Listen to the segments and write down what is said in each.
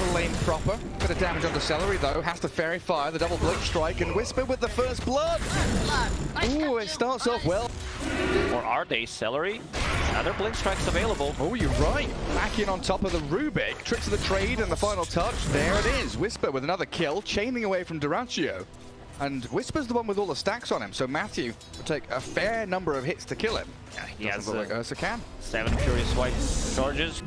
the lane proper. Bit of damage onto Celery though. Has to fairy fire the double blink strike and Whisper with the first blood. Ooh, it starts off well. Or are they? Celery? Another blink strikes available. Oh, you're right. Back in on top of the Rubik. Tricks of the trade and the final touch. There it is. Whisper with another kill, chaining away from Dyrachyo. And Whisper's the one with all the stacks on him, so Matthew will take a fair number of hits to kill him. Yeah, he has like Ursa can. 7 Furious Swipe charges.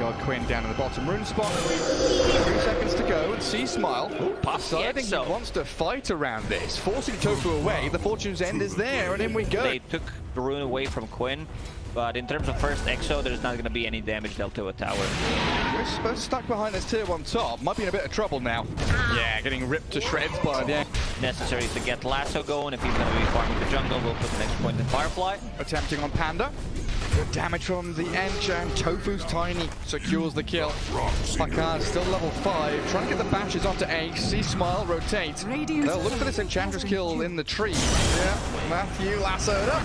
God, Quinn down in the bottom rune spot. 3 seconds to go, and C-Smile deciding he wants to fight around this, forcing Tofu away. The Fortune's End is there, and in we go. They took the rune away from Quinn, but in terms of first EXO, there's not going to be any damage dealt to a tower. Whisper stuck behind this tier 1 top. Might be in a bit of trouble now. Yeah, getting ripped to shreds by the end. Necessary to get Lasso going if he's going to be farming the jungle. We'll put the next point in Firefly. Attempting on Panda. Good damage from the Ench, and Tofu's Tiny secures the kill. Pakaz still level 5, trying to get the bashes onto Ace. C-Smile rotates. They'll look for this Enchantress kill in the tree. Yeah, Matthew lassoed up.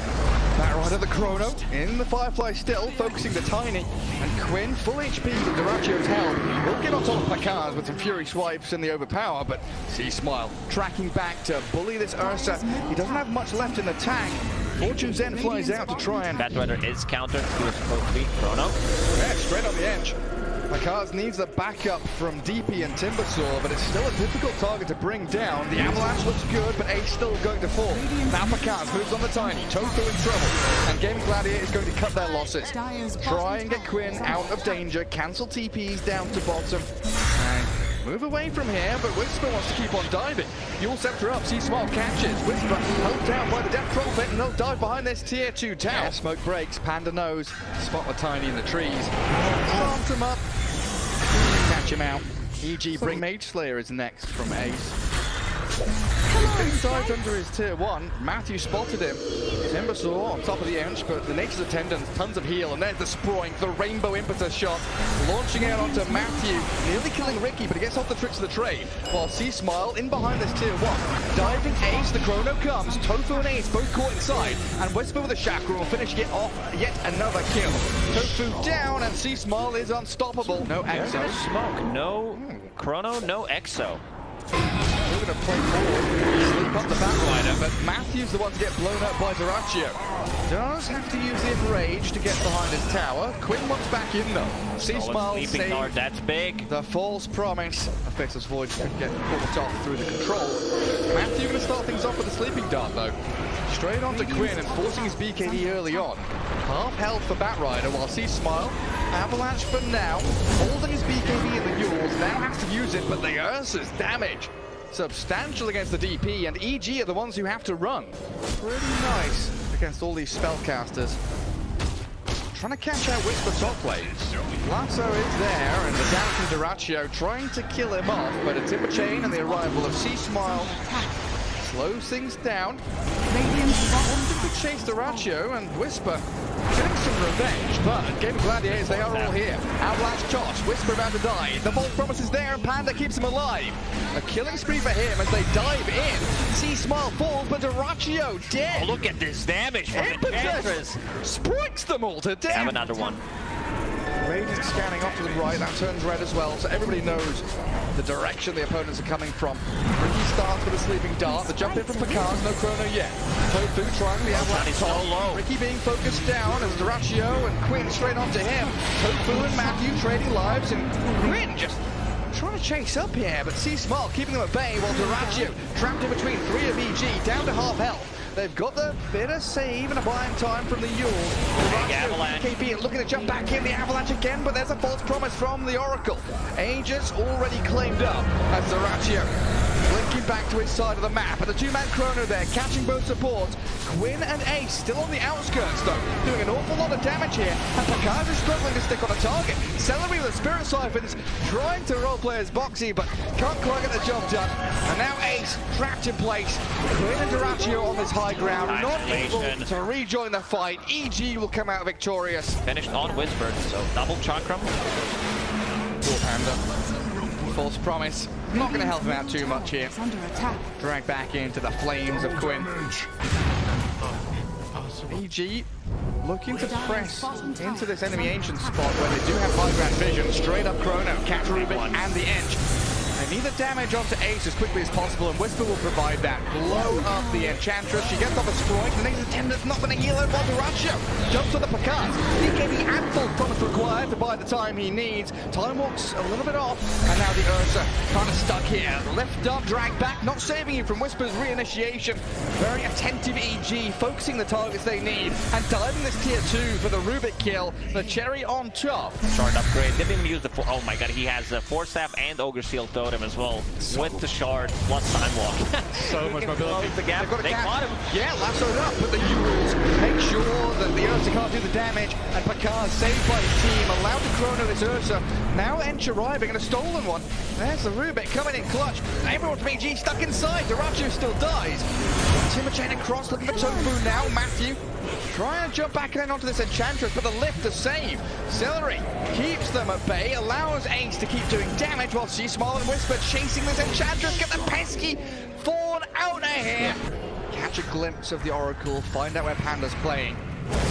Batrider the Chrono in the Firefly still, focusing the Tiny. And Quinn, full HP with Dyrachyo's help. Will get on top of Pakaz with some Fury Swipes in the overpower, but C-Smile tracking back to bully this Ursa. He doesn't have much left in the tank. Fortune's End flies out to try and... Batrider is countered. He was supposed to be Chrono. Yeah, straight on the edge. Pakaz needs a backup from DP and Timbersaw, but it's still a difficult target to bring down. The Avalanche looks good, but Ace still going to fall. Now Pakaz moves on the Tiny. Tofu in trouble. And Gaming Gladiator is going to cut their losses. Try and get Quinn out of danger. Cancel TPs down to bottom. And move away from here, but Whisper wants to keep on diving. You'll scepter up, C-Smile catches. Whisper held down by the Death Prophet, and they'll dive behind this tier 2 tower. Yeah, smoke breaks, Panda knows. Spot the Tiny in the trees. Plant him up. Catch him out. EG bring Mage Slayer is next from Ace. He's dived under his tier 1. Matthew spotted him. Timbersaw on top of the Ench, but the Nature's Attendant, tons of heal, and there's the Sproink, the Rainbow Impetus shot, launching out onto Matthew, nearly killing Ricky, but he gets off the tricks of the trade, while C-Smile in behind this tier 1. Diving Ace, the Chrono comes, Tofu and Ace both caught inside, and Whisper with the Chakra will finish it off yet another kill. Tofu down, and C-Smile is unstoppable. No EXO. No smoke, no Chrono, no EXO. We're going to play forward, sleep on the Batrider, but Matthew's the one to get blown up by Dyrachyo. Does have to use the Enrage to get behind his tower. Quinn wants back in though. C-Smile saved. That's big. The false promise. Affixus Void could get caught off through the control. Matthew going to start things off with a Sleeping Dart though. Straight onto Quinn and forcing his BKB early on. Half health for Batrider while C-Smile. Avalanche for now. Holding his BKB in the Yules. Now has to use it, but the Ursa's damage substantial against the DP, and EG are the ones who have to run. Pretty nice against all these spellcasters. Trying to catch out Whisper top lane. Lasso is there, and the down from Dyrachyo trying to kill him off, but a Timber Chain and the arrival of C-Smile slows things down. Wanted to chase Dyrachyo, and Whisper getting some revenge, but Game of Gladiators, they are all here. Avalanche toss, Whisper about to die. The False Promise is there, and Panda keeps him alive. A killing spree for him as they dive in. C-Smile falls, but Dyrachyo dead. Oh, look at this damage from the Enchantress. Spikes them all to death. Have another one. Radiant scanning off to the right, that turns red as well, so everybody knows the direction the opponents are coming from. Ricky starts with a Sleeping Dart, the jump in from Pakaz, no Chrono yet. Tofu trying the Avalanche top. Low. Ricky being focused down as Dyrachyo and Quinn straight onto him. Tofu and Matthew trading lives, and Quinn just trying to chase up here, but C-Smile keeping them at bay while Dyrachyo trapped in between 3 of EG, down to half health. They've got the bit of save and a buying time from the Yowe. Avalanche. KP looking to jump back in, the Avalanche again, but there's a false promise from the Oracle. Aegis already claimed up as Dyrachyo blinking back to his side of the map, and the 2-man Chrono there, catching both supports. Quinn and Ace still on the outskirts though, doing an awful lot of damage here, and Pakaz is struggling to stick on a target. Celery with the Spirit Siphons, trying to roleplay as Boxy, but can't quite get the job done. And now Ace trapped in place. Quinn and Dyrachyo on this high ground, not able to rejoin the fight. EG will come out victorious. Finished on Whisper, so double Chakram. Poor Panda. False Promise. Not going to help him out too much here. Drag back into the flames of Quinn. EG looking to press into this enemy ancient spot where they do have high ground vision. Straight up Chrono, catch Rubik and the Edge. They need the damage onto Ace as quickly as possible, and Whisper will provide that. Blow up the Enchantress. She gets off a strike. The next attendant's not going to heal her while Varizh jumps on the Kokz. DKB and full promise required to buy the time he needs. Time walks a little bit off, and now the Ursa kind of stuck here. Lift up, drag back, not saving you from Whisper's reinitiation. Very attentive EG, focusing the targets they need, and diving this tier 2 for the Rubik kill. The cherry on top. Shard upgrade. Didn't even use the oh my god, he has a Force Staff and Ogre Seal Totem as well, with the shard plus time walk. So much mobility. The gap. They caught him. Yeah, lassoed up, but the Yowe make sure that the Ursa can't do the damage, and Kokz saved by his team, allowed to Chrono this Ursa. Now Ench arriving and a stolen one. There's the Rubik coming in clutch. Everyone from EG stuck inside. Varizh still dies. Timber chain across, looking for Tofu now. Matthew trying to jump back in onto this Enchantress, but the lift to save. Celery keeps them at bay, allows Ace to keep doing damage while Smile and Whisper chasing this Enchantress. Get the pesky Fawn out of here. Catch a glimpse of the Oracle, find out where Panda's playing.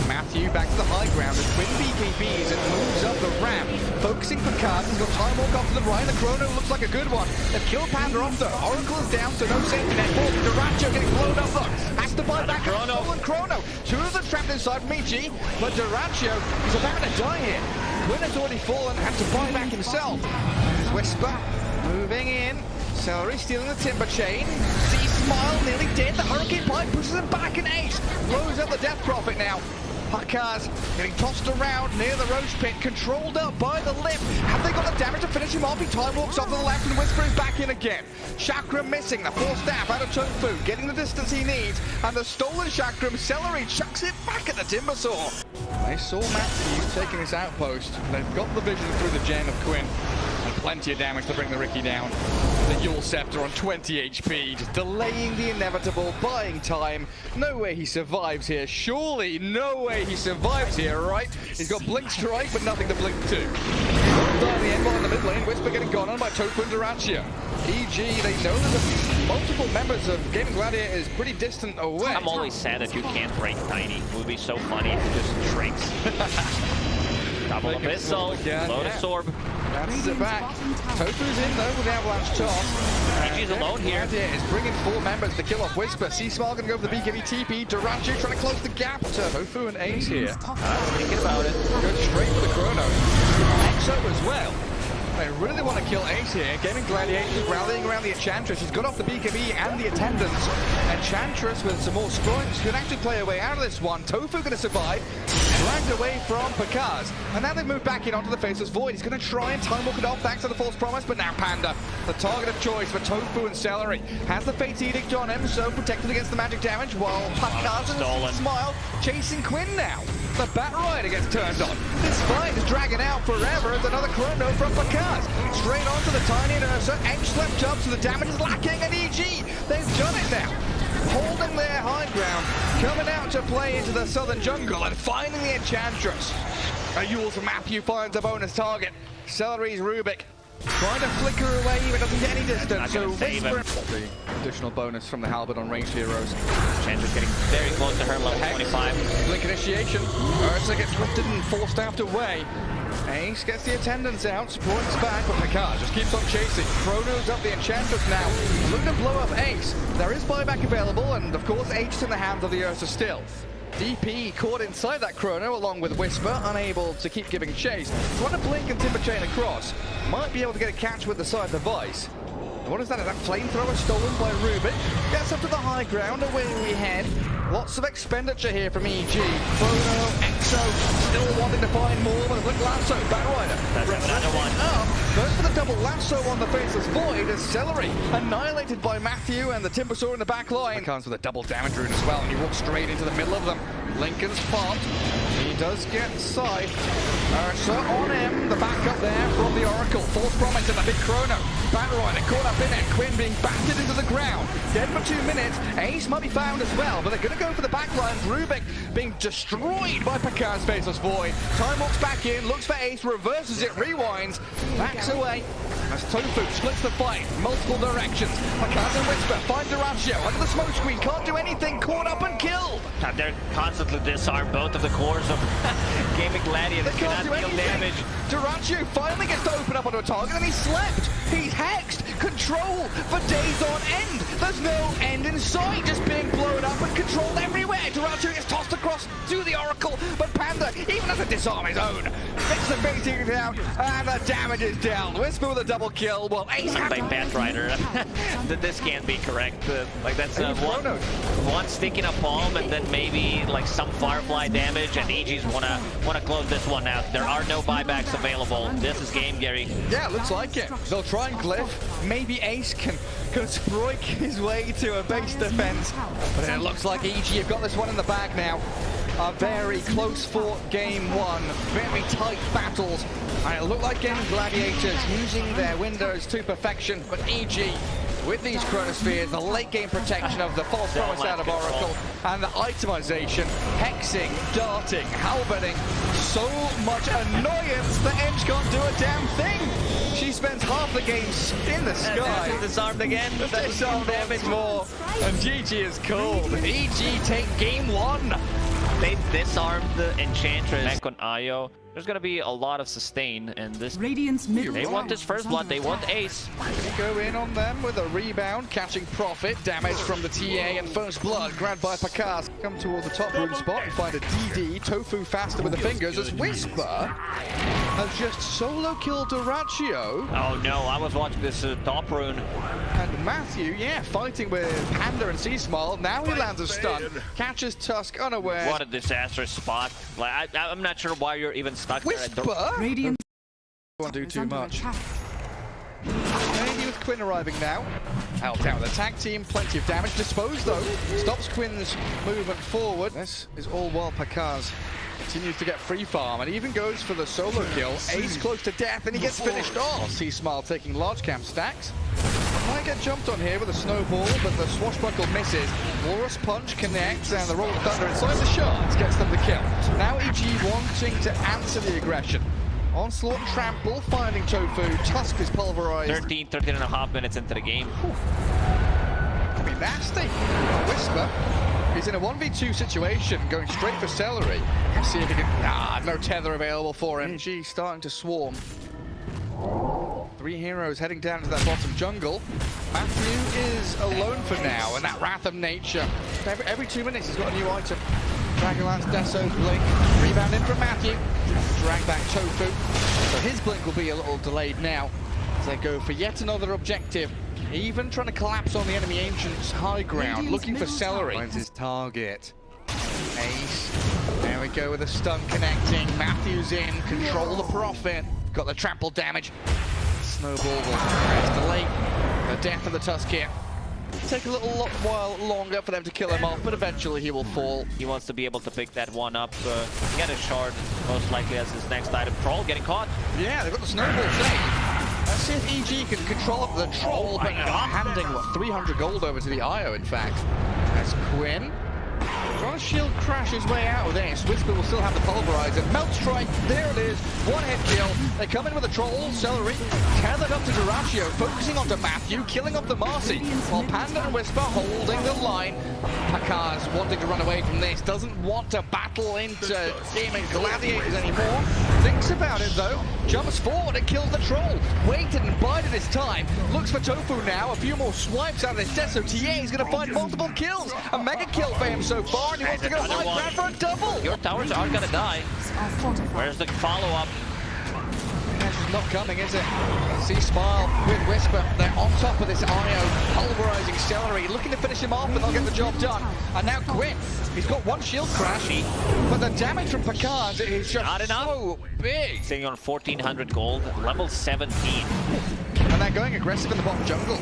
Matthew back to the high ground as twin BKBs and moves up the ramp. Focusing for Kokz, he's got time walk off to the right. The Chrono looks like a good one. They've killed Panda off though. Oracle is down, so no safety net. Duracho getting blown up though. Has to buy back Chrono. Chrono. Two of them trapped inside from EG, but Duracho is about to die here. Quinn has already fallen, had to buy back himself. Whisper moving in. Celery stealing the timber chain. Smile nearly dead. The Hurricane Pipe pushes him back, and Ace blows up the Death Prophet now. Kokz getting tossed around near the Roach Pit, controlled up by the lift. Have they got the damage to finish him off? He time walks off to the left, and Whisper is back in again. Chakram missing, the Force Staff out of Tofu, getting the distance he needs, and the stolen Chakram, Celery chucks it back at the Timber Saw. They saw Matthew taking this outpost. They've got the vision through the gen of Quinn, and plenty of damage to bring the Ricky down. The Yowe Scepter on 20 HP, just delaying the inevitable, buying time. No way he survives here. Surely no way he survives here, right? He's got Blink Strike, but nothing to blink to. The end ball in the mid lane, Whisper getting gone on by Tofu and Duracho. EG, they know that the multiple members of Gaming Gladiators pretty distant away. I'm always sad that you can't break Tiny. It would be so funny if it just shrinks. Double Abyssal, Lotus Orb. That's it back. Tofu's in though with the Avalanche toss. EG's alone here. Is bringing 4 members to kill off Whisper. Smile gonna go for the BKB TP. Duracho trying to close the gap to Tofu and Ace here. Thinking about it. Goes straight for the Chrono. Exo as well. They really want to kill Ace here. Gaming Gladiators rallying around the Enchantress. She's got off the BKB and the attendants. Enchantress with some more strikes could actually play her way out of this one. Tofu going to survive. Dragged away from Kokz. And now they've moved back in onto the Faceless Void. He's going to try and time walk it off thanks to the False Promise, but now Panda, the target of choice for Tofu and Celery, has the Fate's Edict on him, so protected against the magic damage, while Kokz and Smile chasing Quinn now. The Bat Rider gets turned on. This fight is dragging out forever as another Chrono from Kokz. Straight onto the Tiny and Ursa. Ench slept up, so the damage is lacking, and EG, they've done it now. Holding their high ground, coming out to play into the southern jungle and finding the Enchantress. A Yowe from Matthew finds a bonus target. Celery's Rubik trying to flicker away, but doesn't get any distance. So Whisper. The additional bonus from the Halberd on ranged heroes. Enchantress getting very close to her level 25. Blink initiation. Ursa gets lifted and forced out away. Ace gets the attendants out, points back, but Kokz just keeps on chasing. Chrono's up the Enchantress now, looking to blow up Ace. There is buyback available, and of course Ace in the hands of the Ursa still. DP caught inside that Chrono along with Whisper, unable to keep giving chase. Trying to blink and timber chain across. Might be able to get a catch with the side device. What is that? Is that flamethrower stolen by Rubik? Gets up to the high ground, away we head. Lots of expenditure here from EG. Chrono, Exo, still wanting to find more, but a Blink Lasso, Bat Rider. That's another one. Goes for the double lasso on the Faceless Void as Celery annihilated by Matthew and the Timber Saw in the back line. Comes with a double damage rune as well, and he walks straight into the middle of them. Lincoln's popped. EG does get Scythe. So on him, the backup there from the Oracle. False Promise and a big chrono. Batroid caught up in it. Quinn being battered into the ground. Dead for 2 minutes. Ace might be found as well, but they're going to go for the backline. Rubik being destroyed by Pakaz's Faceless Void. Time walks back in, looks for Ace, reverses it, rewinds, backs away. As Tofu splits the fight, multiple directions. Pakaz and Whisper find Dyrachyo under the smoke screen, can't do anything, caught up and killed. They're constantly disarmed both of the cores of Gaming Gladiators. They can't do deal anything. damage. Dyrachyo finally gets to open up onto a target and he slept. He's hexed. Control for days on end. There's no end in sight, just being blown up and controlled everywhere. Dyrachyo gets tossed across to the Oracle, but Panda, even has to disarm his own. Makes the baiting down, and the damage is down. Whisper with a double kill. Well, Ace by Batrider. This can't be correct. Like that's one stick in a palm, and then maybe like some Firefly damage, and EGs wanna close this one out. There are no buybacks available. This is game, Gary. Yeah, looks like it. They'll try and glyph. Maybe Ace can sproik his way to a base defense, but it looks like EG have got this one in the bag now. A very close fought game one, very tight battles, and it looked like Gaming Gladiators using their windows to perfection, but EG with these chronospheres, the late game protection of the false promise out of Oracle, and the itemization, hexing, darting, halberding, so much annoyance that Edge can't do a damn thing. She spends half the game in the sky. Disarmed again. Disarmed damage more, and GG is cold. EG take game one. They disarmed the Enchantress. Back on Io. There's gonna be a lot of sustain, and this Radiant's mid. They want this first blood. They want Ace. Go in on them with a rebound, catching profit. Damage from the TA and first blood grabbed by Pakaz. Come towards the top room spot and find a DD. Tofu faster with the fingers as Whisper has just solo killed Dyrachyo. Oh no, I was watching this top rune. And Matthew, yeah, fighting with Panda and Sea-Smile. Now he lands a stun, catches Tusk unaware. What a disastrous spot. Like I'm not sure why you're even stuck Whisper? there. Radiant Don't do too much. Maybe with Quinn arriving now. Helped out with the tag team, plenty of damage. Disposed though, stops Quinn's movement forward. This is all while Pakaz continues to get free farm and even goes for the solo kill. Ace close to death and he gets finished off. Sea-Smile taking large camp stacks. Might get jumped on here with a snowball, but the swashbuckle misses. Walrus Punch connects and the roll of thunder inside the shards gets them the kill. Now EG wanting to answer the aggression. Onslaught and Trample finding Tofu. Tusk is pulverized. 13 and a half minutes into the game. Could be nasty. Whisper. He's in a 1v2 situation, going straight for Celery. Let's see if he can... no tether available for him. EG starting to swarm. 3 heroes heading down to that bottom jungle. Matthew is alone for now, and that Wrath of Nature. Every 2 minutes he's got a new item. Dragonlance, Deso's Blink. Rebound in from Matthew. Drag back Tofu. So his Blink will be a little delayed now as they go for yet another objective. Even trying to collapse on the enemy Ancient's high ground, looking for Celery. Finds his target. Ace. There we go with a stun connecting. Matthew's in. Control the profit. Got the trample damage. Snowball will delay the death of the Tusk here. Take a little while longer for them to kill him off, but eventually he will fall. He wants to be able to pick that one up, get a shard, most likely as his next item. Troll getting caught. Yeah, they've got the snowball save. Let's see if EG can control up the troll, but handing, what, 300 gold over to the IO, in fact. That's Quinn. Trying to shield crash his way out of this. Whisper will still have the pulverize and Melt Strike. There it is. One hit kill. They come in with a troll. Celery tethered up to Dyrachyo, focusing onto Matthew, killing off the Marcy. While Panda and Whisper holding the line. Pakaz wanting to run away from this. Doesn't want to battle into Gaming Gladiators anymore. Thinks about it though. Jumps forward and kills the troll. Waited and bided his time. Looks for Tofu now. A few more swipes out of this Deso. TA is going to find multiple kills. A mega kill for him so far. And he wants to go live back for a double. Your towers aren't going to die. Where's the follow-up? It's not coming, is it? Sea-Smile with Whisper. They're on top of this IO, pulverizing Celery, looking to finish him off, and they'll get the job done. And now Quinn, he's got one shield crash, but the damage from Pakaz is just not enough. So big. Sitting on 1,400 gold, level 17. And they're going aggressive in the bottom jungle.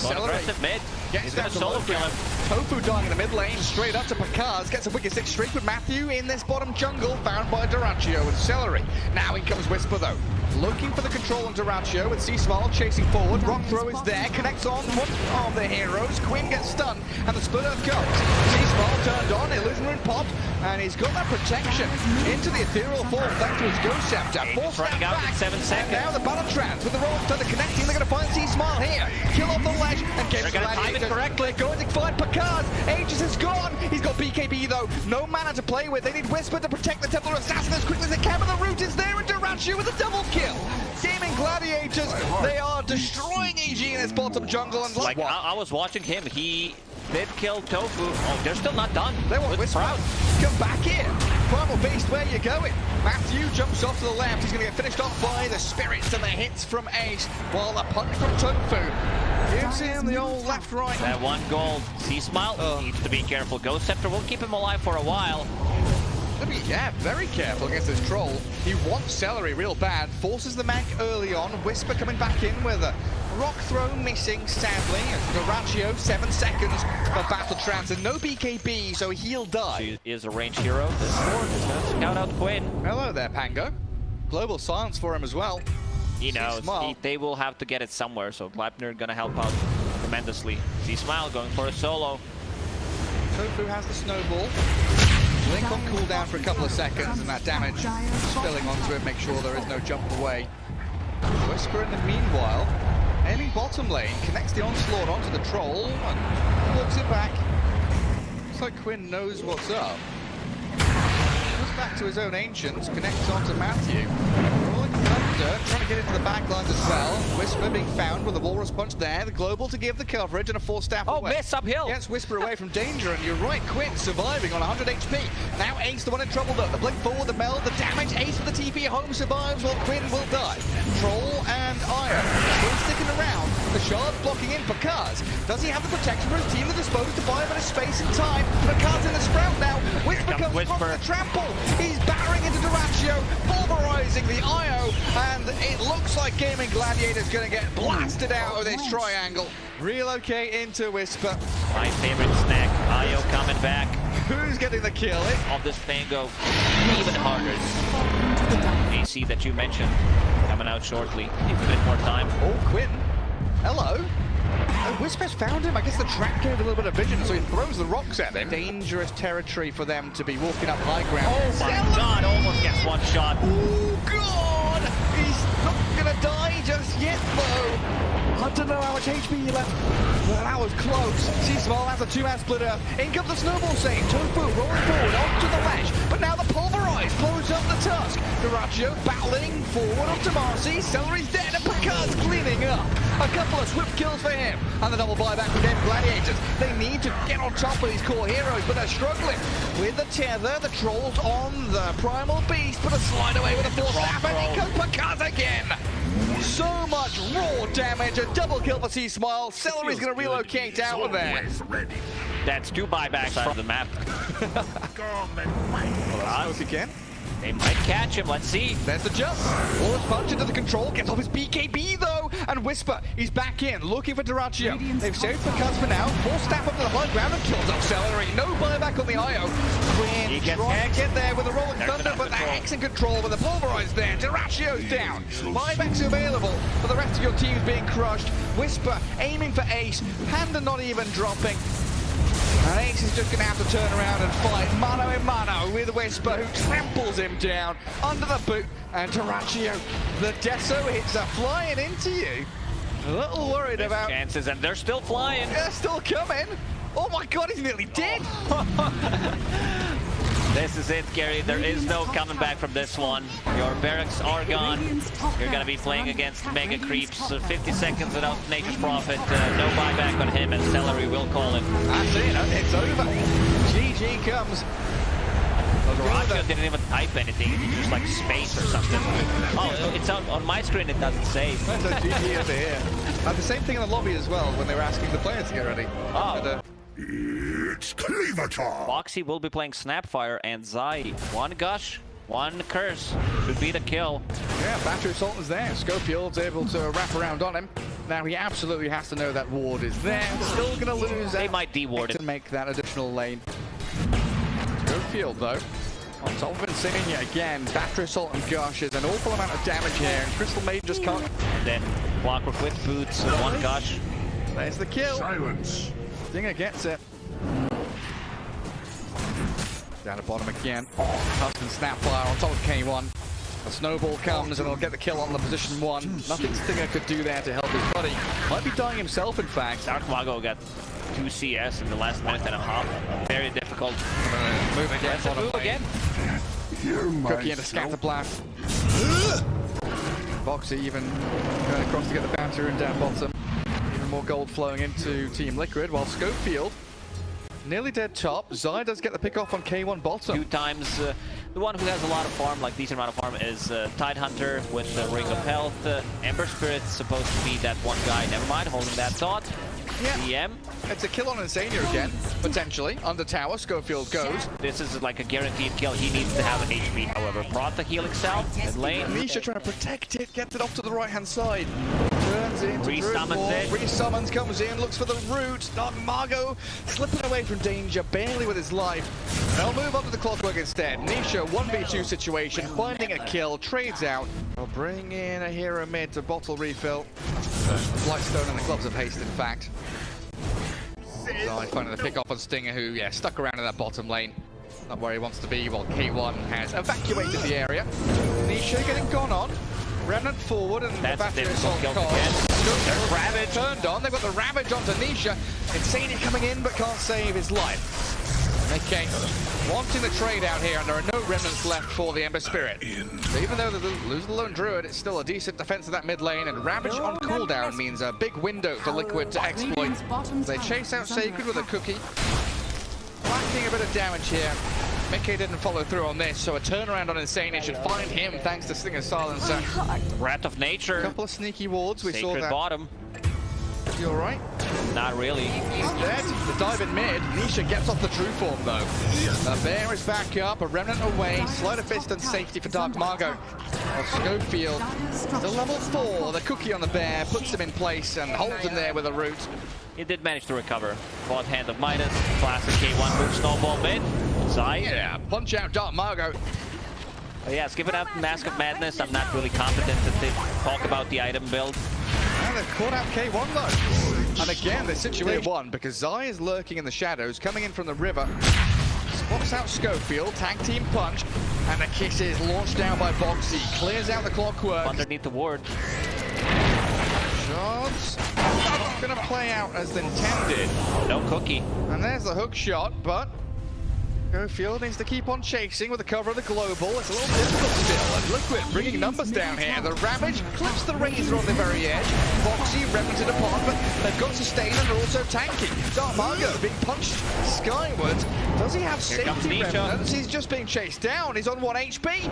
Aggressive mid. He's going to solo kill him. Tofu dying in the mid lane, straight up to Kokz, gets a wicked 6 streak with Matthew in this bottom jungle, found by Dyrachyo and Celery. Now in comes Whisper though, looking for the control on Dyrachyo with C-Small chasing forward. Rock throw is there, connects on one of the heroes. Quinn gets stunned, and the split earth comes. C-Small turned on, Illusion Rune popped, and he's got that protection into the ethereal form thanks to his Ghost Scepter. 4 steps back, 7 seconds. now the battle trans with the roll thunder connecting. They're going to find C-Small here, kill off the ledge, and get They're going to time it correctly. Going to find Kokz. Aegis is gone. He's got BKB though. No mana to play with. They need Whisper to protect the Templar Assassin as quickly as they can. But the root is there, and Dyrachyo with a double kill. Gaming Gladiators, they are destroying EG in this bottom jungle. And like I was watching him. He did kill Tofu. Oh, they're still not done. They want Whisper. Come back here. Primal Beast, where you going? Matthew jumps off to the left. He's going to get finished off by the spirits and the hits from Ace, while the punch from Tofu gives him the old left-right. That 1 gold. C-Smile needs to be careful. Ghost Scepter will keep him alive for a while. Yeah, very careful against this troll. He wants Celery real bad. Forces the mech early on. Whisper coming back in with a rock throw missing, sadly. Dyrachyo, 7 seconds for battle trans and no BKB, so he'll die. She is a ranged hero. This sword is going to scout out Quinn. Hello there, Pango. Global silence for him as well. He knows. They will have to get it somewhere, so Gleipnir going to help out tremendously. C-Smile going for a solo. Tofu has the snowball. Blink on cooldown for a couple of seconds, and that damage spilling onto it, make sure there is no jump away. Whisper in the meanwhile, aiming bottom lane, connects the onslaught onto the troll, and walks it back. Looks like Quinn knows what's up. Goes back to his own ancients, connects onto Matthew. Rolling thunder, trying to get into the back lines as well. Whisper being found with a walrus punch there. The global to give the coverage and a 4-staff away. Oh, miss uphill. Gets Whisper away from danger, and you're right, Quinn surviving on 100 HP. Now Ace the one in trouble though. The blink forward, the meld, the damage. Ace with the TP home survives while Quinn will die. Troll and Iron still sticking around. The shard blocking in for Kokz. Does he have the protection for his team to dispose to buy a bit of space and time? But Kokz in the sprout now. Whisper comes from the trample. He's battering into Dyrachyo, pulverizing the IO, and it looks like Gaming Gladiator's going to get blasted out of this triangle. Relocate into Whisper. My favorite snack, IO coming back. Who's getting the kill? Of this Pango, even harder. AC that you mentioned coming out shortly. Needs a bit more time. Oh, Quinn. Hello. Whisper's found him. I guess the trap gave a little bit of vision, so he throws the rocks at him. Dangerous territory for them to be walking up high ground. Oh my god, almost gets one shot. Oh god! He's not gonna die just yet, though. I don't know how much HP he left. Well, that was close. C-Small has a 2-man split earth. In comes the snowball save. Tofu rolling forward onto the ledge. But now the pulverize blows up the tusk. Dyrachyo battling forward onto Marcy. Celery's dead and Kokz cleaning up. A couple of swift kills for him. And the double buyback for Gaming Gladiators. They need to get on top of these core heroes, but they're struggling. With the tether, the trolls on the Primal Beast, but a slide away with a 4-staff, and in comes Kokz again. So much raw damage, a double kill for C-Smile. Celery's going to relocate out of there. That's 2 buybacks out of the map. Well, again. They might catch him, let's see. There's the jump. Walrus punch into the control, gets off his BKB though, and Whisper, he's back in, looking for Dyrachyo. They've saved Kokz for now, 4-staff up to the high ground and kills off Celery. No buyback on the IO. Quinn trying to get there with a rolling thunder, but the Hex in control with the pulverize there. Dyrachyo's down. Buybacks available, but the rest of your team's being crushed. Whisper aiming for Ace, Panda not even dropping. And Ace is just going to have to turn around and fight mano a mano with Whisper, who tramples him down under the boot. And Dyrachyo, the Deso hits are flying into you. A little worried about chances, and they're still flying. They're still coming. Oh my god, he's nearly dead. This is it, Gary. There is no coming back from this one. Your barracks are gone. You're going to be playing against Mega Creeps. So 50 seconds without Nature's Prophet. No buyback on him, and Celery will call him. That's it. It's over. GG comes. Roddgeee didn't even type anything. He just like space or something. Oh, it's on my screen. It doesn't say. That's a GG over here. And the same thing in the lobby as well when they were asking the players to get ready. Oh. It's Cleaver Talk. Foxy will be playing Snapfire and Zai. 1 gush, 1 curse. Should be the kill. Yeah, Battery Assault is there. Schofield's able to wrap around on him. Now he absolutely has to know that ward is there. Still gonna lose. They might de-ward it to make that additional lane. Good field though. On top of Insania again, Battery Assault and Gush is an awful amount of damage here, and Crystal Maiden just can't. And then Clockwork with boots, one Gush. There's the kill. Silence. Stinger gets it. Down at bottom again. Custom Snapfire on top of K1. A snowball comes and he'll get the kill on the position 1. Nothing Stinger could do there to help his buddy. Might be dying himself, in fact. Darkmago got 2 CS in the last minute and a half. Very difficult. Move again. That's a move again. Cookie into Scatter Blast. Boxy even going across to get the bounty rune down bottom. Even more gold flowing into Team Liquid, while Schofield nearly dead top. Zai does get the pick off on K1 bottom. 2 times. The one who has a lot of farm, like decent amount of farm, is Tidehunter with the Ring of Health. Ember Spirit's supposed to be that one guy. Never mind, holding that thought. Yeah. DM. It's a kill on Insania again, potentially. Under tower, Schofield goes. This is like a guaranteed kill. He needs to have an HP, however. Protha healing itself. Mid lane. Nisha trying to protect it, gets it off to the right-hand side. Turns into Resummons it. Resummons, comes in, looks for the root. Darkmago slipping away from danger, barely with his life. They'll move up to the Clockwork instead. Nisha, 1v2 situation, finding a kill, trades out. They'll bring in a hero mid to bottle refill. Blightstone and the Gloves of Haste, in fact. Zai finding the pick off on Stinger, who, stuck around in that bottom lane. Not where he wants to be, while K1 has evacuated the area. Nisha getting gone on. Remnant forward, and that's the Battery Assault again. There's Ravage turned on. They've got the Ravage onto Nisha. Insania coming in, but can't save his life. Okay, wanting the trade out here, and there are no remnants left for the Ember Spirit. So even though they lose the Lone Druid, it's still a decent defense of that mid lane, and Ravage on cooldown means a big window for Liquid to exploit. They chase out Sacred with a cookie. Lacking a bit of damage here. Mickey didn't follow through on this, so a turnaround on Insania should find him thanks to Stinger's Silencer. Wrath of Nature. A couple of sneaky wards, we saw Sacred that. bottom. You alright? Not really. He's dead. The dive in mid. Nisha gets off the true form though. The bear is back up, a remnant away. Sleight of fist and safety for Darkmago. Schofield, the level 4. The cookie on the bear puts him in place and holds him there with a root. He did manage to recover. Bought Hand of Midas. Classic K1 move, snowball mid. Zai. Yeah, punch out Darkmago. Yes, given up Mask of Madness, I'm not really competent to talk about the item build. And they've caught out K1 though. And again, they're situated 1 because Zai is lurking in the shadows, coming in from the river. Spots out Schofield, tag team punch, and the kiss is launched down by Boxy. Clears out the Clockwork. Underneath the ward. Shots. Not gonna play out as intended. No cookie. And there's the hook shot, but Schofield needs to keep on chasing with the cover of the global. It's a little difficult still, and Liquid bringing numbers down here. The Ravage clips the Razor on the very edge. Boxy remnanted apart, but they've got sustain and they're also tanky. Darkmago being punched skywards. Does he have safety remnants? He's just being chased down. He's on 1 HP.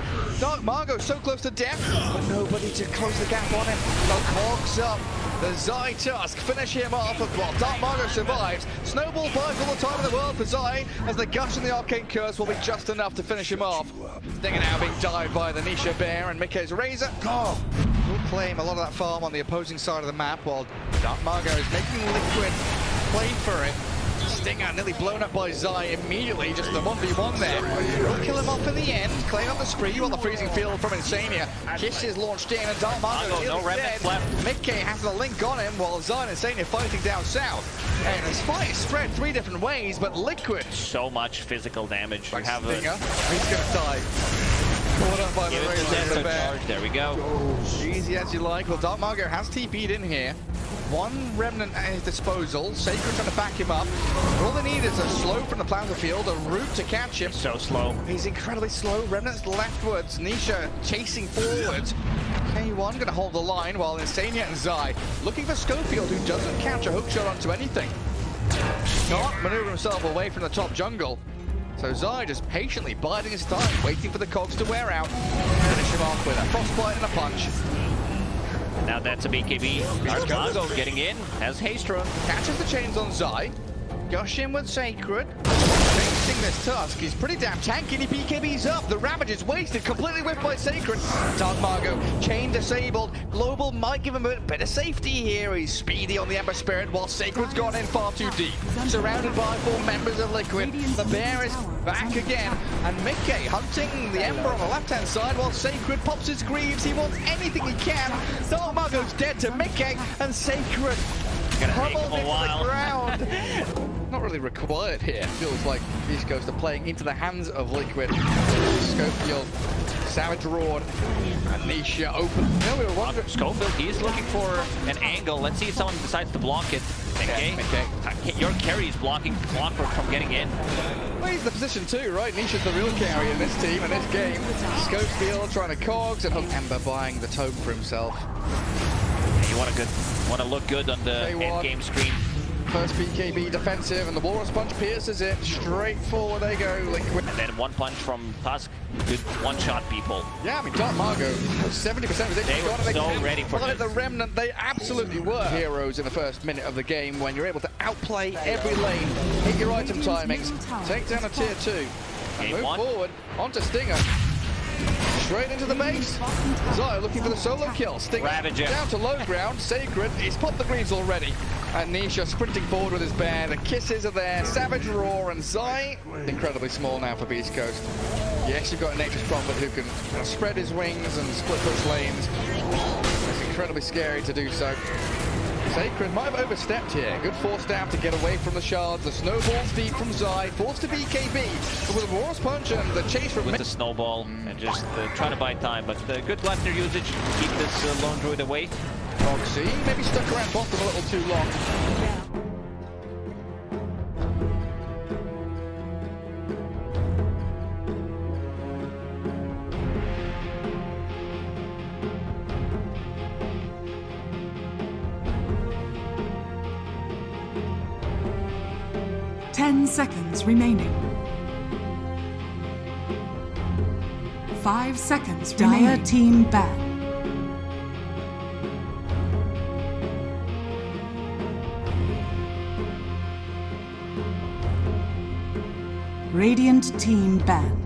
Darkmago so close to death, but nobody to close the gap on him. The Kokz up. The Zai Tusk finish him off while Darkmago survives. Snowball buys all the time in the world for Zai, as the Gush and the Arcane Curse will be just enough to finish him off. Stinger now being dived by the Nisha Bear and Mickey's Razor. Will claim a lot of that farm on the opposing side of the map, while Darkmago is making Liquid play for it. Stinger nearly blown up by Zai immediately, just the 1v1 there. Will kill him off in the end, claim up the spree while the freezing field from Insania. Kiss is launched in and Darkmago no remnants left. Mickey has the link on him while Zai and Insania fighting down south. And this fight is spread 3 different ways, but Liquid. So much physical damage. By You have Stinger, he's gonna die. Caught up by the Razor and the Bear. charge. There we go. Easy as you like. Well, Darkmago has TP'd in here. 1 remnant at his disposal. Sacred trying to back him up. All they need is a slow from the Plaza Field, a route to catch him. So slow. He's incredibly slow. Remnant's leftwards. Nisha chasing forwards. K1 gonna hold the line while Insania and Zai looking for Schofield, who doesn't catch a hook shot onto anything. Can't maneuver himself away from the top jungle. So Zai just patiently biding his time, waiting for the Kokz to wear out. Finish him off with a frostbite and a punch. Now that's a BKB. Darkmago getting in, has haste run. Catches the chains on Zai. Gush in with Sacred. Takes chasing this Tusk. He's pretty damn tanky, and he BKB's up. The Ravage is wasted, completely whiffed by Sacred. Dark Margo, chain disabled. Global might give him a bit of safety here. He's speedy on the Ember Spirit, while Sacred's gone in far too deep. Surrounded by 4 members of Liquid. The Bear is back again, and Mickey hunting the Ember on the left-hand side, while Sacred pops his Greaves. He wants anything he can. Dark Margo's dead to Mickey, and Sacred pummeled into the ground. Not really required here. Feels like Beast Ghost are playing into the hands of Liquid. Schofield, Savage Roar, and Nisha open. No, we were wondering. Schofield, he's looking for an angle. Let's see if someone decides to block it. Okay. Your carry is blocking Clockwork from getting in. Well, he's the position too, right? Nisha's the real carry in this team, in this game. Schofield trying to Kokz, and Ember buying the tome for himself. You want to look good on the end game screen. First BKB defensive, and the Walrus Punch pierces it. Straight forward they go, Liquid. And then one punch from Tusk. Good one-shot people. Yeah, I mean, Dark Margo, 70% of it. They were so ready for this. The Remnant, they absolutely were heroes in the first minute of the game when you're able to outplay every lane, hit your item timings, take down a tier 2, and move forward onto Stinger. Straight into the base. Zai looking for the solo kill. Stinger down to low ground. Sacred, he's popped the Greaves already. And Nisha sprinting forward with his bear. The kisses are there. Savage Roar, and Zai, incredibly small now for Beast Coast. Yes, you've got a Nature's Prophet who can spread his wings and split push lanes. It's incredibly scary to do so. Sacred might have overstepped here. Good force down to get away from the shards. The snowball's deep from Zai. Forced to BKB. But with a Walrus Punch and the chase from... With the snowball and just trying to buy time. But good Gleipnir usage to keep this lone druid away. Kokz maybe stuck around bottom a little too long. 10 seconds remaining. 5 seconds remaining. Dire team ban. Radiant team ban.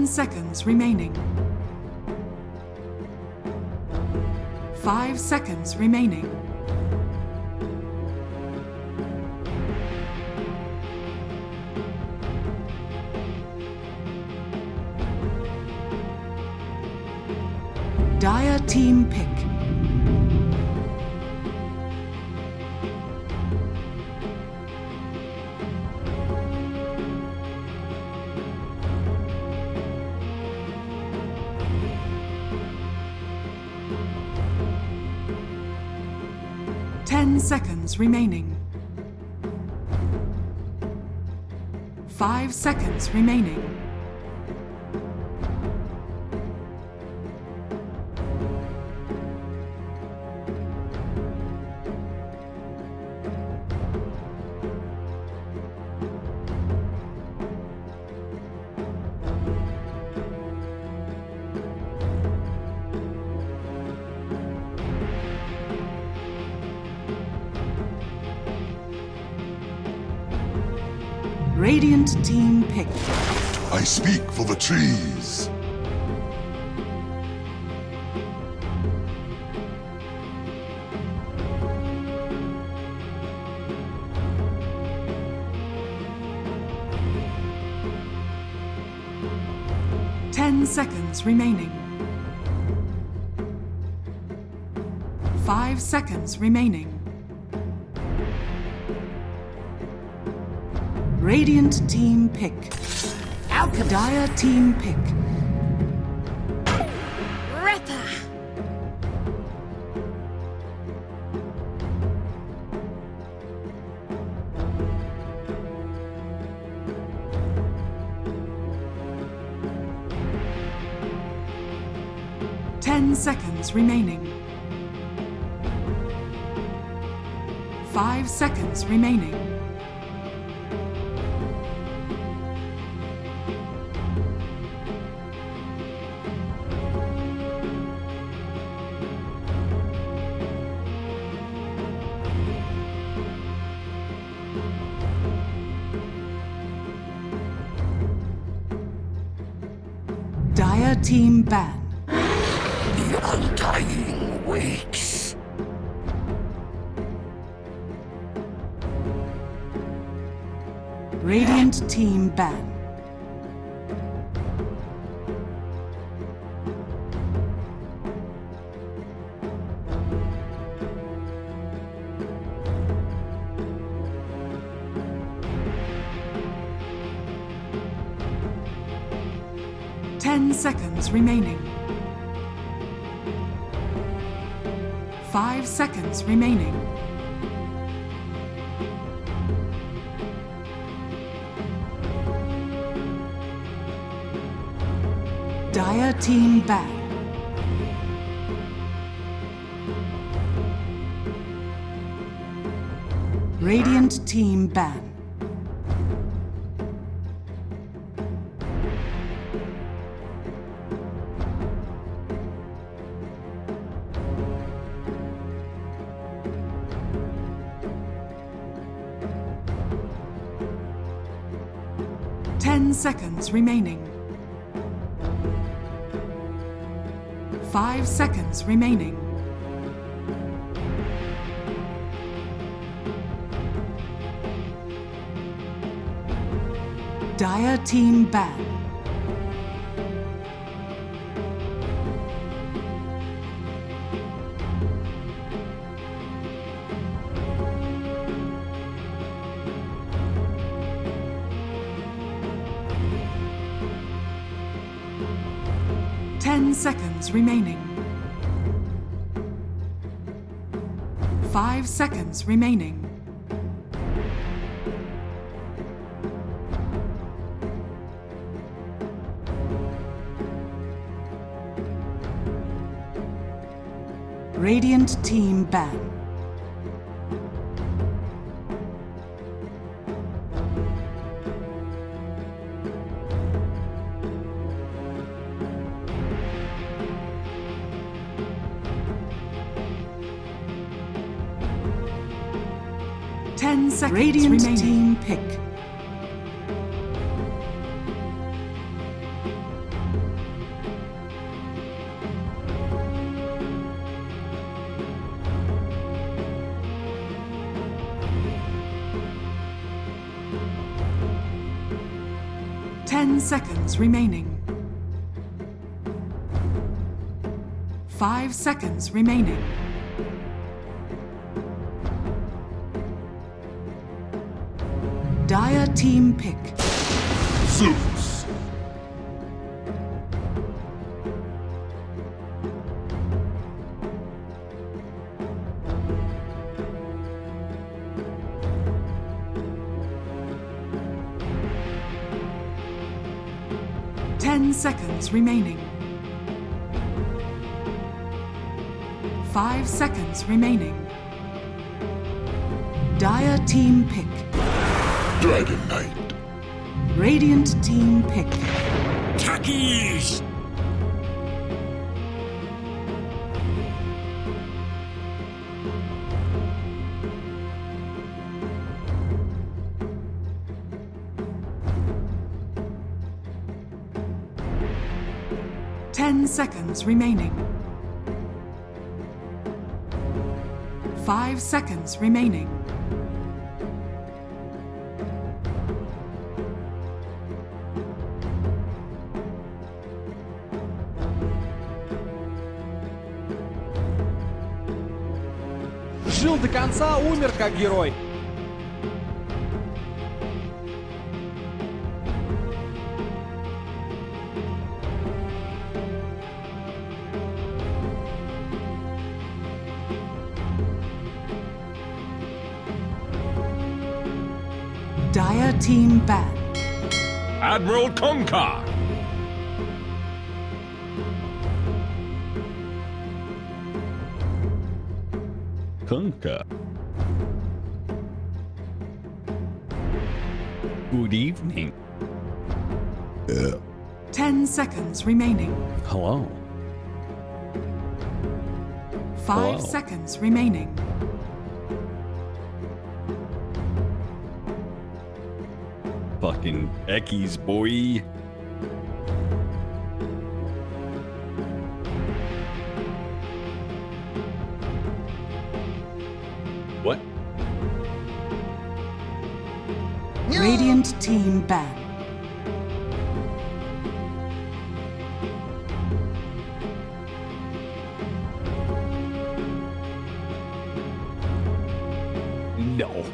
Seconds remaining. 5 seconds remaining. Dire team pick. Seconds remaining. 5 seconds remaining. Radiant team pick. I speak for the trees. Seconds remaining. 5 seconds remaining. Radiant team pick. Alchemist. Dire team pick. Ripper. Seconds remaining. 5 seconds remaining. Dire team ban. The Undying waits. Radiant team ban. Seconds remaining. 5 seconds remaining. Dire team ban. Radiant team ban. Seconds remaining. 5 seconds remaining. Dire team ban. Seconds remaining. 5 seconds remaining. Radiant team ban. Radiant remaining. Team pick. Seconds remaining. 5 seconds remaining. Dire team pick. Zeus. Seconds remaining. 5 seconds remaining. Dire team pick. Dragon Knight. Radiant team pick. Takis. 10 seconds remaining. 5 seconds remaining. Жил до конца, умер как герой. Dire team ban. Admiral Konka. Kunka. Good evening. 10 seconds remaining. Hello. 5 Hello. seconds remaining. Fucking Eckies, boy. What? Radiant team ban. No.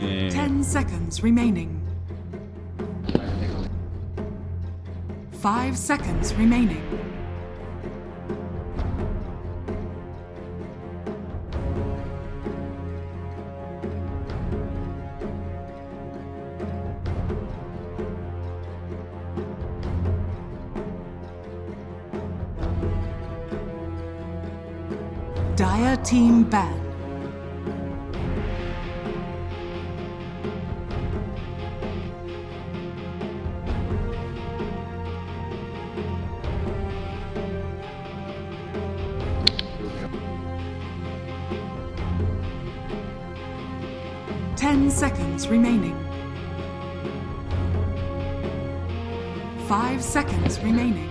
Eh, 10 seconds remaining. 5 seconds remaining. Dire team ban. Ten seconds remaining. 5 seconds remaining.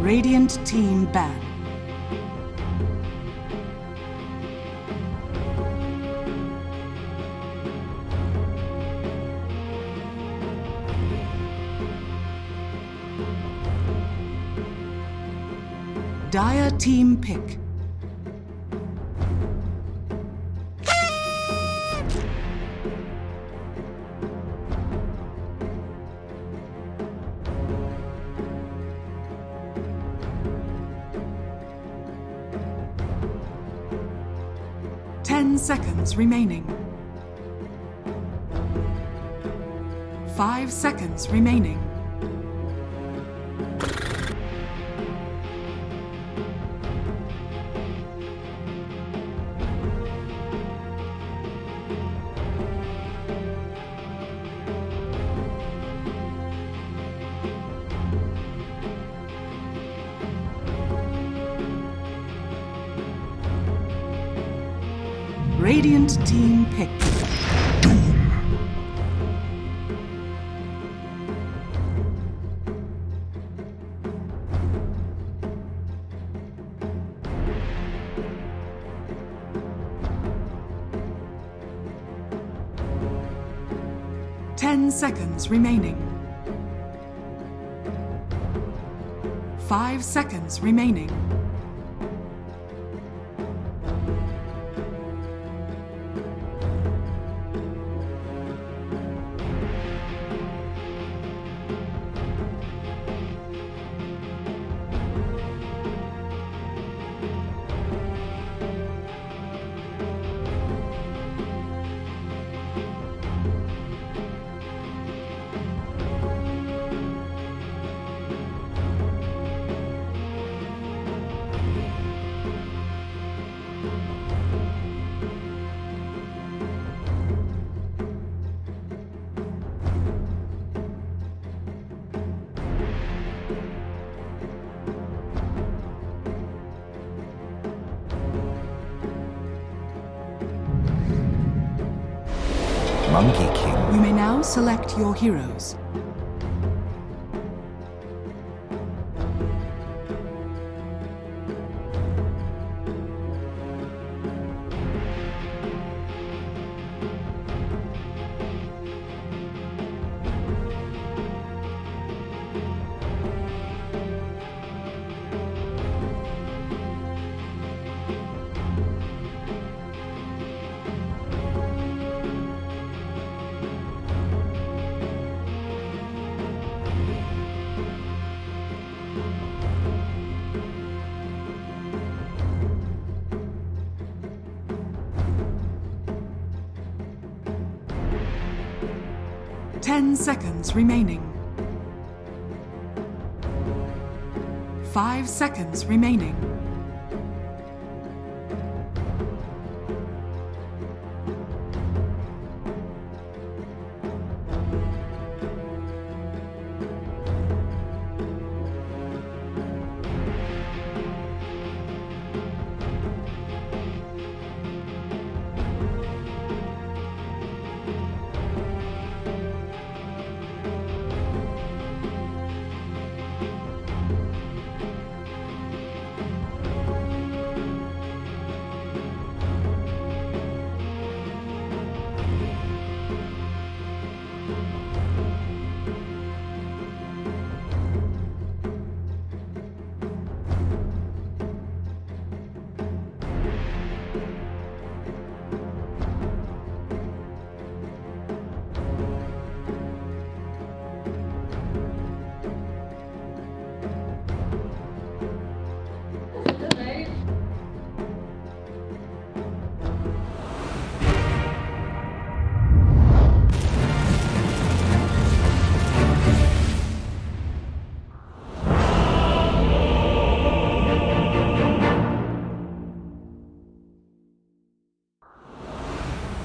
Radiant team ban. Dire team pick. Seconds remaining. 5 seconds remaining. Radiant team pick. Doom. 10 seconds remaining. 5 seconds remaining. Monkey King. You may now select your heroes. 10 seconds remaining. 5 seconds remaining.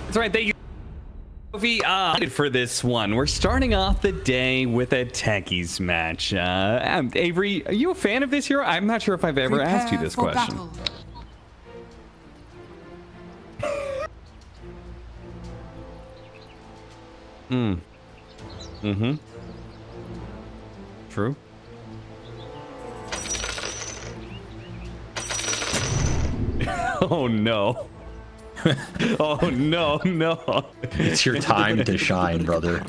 That's right. Thank you for this one. We're starting off the day with a techies match. Avery, are you a fan of this hero? I'm not sure if I've ever asked you this question. True. Oh no. Oh no. It's your time to shine, brother.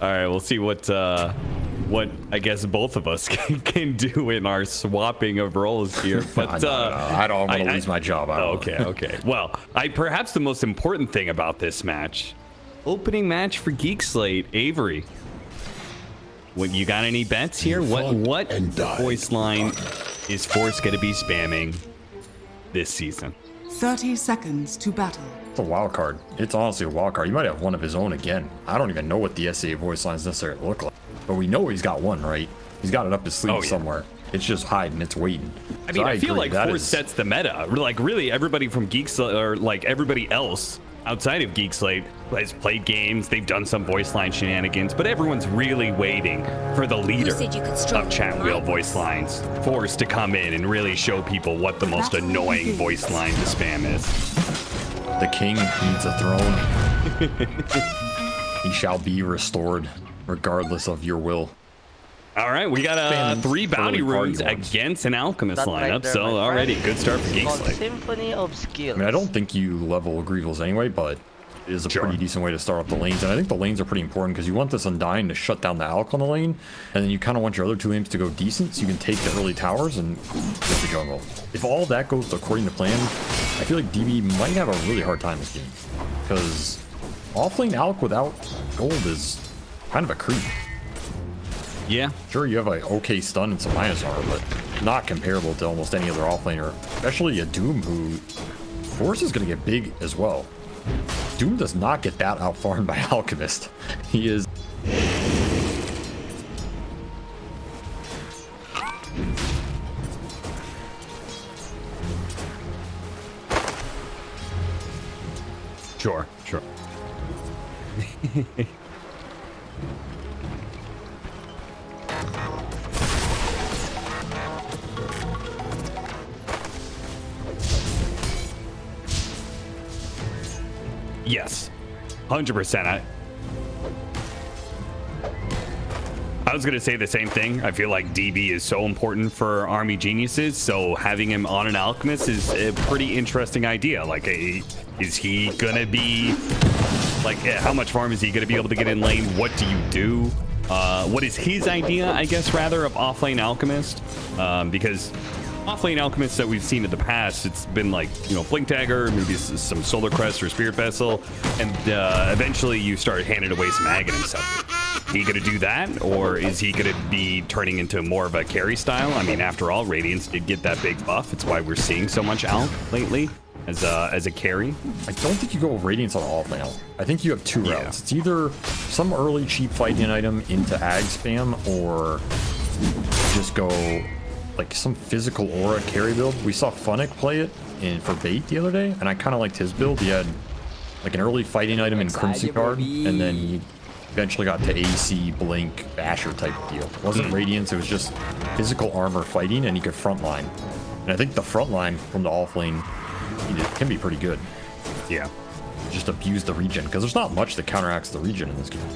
All right, we'll see what I guess both of us can do in our swapping of roles here. But I don't want to lose my job. Okay. Well, perhaps the most important thing about this match, opening match for Geek Slate, Avery. What, you got any bets here? What voice line is Force going to be spamming this season? 30 seconds to battle. It's a wild card. It's honestly a wild card. You might have one of his own again. I don't even know what the SA voice lines necessarily look like. But we know he's got one, right? He's got it up his sleeve somewhere. It's just hiding. It's waiting. I mean, I feel like Force sets the meta. Like, really, everybody from Geek Slate, or like everybody else outside of Geek Slate, has played games. They've done some voice line shenanigans, but everyone's really waiting for the leader of chat wheel voice lines, Force, to come in and really show people what the most annoying voice line to spam is. The king needs a throne. He shall be restored, regardless of your will. All right, we got 3 bounty runes against an alchemist lineup, so already good start for Geek Slate. Symphony of Skills. I mean, I don't think you level Grievals anyway, but it is a pretty decent way to start off the lanes. And I think the lanes are pretty important because you want this Undying to shut down the Alk on the lane, and then you kind of want your other 2 lanes to go decent so you can take the early towers and get the jungle. If all that goes according to plan, I feel like DB might have a really hard time this game because offlane Alk without gold is kind of a creep. Yeah. Sure, you have an okay stun and some minus armor, but not comparable to almost any other offlaner, especially a Doom who Force is going to get big as well. Doom does not get that outfarmed by Alchemist. He is... Sure. Yes, 100%. I was going to say the same thing. I feel like DB is so important for Army Geniuses, so having him on an Alchemist is a pretty interesting idea. Like, is he going to be, like, how much farm is he going to be able to get in lane? What do you do? What is his idea, I guess, rather, of offlane Alchemist? Because offlane Alchemists that we've seen in the past, it's been like, you know, Blink Dagger, maybe some Solar Crest or Spirit Vessel, and eventually you start handing away some Aghanim stuff. Is he going to do that, or is he going to be turning into more of a carry style? I mean, after all, Radiance did get that big buff. It's why we're seeing so much Alk lately. as a carry. I don't think you go Radiance on off lane. I think you have two routes. It's either some early cheap fighting item into ag spam, or just go like some physical aura carry build. We saw Funnick play it for bait the other day, and I kind of liked his build. He had like an early fighting item in Crimson card, and then he eventually got to AC, Blink, Basher type deal. It wasn't Radiance, it was just physical armor fighting, and he could frontline. And I think the frontline from the off lane can be pretty good. Yeah. Just abuse the regen, because there's not much that counteracts the regen in this game.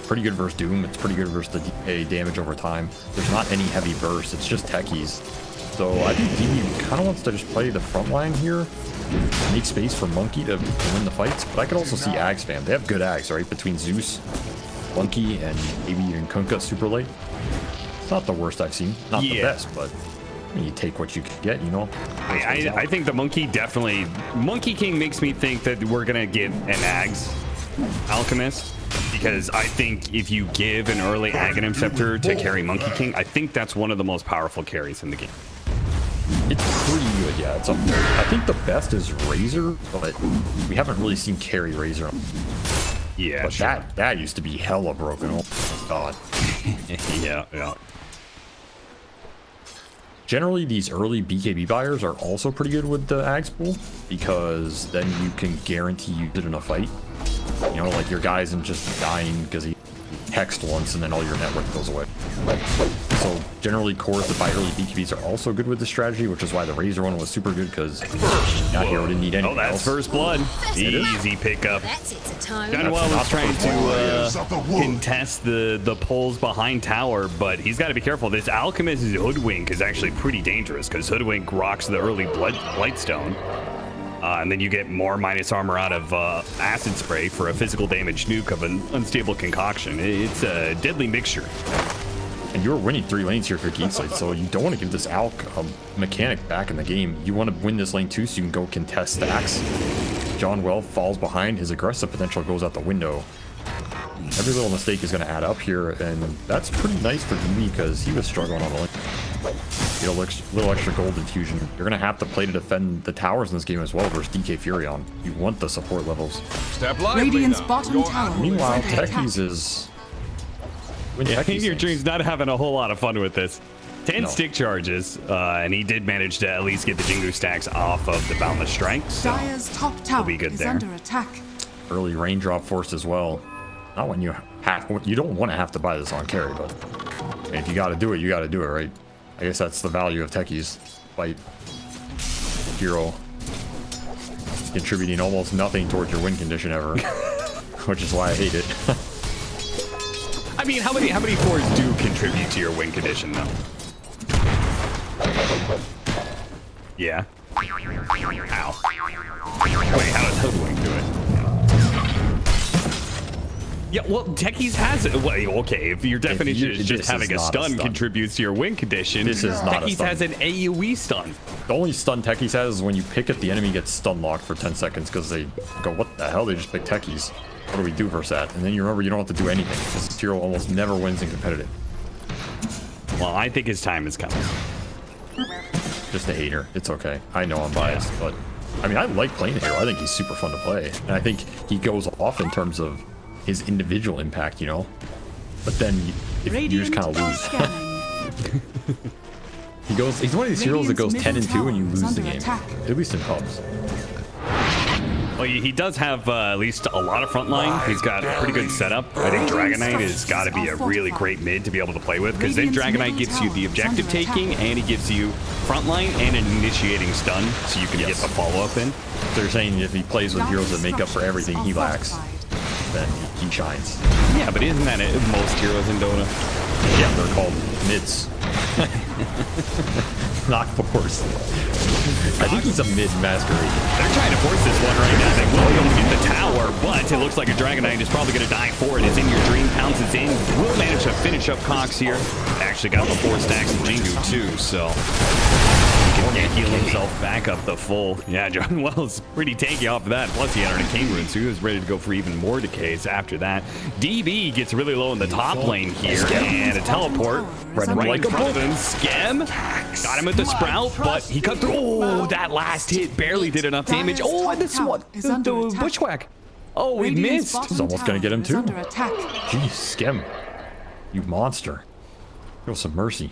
Pretty good versus Doom, it's pretty good versus the DPC damage over time. There's not any heavy bursts, it's just techies. So I think DB kind of wants to just play the front line here, make space for Monkey to win the fights, but I could also see ag spam. They have good ags, right? Between Zeus, Monkey, and maybe even Kunkka super late. It's not the worst I've seen. Not the best, but I mean, you take what you can get, you know? I think the Monkey definitely... Monkey King makes me think that we're going to get an Ags Alchemist, because I think if you give an early Aghanim Scepter to carry Monkey King, I think that's one of the most powerful carries in the game. It's pretty good, yeah. It's up there. I think the best is Razor, but we haven't really seen carry Razor. Yeah, but sure. that used to be hella broken. Oh my god. yeah. Generally, these early BKB buyers are also pretty good with the Ags pool, because then you can guarantee you did in a fight. You know, like your guy isn't just dying because he hexed once and then all your network goes away. So generally, cores that buy early BKBs are also good with this strategy, which is why the Razor one was super good, because that hero didn't need anything else. First blood. Easy pickup. Gunwell was trying to contest the pulls behind tower, but he's got to be careful. This Alchemist's Hoodwink is actually pretty dangerous, because Hoodwink rocks the early Blightstone. And then you get more minus armor out of Acid Spray for a physical damage nuke of an unstable concoction. It's a deadly mixture. And you're winning 3 lanes here for Geek Slate, so you don't want to give this Alk a mechanic back in the game. You want to win this lane too, so you can go contest stacks. John Well falls behind, his aggressive potential goes out the window. Every little mistake is going to add up here, and that's pretty nice for DB, because he was struggling on the lane. Get a little extra gold infusion. You're going to have to play to defend the towers in this game as well versus DK Furion. You want the support levels. Radiant's bottom tower. Meanwhile, Techies is... I think your dream's not having a whole lot of fun with this. 10 stick charges, and he did manage to at least get the Jingu stacks off of the Boundless Strike. So Dire's top tower is under attack. Early raindrop force as well. Not when you don't want to have to buy this on carry, but if you got to do it, you got to do it, right? I guess that's the value of Techies. Fight hero contributing almost nothing towards your win condition ever, which is why I hate it. I mean, how many fours do contribute to your win condition, though? Yeah. Ow. Wait, how does Hoodwink do it? Yeah, well, Techies has it. Well, okay, if your definition is just having a stun contributes to your win condition, this is not Techies has an AoE stun. The only stun Techies has is when you pick it, the enemy gets stun locked for 10 seconds because they go, what the hell? They just picked Techies. What do we do versus that? And then you remember you don't have to do anything, because this hero almost never wins in competitive. Well, I think his time is coming. Just a hater. It's okay. I know I'm biased, but I mean, I like playing the hero. I think he's super fun to play. And I think he goes off in terms of his individual impact, you know? But then you just kind of lose. He's one of these heroes that goes 10-2 and you lose the game. At least in pubs. Well, he does have at least a lot of frontline. He's got a pretty good setup. I think Dragon Knight has got to be a really great mid to be able to play with, because then Dragon Knight gives you the objective taking, and he gives you frontline and an initiating stun, so you can get the follow-up in. They're saying if he plays with heroes that make up for everything he lacks, then he shines. Yeah, but isn't that it? Most heroes in Dota? Yeah, they're called mids. Not force. I think he's a mid masquerade. They're trying to force this one right now. They will be able to get the tower, but it looks like a Dragon Knight is probably going to die for it. It's in your dream, pounces in. Will manage to finish up Kokz here. Actually got the 4 stacks of Jingu too, so Can't heal himself back up the full. Yeah, John Wells pretty tanky off of that. Plus he entered a king rune, so he was ready to go for even more decays after that. DB gets really low in the top lane here, and a teleport right like a button. Skem got him with the sprout, but he cut through. Oh, that last hit barely did enough damage. Oh, and this one, the bushwhack. Oh, we missed. He's almost gonna get him too. Jeez, Skem, you monster. Show some mercy.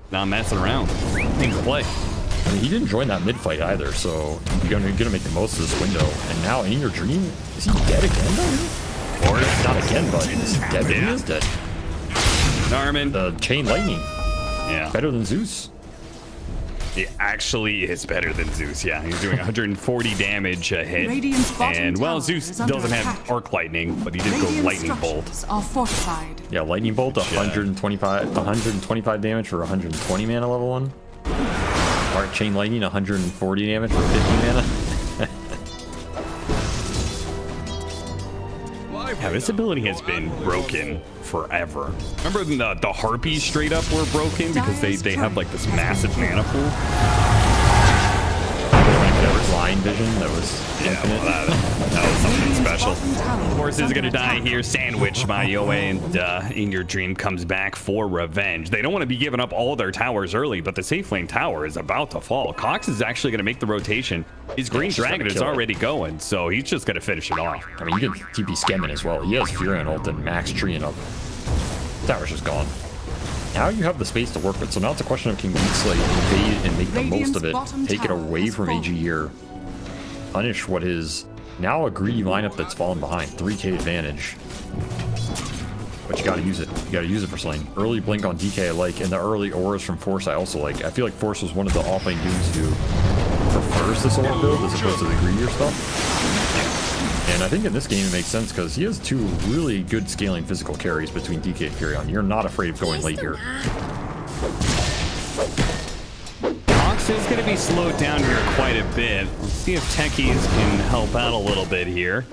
Not messing around. Things to play. I mean, he didn't join that mid fight either, so you're gonna make the most of this window. And now in your dream, is he dead again though? Or not again, but is he dead? Yeah. He is dead. NARMAN. The chain lightning. Yeah. Better than Zeus. It actually is better than Zeus. Yeah, he's doing 140 damage a hit. And well, Zeus doesn't have arc lightning, but he did go lightning bolt. Are fortified. Yeah, lightning bolt, 125 damage for 120 mana level 1. Arc chain lightning, 140 damage for 50 mana. Yeah, this ability has been broken forever. Remember the harpies straight up were broken because they have like this massive mana pool. Line vision that was infinite. Well, that was something special. Horse is gonna die here, sandwiched by Yowe, and In Your Dream comes back for revenge. They don't want to be giving up all their towers early, but the safe lane tower is about to fall. Kokz is actually gonna make the rotation. His green dragon is already going, so he's just gonna finish it off. I mean, you can TP Skemin as well. He has Furion ult and max treeing up. Tower's just gone. Now you have the space to work with, so now it's a question of can Geek Slate invade and make the most of it, take it away from AG here, punish what is now a greedy lineup that's fallen behind. 3k advantage. But you gotta use it. You gotta use it for Slane. Early blink on DK I like, and the early auras from Force I also like. I feel like Force was one of the offlane dudes who prefers this aura build as opposed to the greedier stuff. And I think in this game it makes sense because he has two really good scaling physical carries between DK and Furion. You're not afraid of going late here. Kokz is going to be slowed down here quite a bit. Let's see if techies can help out a little bit here.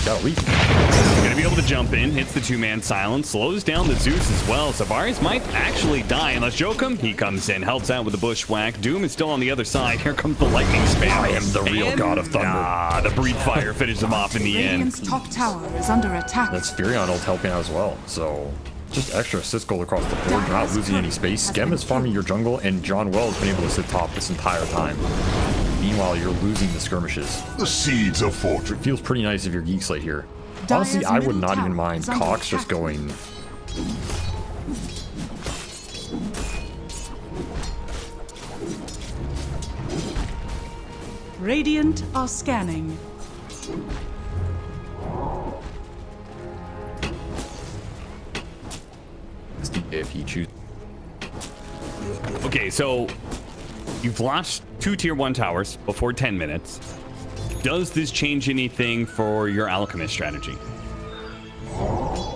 Got a leap. He's going to be able to jump in, hits the two-man silence, slows down the Zeus as well. So Varizh might actually die unless Jhocam, he comes in, helps out with the bushwhack. Doom is still on the other side. Here comes the lightning spam. I am the real god of thunder. Ah, the breed fire finishes him off in the end. Radiant's top tower is under attack. That's Furion ult helping out as well. So just extra assist goal across the board. You're not losing any space. Skem is farming your jungle, and John Well has been able to sit top this entire time. Meanwhile, you're losing the skirmishes. The seeds of fortune. It feels pretty nice if you're Geek Slate here. Honestly, I would not even mind Kokz just going. Radiant are scanning. If he chooses. Okay, so you've launched 2 tier 1 towers before 10 minutes. Does this change anything for your alchemist strategy?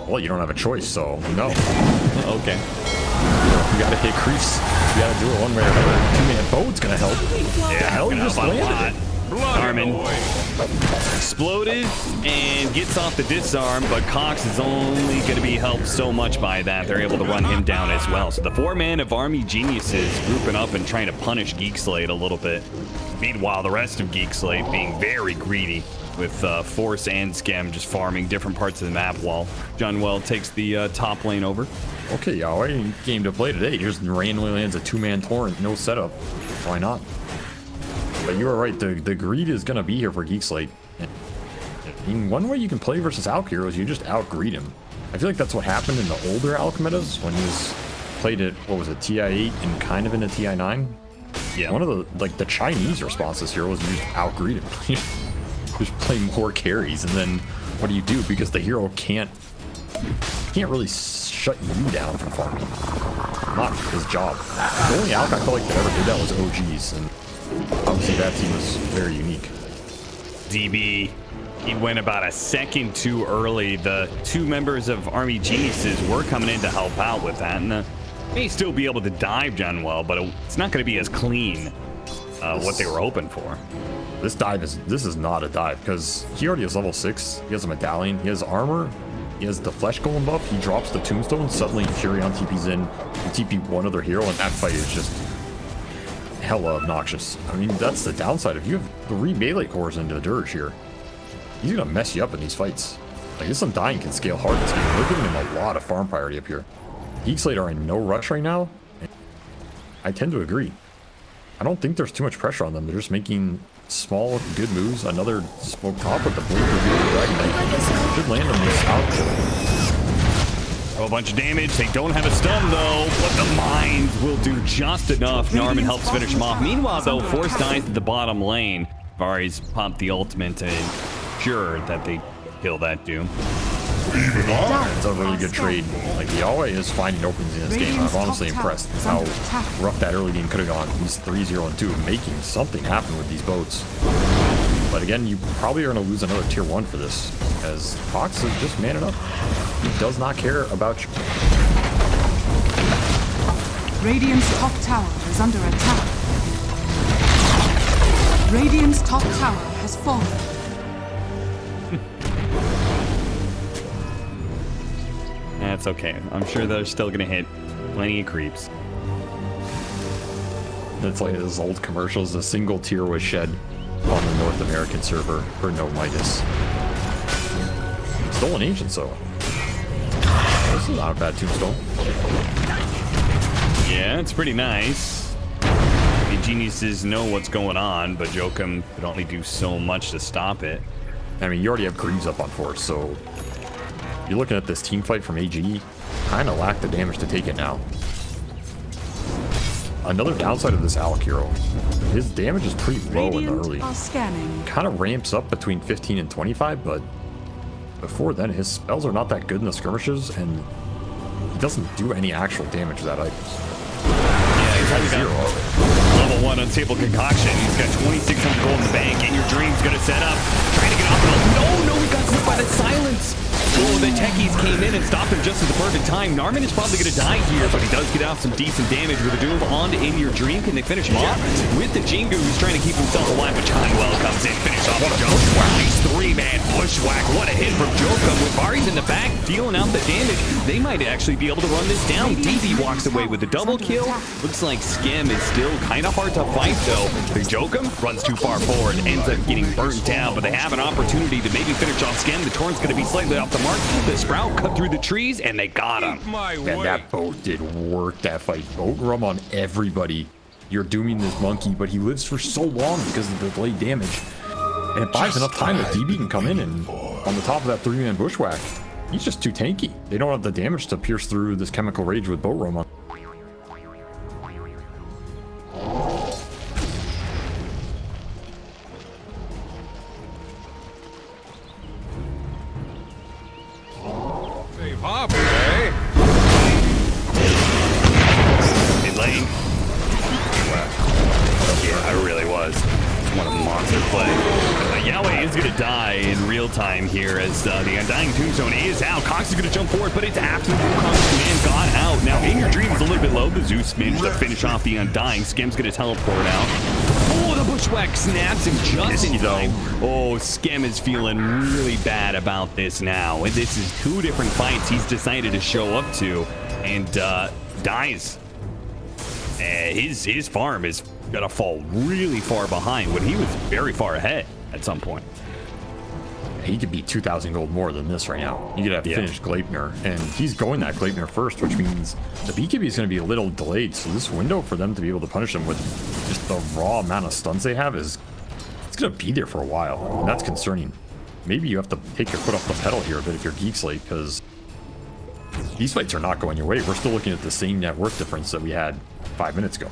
Well, you don't have a choice, so no. Okay. You gotta hit creeps. You gotta do it one way or another. Two-man boat's gonna help. Yeah, hell, you just landed it. NARMAN exploded and gets off the disarm, but Kokz is only going to be helped so much by that. They're able to run him down as well. So the 4-man of Army Geniuses grouping up and trying to punish Geek Slate a little bit. Meanwhile, the rest of Geek Slate being very greedy with Force and Skem just farming different parts of the map while John Well takes the top lane over. Okay, Yowe, game to play today. Just randomly lands a 2-man torrent, no setup. Why not? But you are right, the greed is going to be here for Geek Slate. I mean, one way you can play versus Alch heroes, you just out-greed him. I feel like that's what happened in the older Alch metas when he was played at, what was it, TI8 and kind of in a TI9? Yeah. One of the Chinese responses here was you just out-greed him. Just play more carries, and then what do you do? Because the hero can't really shut you down from farming. Not his job. The only Alch I felt like that ever did that was OGs, and obviously that team was very unique. DB, he went about a second too early. The 2 members of Army Geniuses were coming in to help out with that, and may still be able to dive John Well, but it's not going to be as clean what they were hoping for. This is not a dive because he already has level 6. He has a medallion. He has armor. He has the flesh golem buff. He drops the tombstone. Suddenly Furion TP's in. You TP one other hero, and that fight is just hella obnoxious. I mean, that's the downside. If you have 3 melee cores into the Dirge here, he's gonna mess you up in these fights. Like, this Undying can scale hard this game. We're giving him a lot of farm priority up here. Geek Slate are in no rush right now. I tend to agree. I don't think there's too much pressure on them. They're just making small, good moves. Another smoke top with the blink reveal of the Dragon Knight. Should land on this out kill. Oh, a bunch of damage. They don't have a stun, though, but the mines will do just enough. NARMAN helps finish him off. Meanwhile, though, Force dies at the bottom lane. Varizh popped the ultimate to ensure that they kill that Doom. It's a really good trade. Like, Yowe is finding openings in this game. I'm honestly impressed with how rough that early game could have gone. He's 3-0 and 2, making something happen with these boats. But again, you probably are going to lose another tier 1 for this, as Kokz is just manning up. He does not care about you. Radiant's top tower is under attack. Radiant's top tower has fallen. That's okay. I'm sure they're still going to hit plenty of creeps. It's like those old commercials. A single tear was shed on the North American server for no Midas. Stolen Ancient, so. This is not a bad tombstone. Yeah, it's pretty nice. The geniuses know what's going on, but Jhocam could only do so much to stop it. I mean, you already have Greaves up on Force, so you're looking at this team fight from A.K.A. kind of lack the damage to take it now. Another downside of this Alec hero, his damage is pretty low in the early. Kind of ramps up between 15 and 25, but before then, his spells are not that good in the skirmishes, and he doesn't do any actual damage to that item. Yeah, he's only got level 1 unstable concoction. He's got 2,600 gold in the bank, and your dream's gonna set up. Trying to get off. No, he got clipped by the silence. Oh, the techies came in and stopped him just at the perfect time. NARMAN is probably going to die here, but he does get out some decent damage with a Doom onto In Your Dream. Can they finish him off? With the Jingu, who's trying to keep himself alive, but Well comes in, finish off with Jhocam. Nice 3-man bushwhack. What a hit from Jhocam. With Varizh in the back, dealing out the damage. They might actually be able to run this down. DP walks away with a double kill. Looks like Skem is still kind of hard to fight, though. Jhocam runs too far forward, ends up getting burnt down, but they have an opportunity to maybe finish off Skem. The Torrent's going to be slightly off the mark. The Sprout cut through the trees, and they got him. And that boat did work that fight. Boat rum on everybody. You're dooming this monkey, but he lives for so long because of the delayed damage. And it buys enough time that DB can come in and on the top of that 3-man bushwhack. He's just too tanky. They don't have the damage to pierce through this chemical rage with boat rum on. Mid lane. Yeah, I really was. What a monster play. Yowe is going to die in real time here as the Undying Tombstone is out. Kokz is going to jump forward, but it's absolutely Kokz got out. Now, In Your Dream is a little bit low. The Zeus managed to finish off the Undying. Skem's going to teleport out. Oh, the bushwhack snaps him just in time. Oh, Skem is feeling really bad about this now. And this is 2 different fights he's decided to show up to and dies. His farm is gonna fall really far behind when he was very far ahead at some point. He could be 2,000 gold more than this right now. You could have finished Gleipnir, and he's going that Gleipnir first, which means the BKB is going to be a little delayed. So this window for them to be able to punish him with just the raw amount of stuns they have it's going to be there for a while, and that's concerning. Maybe you have to take your foot off the pedal here a bit if you're Geek Slate, because these fights are not going your way. We're still looking at the same net worth difference that we had 5 minutes ago.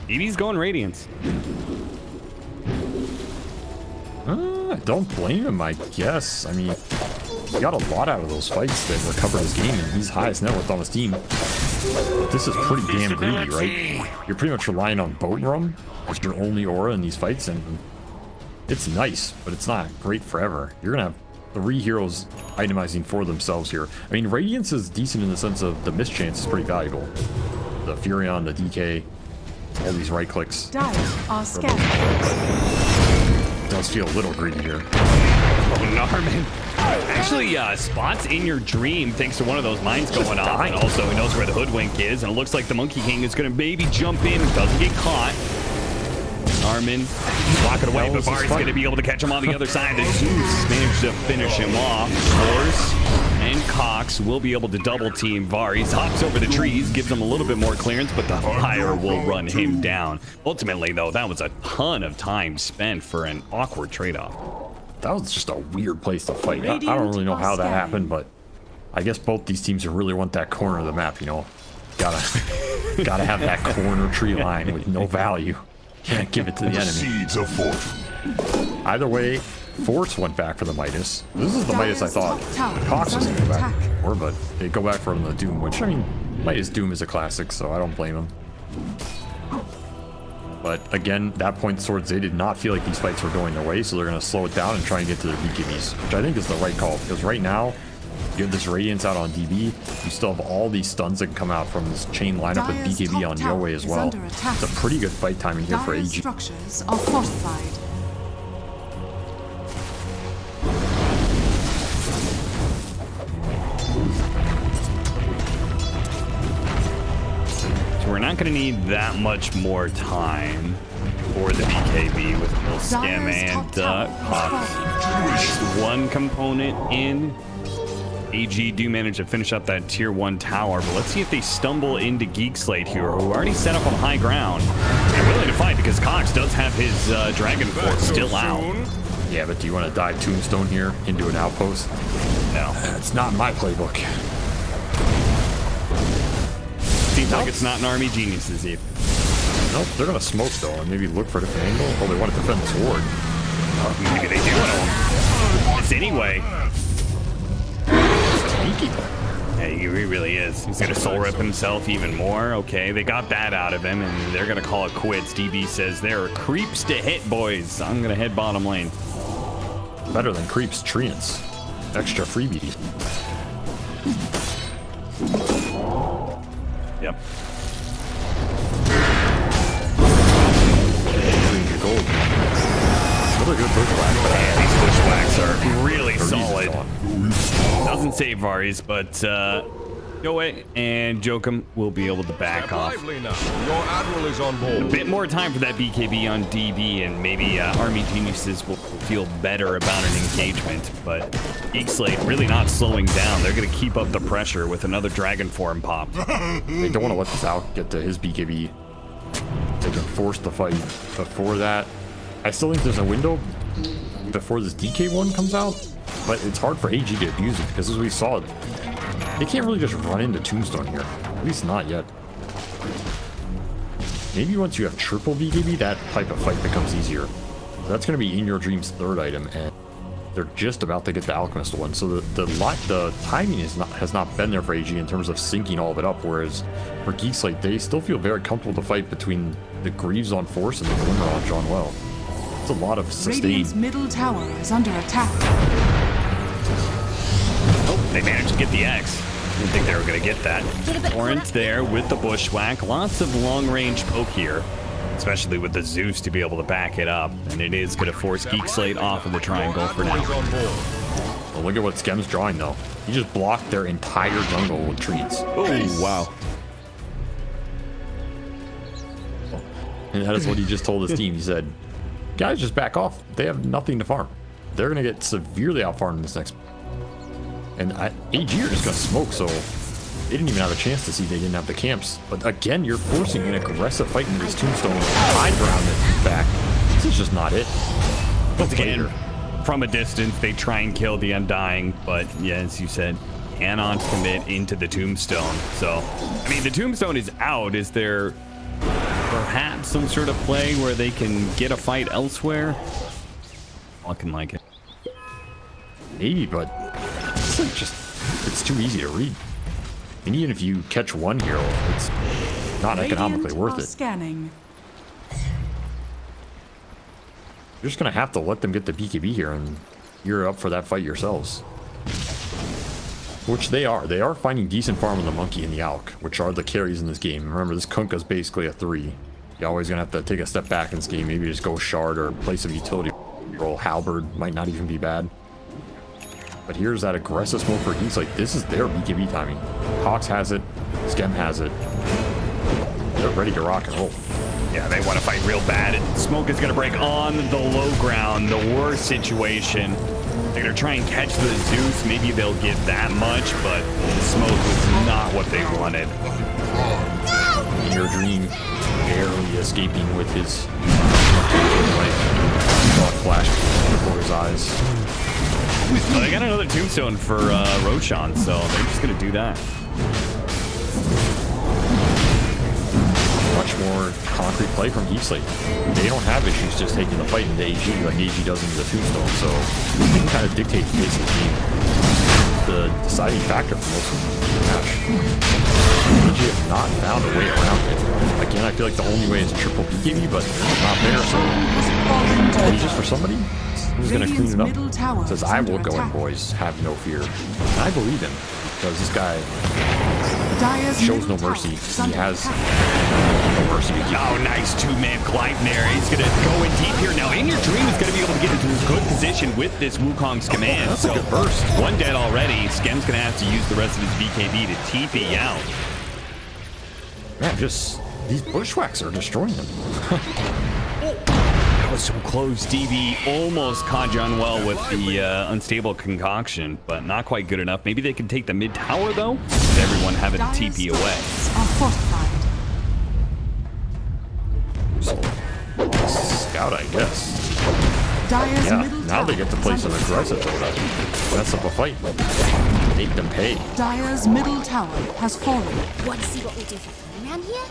EV's going Radiance. I don't blame him, I guess. I mean, he got a lot out of those fights that recovered his game, and he's highest net worth on his team. But this is pretty damn greedy, right? You're pretty much relying on boat rum as your only aura in these fights, and it's nice, but it's not great forever. You're gonna have 3 heroes itemizing for themselves here. I mean, Radiance is decent in the sense of the mischance is pretty valuable. The Furion, the DK, all these right clicks. Dive are scattered. Does feel a little greedy here. NARMAN actually spots in your dream thanks to one of those mines going off, and also he knows where the hoodwink is, and it looks like the Monkey King is going to maybe jump in, doesn't get caught. NARMAN block it away, but Varizh's going to be able to catch him on the other side. The Zeus managed to finish him off. Force and Kokz will be able to double team Varizh. Hops over the trees, gives him a little bit more clearance, but the fire will run him down. Ultimately, though, that was a ton of time spent for an awkward trade-off. That was just a weird place to fight. I don't really know how that happened, but I guess both these teams really want that corner of the map, you know. Gotta have that corner tree line with no value. Can't give it to the enemy. Seeds of fortune. Either way, Force went back for the Midas. This is the Midas I thought Kokz was going to go back for, but they go back for the Doom, which, I mean, Midas Doom is a classic, so I don't blame him. But again, that point Swords, they did not feel like these fights were going their way, so they're going to slow it down and try and get to their BKBs, which I think is the right call, because right now, you have this Radiance out on DB, you still have all these stuns that can come out from this chain lineup with BKB on Yowe as well. It's a pretty good fight timing here for AG. Structures are fortified. So we're not going to need that much more time for the BKB with a little skem and Kokz. One component in. AG do manage to finish up that tier 1 tower, but let's see if they stumble into Geek Slate here, who already set up on high ground and willing to fight because Kokz does have his Dragon Force still out. Yeah, but do you want to dive Tombstone here into an outpost? No. It's not my playbook. Seems like it's not an Army Geniuses either. Nope, they're going to smoke though, and maybe look for a different angle. Oh, they want to defend the sword. Maybe they do want to. It's anyway. Yeah, he really is. He's gonna soul rip himself even more. Okay, they got that out of him, and they're gonna call it quits. DB says there are creeps to hit, boys. I'm gonna head bottom lane. Better than creeps, treants. Extra freebie. Yep. Gold. Another good bushwhack, but yeah, these bushwhacks are really solid. Doesn't save Varizh, but Yowe and Jhocam will be able to back off. Your admiral is on board. A bit more time for that BKB on DB, and maybe Army Geniuses will feel better about an engagement, but Geek Slate really not slowing down. They're going to keep up the pressure with another Dragon Form pop. They don't want to let this out get to his BKB. They can force the fight before that. I still think there's a window before this DK one comes out, but it's hard for AG to abuse it because as we saw, they can't really just run into Tombstone here. At least not yet. Maybe once you have triple BKB, that type of fight becomes easier. That's going to be in your dream's third item, and they're just about to get the Alchemist one. So the timing has not been there for AG in terms of syncing all of it up, whereas for Geek Slate, they still feel very comfortable to fight between the Greaves on Force and the Glimmer on John Well. It's a lot of sustain. Radiant's middle tower is under attack. Oh, they managed to get the X. Didn't think they were going to get that. Torrent there with the bushwhack. Lots of long-range poke here, especially with the Zeus to be able to back it up. And it is going to force Geek Slate off of the triangle for now. Well, look at what Skem's drawing, though. He just blocked their entire jungle with trees. Oh, wow. And that is what he just told his team. He said, guys, just back off. They have nothing to farm. They're going to get severely outfarmed in this next. And AG are just going to smoke, so they didn't even have a chance to see they didn't have the camps. But again, you're forcing an aggressive fight into this Tombstone high ground it back. This is just not it. Once again, from a distance, they try and kill the Undying, but yeah, as you said, cannot commit into the Tombstone. So, I mean, the Tombstone is out. Is there perhaps some sort of play where they can get a fight elsewhere? Looking like it. Maybe, but it's too easy to read. And even if you catch one hero, it's not economically worth it. Scanning. You're just gonna have to let them get the BKB here, and you're up for that fight yourselves. Which they are. They are finding decent farm on the Monkey and the Alk, which are the carries in this game. Remember, this Kunkka's basically a 3. You're always gonna have to take a step back in this game. Maybe just go Shard or play some utility role. Halberd might not even be bad. But here's that aggressive smoke for Geek Slate. This is their BKB timing. Kokz has it. Skem has it. They're ready to rock and roll. Yeah, they want to fight real bad. Smoke is going to break on the low ground, the worst situation. They're going to try and catch the Zeus. Maybe they'll get that much, but Smoke was not what they wanted. In your dream, barely escaping with his flash before his eyes. Well, they got another tombstone for Roshan, so they're just going to do that. Much more concrete play from Geek Slate. They don't have issues just taking the fight into AG like AG does into the tombstone, so they can kind of dictate the pace of the game. The deciding factor for most of the match. AG have not found a way around it. Again, I feel like the only way is triple BKB, but it's not there, so just for somebody who's going to clean it up. Says, I will go in, boys. Have no fear. And I believe him, because this guy shows no mercy. He has no mercy to give. Oh, nice two-man Gleipnir. He's going to go in deep here. Now, In Your Dream is going to be able to get into a good position with this Wukong's command. That's a good burst. One dead already. Skem's going to have to use the rest of his BKB to TP out. Man, just these bushwhacks are destroying them. That was so close. DB almost caught John well with the unstable concoction, but not quite good enough. Maybe they can take the mid tower though, with everyone having to TP away. Scout, I guess. Yeah, now they get to play some aggressive Dota. Mess up a fight. Make them pay. Dire's middle tower has fallen. Want to see what we do for around here?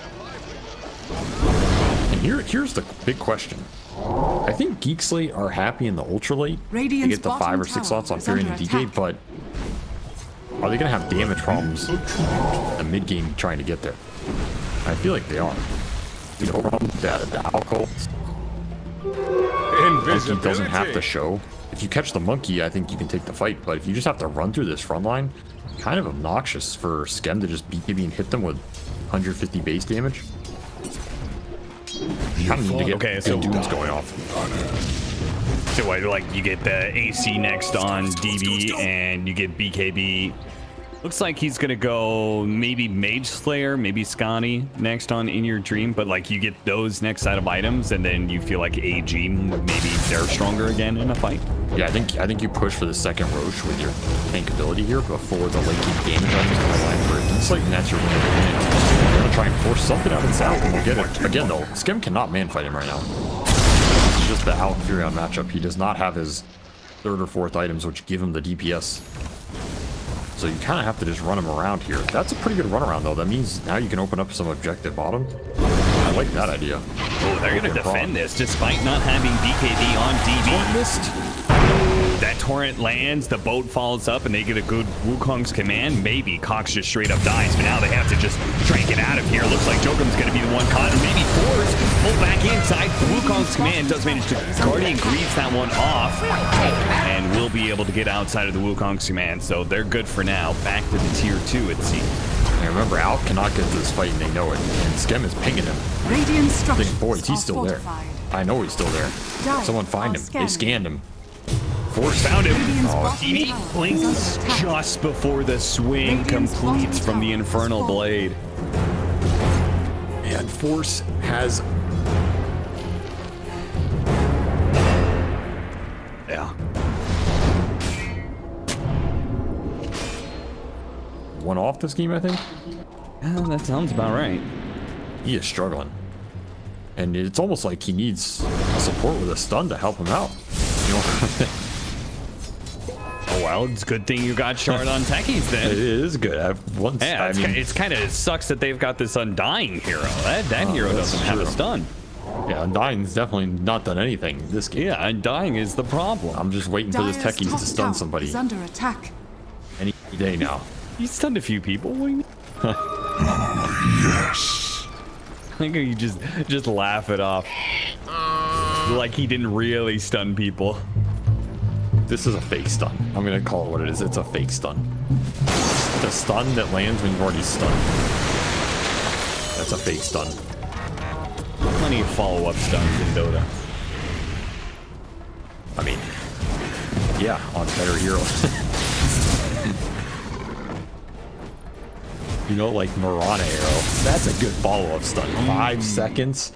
And here's the big question. I think Geek Slate are happy in the ultra late. They get the 5 or 6 slots on Fury and DK, but are they going to have damage problems in the mid game trying to get there? I feel like they are. You know, the alcohol. Monkey doesn't have to show. If you catch the monkey, I think you can take the fight, but if you just have to run through this front line, kind of obnoxious for Skem to just BKB and hit them with 150 base damage. You kind of need to get good dudes going off. So what, like you get the AC next on DB and you get BKB. Looks like he's gonna go maybe Mage Slayer, maybe Scotty next on In Your Dream, but like you get those next set of items and then you feel like AG, maybe they're stronger again in a fight. Yeah, I think you push for the second Roche with your tank ability here before the late game damage items come online for it. It's like that's your winning advantage. You're gonna try and force something out of the out and we'll get it. Again though, Skem cannot man fight him right now. This is just the out Furion matchup. He does not have his 3rd or 4th items which give him the DPS. So you kind of have to just run him around here. That's a pretty good run around though. That means now you can open up some objective bottom. I like that idea. Oh, they're going to defend this despite not having BKB on DB. Missed. That torrent lands, the boat falls up, and they get a good Wukong's command. Maybe Kokz just straight up dies, but now they have to just try and get out of here. Looks like Jhocam's going to be the one caught, and maybe Force pull back inside. Wukong's command does manage to Guardian greaves that one off, and will be able to get outside of the Wukong's command, so they're good for now. Back to the tier 2, it seems. And remember, Alp cannot get to this fight, and they know it. And Skem is pinging him. Radiant structures boys, he's still there. I know he's still there. Someone find him. They scanned him. Force found him. Oh, DB blinks just before the swing completes from the Infernal Blade. And Force has... Yeah. One off this game, I think? Yeah, that sounds about right. He is struggling. And it's almost like he needs a support with a stun to help him out. You know? Oh, well, it's a good thing you got Shard on techies then. It is good. It's kind of sucks that they've got this Undying hero. That hero doesn't have a stun. Yeah, Undying's definitely not done anything this game. Yeah, Undying is the problem. I'm just waiting for this techies to stun somebody. Is under attack. Any day now. He stunned a few people. Yes. I think you just laugh it off. Like he didn't really stun people. This is a fake stun. I'm gonna call it what it is. It's a fake stun. The stun that lands when you've already stunned. That's a fake stun. Plenty of follow-up stuns in Dota. I mean, yeah, on better heroes. You know, like Mirana arrow. That's a good follow-up stun. 5 seconds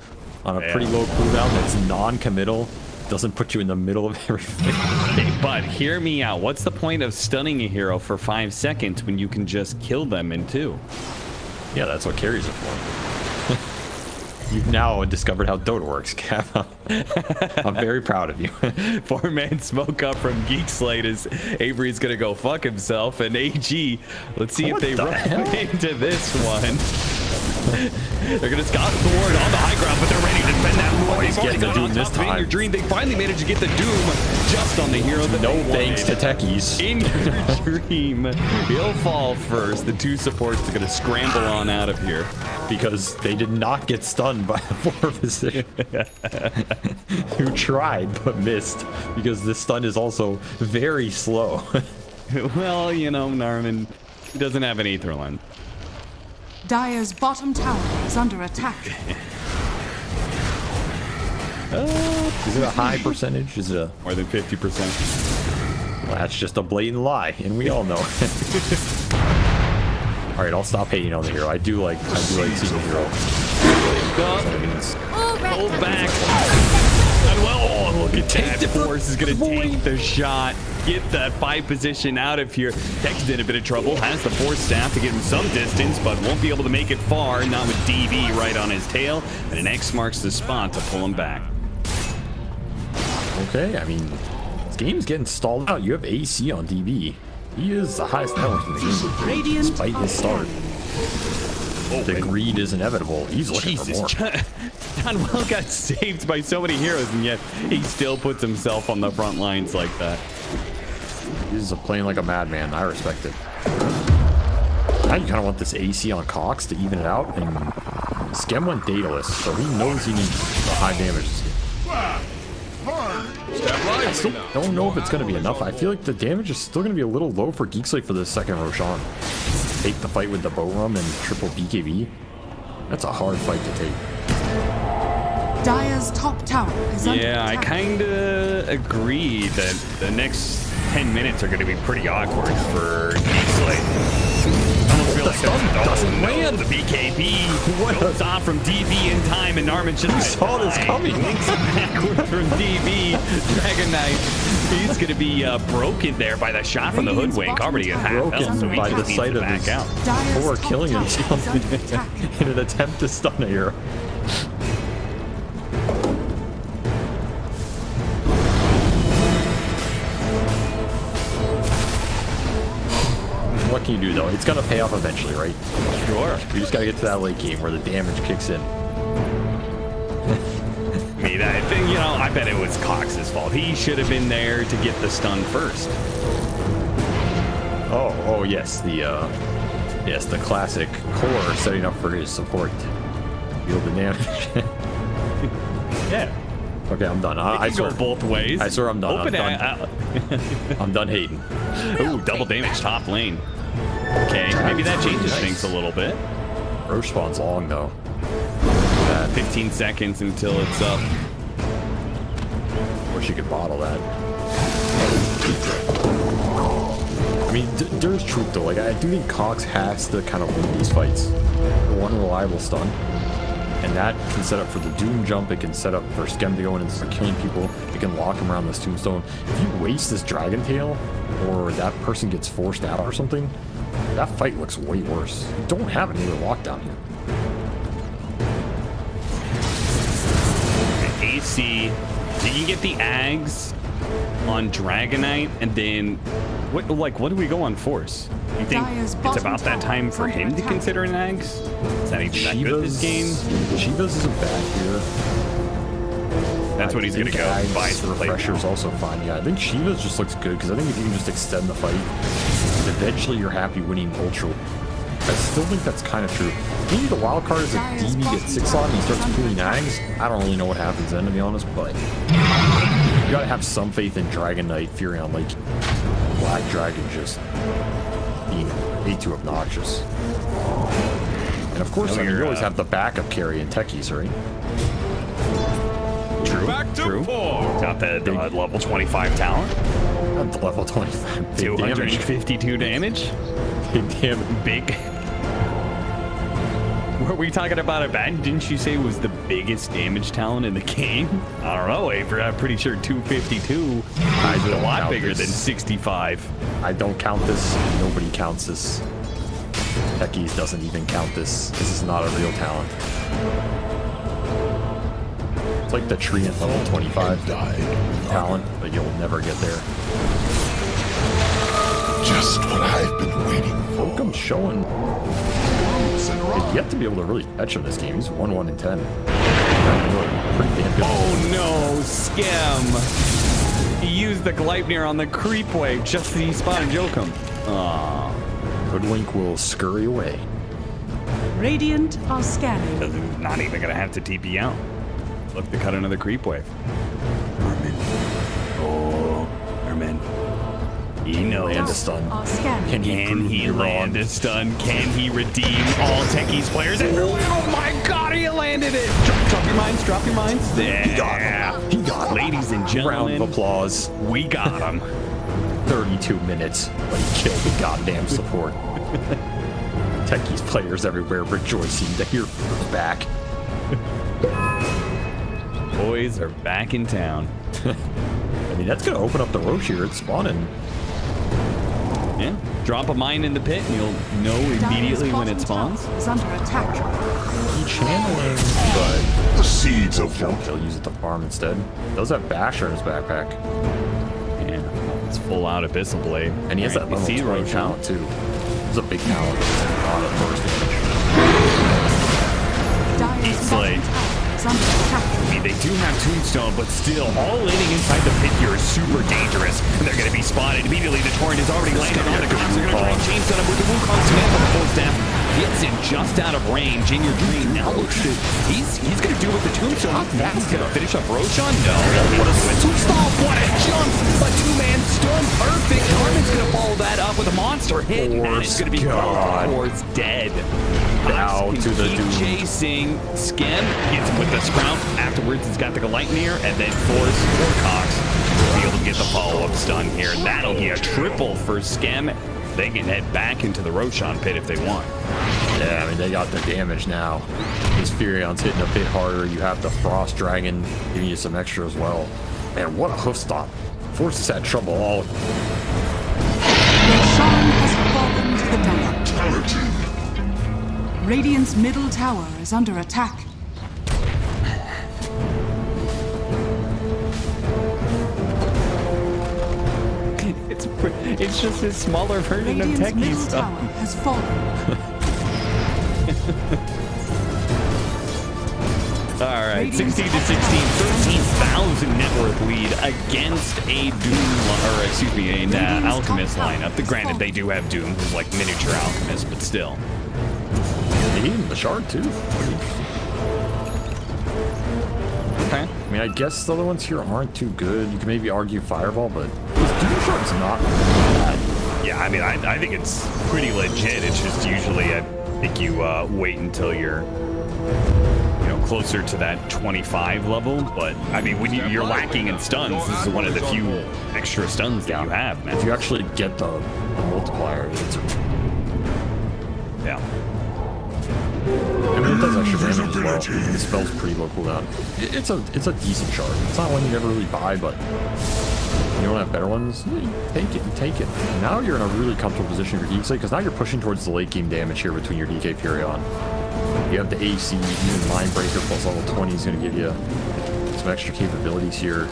on a pretty low cooldown that's non-committal. Doesn't put you in the middle of everything. Okay, but hear me out. What's the point of stunning a hero for 5 seconds when you can just kill them in 2? Yeah, that's what carries it for. You've now discovered how Dota works, Cav. I'm very proud of you. 4-man smoke up from Geek Slate as Avery's gonna go fuck himself, and AG, let's see if they run into this one. They're gonna scout the ward on the high ground, but they're ready to defend that ward. He's getting the Doom this time. Your dream, they finally managed to get the Doom just on the hero that No they thanks to wanted. techies. In your dream, he'll fall first. The 2 supports are gonna scramble on out of here. Because they did not get stunned by the 4 physician. Who tried but missed. Because this stun is also very slow. Well, you know, NARMAN doesn't have an Aether Lens. Dire's bottom tower is under attack. Is it a high percentage? Is it a... More than 50%. Well, that's just a blatant lie, and we all know. All right, I'll stop hating on the hero. I do like seeing the hero. Hold back. Well, look at that. Force is going to take the shot. Get that 5 position out of here. Tech's in a bit of trouble. Has the Force staff to get him some distance, but won't be able to make it far. Not with DB right on his tail. And an X marks the spot to pull him back. Okay, I mean, this game's getting stalled out. You have AC on DB. He is the highest network in the game, despite his start. The greed is inevitable. He's looking for more. John Well got saved by so many heroes, and yet he still puts himself on the front lines like that. He's playing like a madman. I respect it. Now you kind of want this AC on Kokz to even it out, and Skem went dataless, so he knows he needs a high damage. I still don't know if it's going to be enough. I feel like the damage is still going to be a little low for Geek Slate for this second Roshan. Take the fight with the boat rum and triple BKB. That's a hard fight to take. Dire's top tower is under Yeah, I attack. kind of agree that the next 10 minutes are going to be pretty awkward for Geek Slate. The stun doesn't land. The BKB goes off from DB in time, and NARMAN just saw this coming. Backward from DB. Dragon Knight, he's going to be broken there by the shot from the Hoodwink. Already at half health, so Broken he by just the needs sight to of back his out. Dire's Or top killing tower himself is under attack. in an attempt to stun a hero. What can you do though? It's gonna pay off eventually, right? Sure. You just gotta get to that late game where the damage kicks in. I think, you know, I bet it was Cox's fault. He should have been there to get the stun first. Oh yes, the classic core setting up for his support. Feel the damage. Yeah. Okay, I'm done. I Go swear. both ways. I swear I'm done. Open I'm done hating. Ooh, double damage top lane. Okay, maybe that changes things a little bit. Roche spawn's long though. 15 seconds until it's up. Wish you could bottle that. I mean, there's truth though. Like, I do think Kokz has to kind of win these fights. One reliable stun. And that can set up for the Doom jump. It can set up for Skem to go in and start killing people. It can lock him around this tombstone. If you waste this Dragon Tail, or that person gets forced out or something, that fight looks way worse. You don't have any other lockdown here. AC, you can get the Ags on Dragonite, and then what do we go on Force? You think Dire's it's bottom about that tower time is for under him to attack. consider an Ags? Is that even that good this game? Chivas isn't bad here. That's what he's gonna go buy The the refresher's also fine. Yeah, I think Chivas just looks good because I think if you can just extend the fight, eventually you're happy winning Ultra. I still think that's kind of true. Maybe the wild card is if DB gets 6 on and he starts pulling Ags. I don't really know what happens then, to be honest, but you gotta have some faith in Dragon Knight, Fury on Lake. Black Dragon just being way too obnoxious. And of course, I mean, you always have the backup carry in techies, right? True. Got the level 25 talent. At the level 25. Big damage. 252 damage. Big damage. Big. Were we talking about it bad? Didn't you say it was the biggest damage talent in the game? I don't know, Avery. I'm pretty sure 252 is a lot bigger than 65. I don't count this. Nobody counts this. Techies doesn't even count this. This is not a real talent. It's like the tree at level 25 talent, but you'll never get there. Just what I've been waiting for. Jhocam's showing. He's yet to be able to really catch him this game. He's 1-1 in 10. Pretty damn good. Oh no, Skem. He used the Gleipnir on the creep wave just as he spotted Jhocam. Aww. Hoodwink will scurry away. Radiant are scanning. Not even gonna have to TP out. Look to cut another creep wave. NARMAN. Oh, NARMAN. He knows. Land a stun. Are scanning. Can he land a stun? Can he redeem all Techies players? And oh my god, he landed it! Drop your mines, drop your mines. Yeah. He got him. He got him. Ladies and gentlemen. Round of applause. We got him. 32 minutes, but he killed the goddamn support. Techies players everywhere rejoicing to hear he's back. Boys are back in town. I mean, that's going to open up the Roche here. It's spawning. Yeah, drop a mine in the pit and you'll know immediately when it spawns. Is under attack. He channeling, but The seeds of he'll use it to farm instead. Does have Basher in his backpack. Yeah, it's full out Abyssal Blade. And he has that level 20 talent too. It's a big talent. A lot of burst damage. Geek Slate. Is under attack. I mean, they do have Tombstone, but still, all landing inside the pit here is super dangerous. And they're going to be spotted. Immediately, the Torrent has already landed on the Kokz. They're going to try and chain stun him with the Wukong Smash on the full staff. Gets him just out of range in your dream. Now looks to, he's going to do with the Tombstone. That's going to finish up Roshan? No. What a switch stop. What a jump. A two-man stun. Perfect. NARMAN's going to follow that up with a monster hit. And that is going to be Kokz dead. Now to the keep chasing. Skem gets him with the Sprout. Afterwards, he's got the Gleipnir, and then Force or Kokz will be able to get the follow-up stun here. That'll be a triple for Skem. They can head back into the Roshan pit if they want. Yeah, I mean, they got the damage now. This Furion's hitting a bit harder. You have the Frost Dragon giving you some extra as well. Man, what a hoof stop. Force has had trouble all. Roshan has fallen to the down. Radiant's middle tower is under attack. It's just a smaller version Radiant's of Techie middle stuff. tower has fallen. All right, 16 to 16, 13,000 net worth lead against a Doom, or excuse me, an Alchemist lineup. Granted, they do have Doom, who's like miniature Alchemist, but still. They gave him the shard too. Okay. I mean, I guess the other ones here aren't too good. You can maybe argue Fireball, but this Doom Shard's not bad. Yeah, I mean, I think it's pretty legit. It's just usually I think you wait until you're, you know, closer to that 25 level. But I mean, when you're lacking in stuns, this is one of the few extra stuns that you have, man. If you actually get the multiplier, it's Yeah. I mean, it does extra damage as well. The spell's pretty low cooldown. It's a decent shard. It's not one you never really buy, but you don't have better ones. You take it and take it. And now you're in a really comfortable position for Geek Slate because now you're pushing towards the late game damage here between your DK Furion. You have the AC, even Mindbreaker plus level 20 is going to give you some extra capabilities here.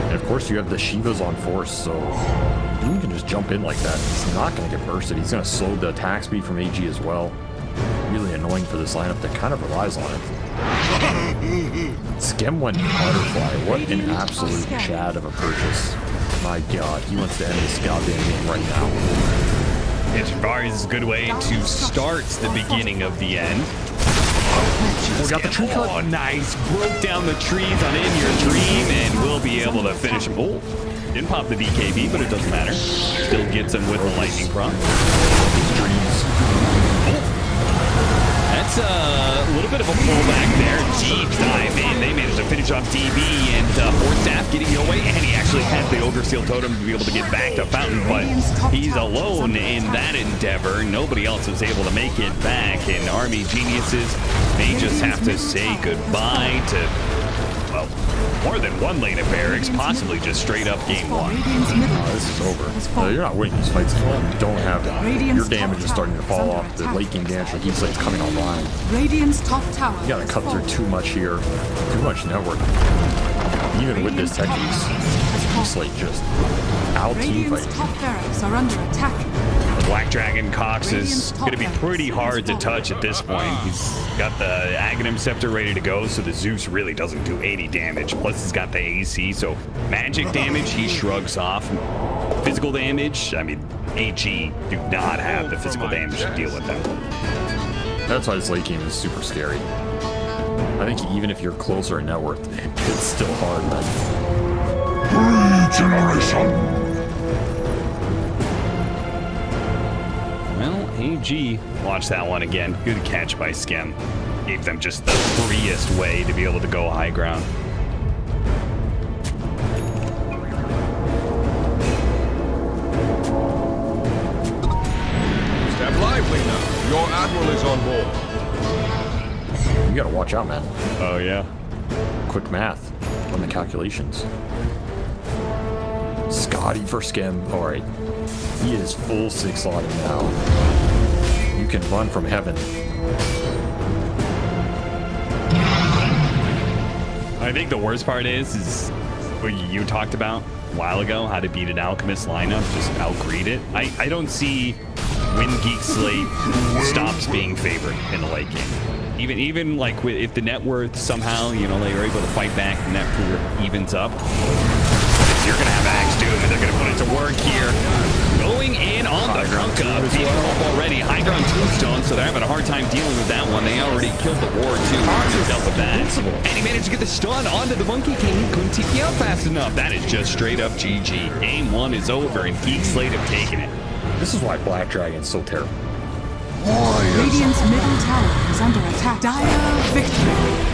And of course, you have the Shivas on Force, so Doom can just jump in like that. He's not going to get bursted. He's going to slow the attack speed from AG as well. Really annoying for this lineup that kind of relies on it. Skem went Butterfly. What an absolute chad of a purchase. My god, he wants to end this goddamn game right now. It's Varizh's good way to start the beginning of the end. We got the tree cut. Oh, nice. Broke down the trees on In Your Dream, and we'll be able to finish him. Oh, didn't pop the BKB, but it doesn't matter. Still gets him with the lightning prompt. Trees. That's It's a little bit of a pullback there. Deep dive in. They managed to finish off DB and Staff getting Yowe, and he actually had the Overseal Totem to be able to get back to Fountain, but he's alone in that endeavor. Nobody else is able to make it back, and Army Geniuses may just have to say goodbye to, well, more than one lane of barracks, possibly just straight up game one. This is over. You're not winning these fights anymore. You don't have it. Your damage is starting to fall off. The late game damage for Geek Slate's coming online. Radiant's top tower. You gotta cut through too much here. Too much network. Even with this tech use, Geek Slate just out team fighting. Top barracks are under attack. Black Dragon Kokz is going to be pretty hard to touch at this point. He's got the Aghanim Scepter ready to go, so the Zeus really doesn't do any damage. Plus, he's got the AC, so magic damage he shrugs off. Physical damage, I mean, A.K.A. do not have the physical damage to deal with them. That's why this late game is super scary. I think even if you're closer in net worth, it's still hard, man. Regeneration. Well, A.K.A. watch that one again. Good catch by Skem. Gave them just the freest way to be able to go high ground. Step lively now. Your admiral is on board. You gotta watch out, man. Oh, yeah. Quick math on the calculations. Scotty for Skem. All right. He is full 6-slotting now. You can run from heaven. I think the worst part is what you talked about a while ago, how to beat an Alchemist lineup, just outgreed it. I don't see when Geek Slate stops being favored in the late game. Even like if the net worth somehow, you know, they are able to fight back, the net pool evens up, you're going to have Axe Doom, and they're going to put it to work here. Going in on the Drunk Up, beating them up already. High ground Tombstone, so they're having a hard time dealing with that one. They already killed the ward, too. Dealt with that. And he managed to get the stun onto the Monkey King. He couldn't TP out fast enough. That is just straight up GG. Game one is over, and Geek Slate have taken it. This is why Black Dragon's so terrible. Radiant's middle tower is under attack. Dire victory.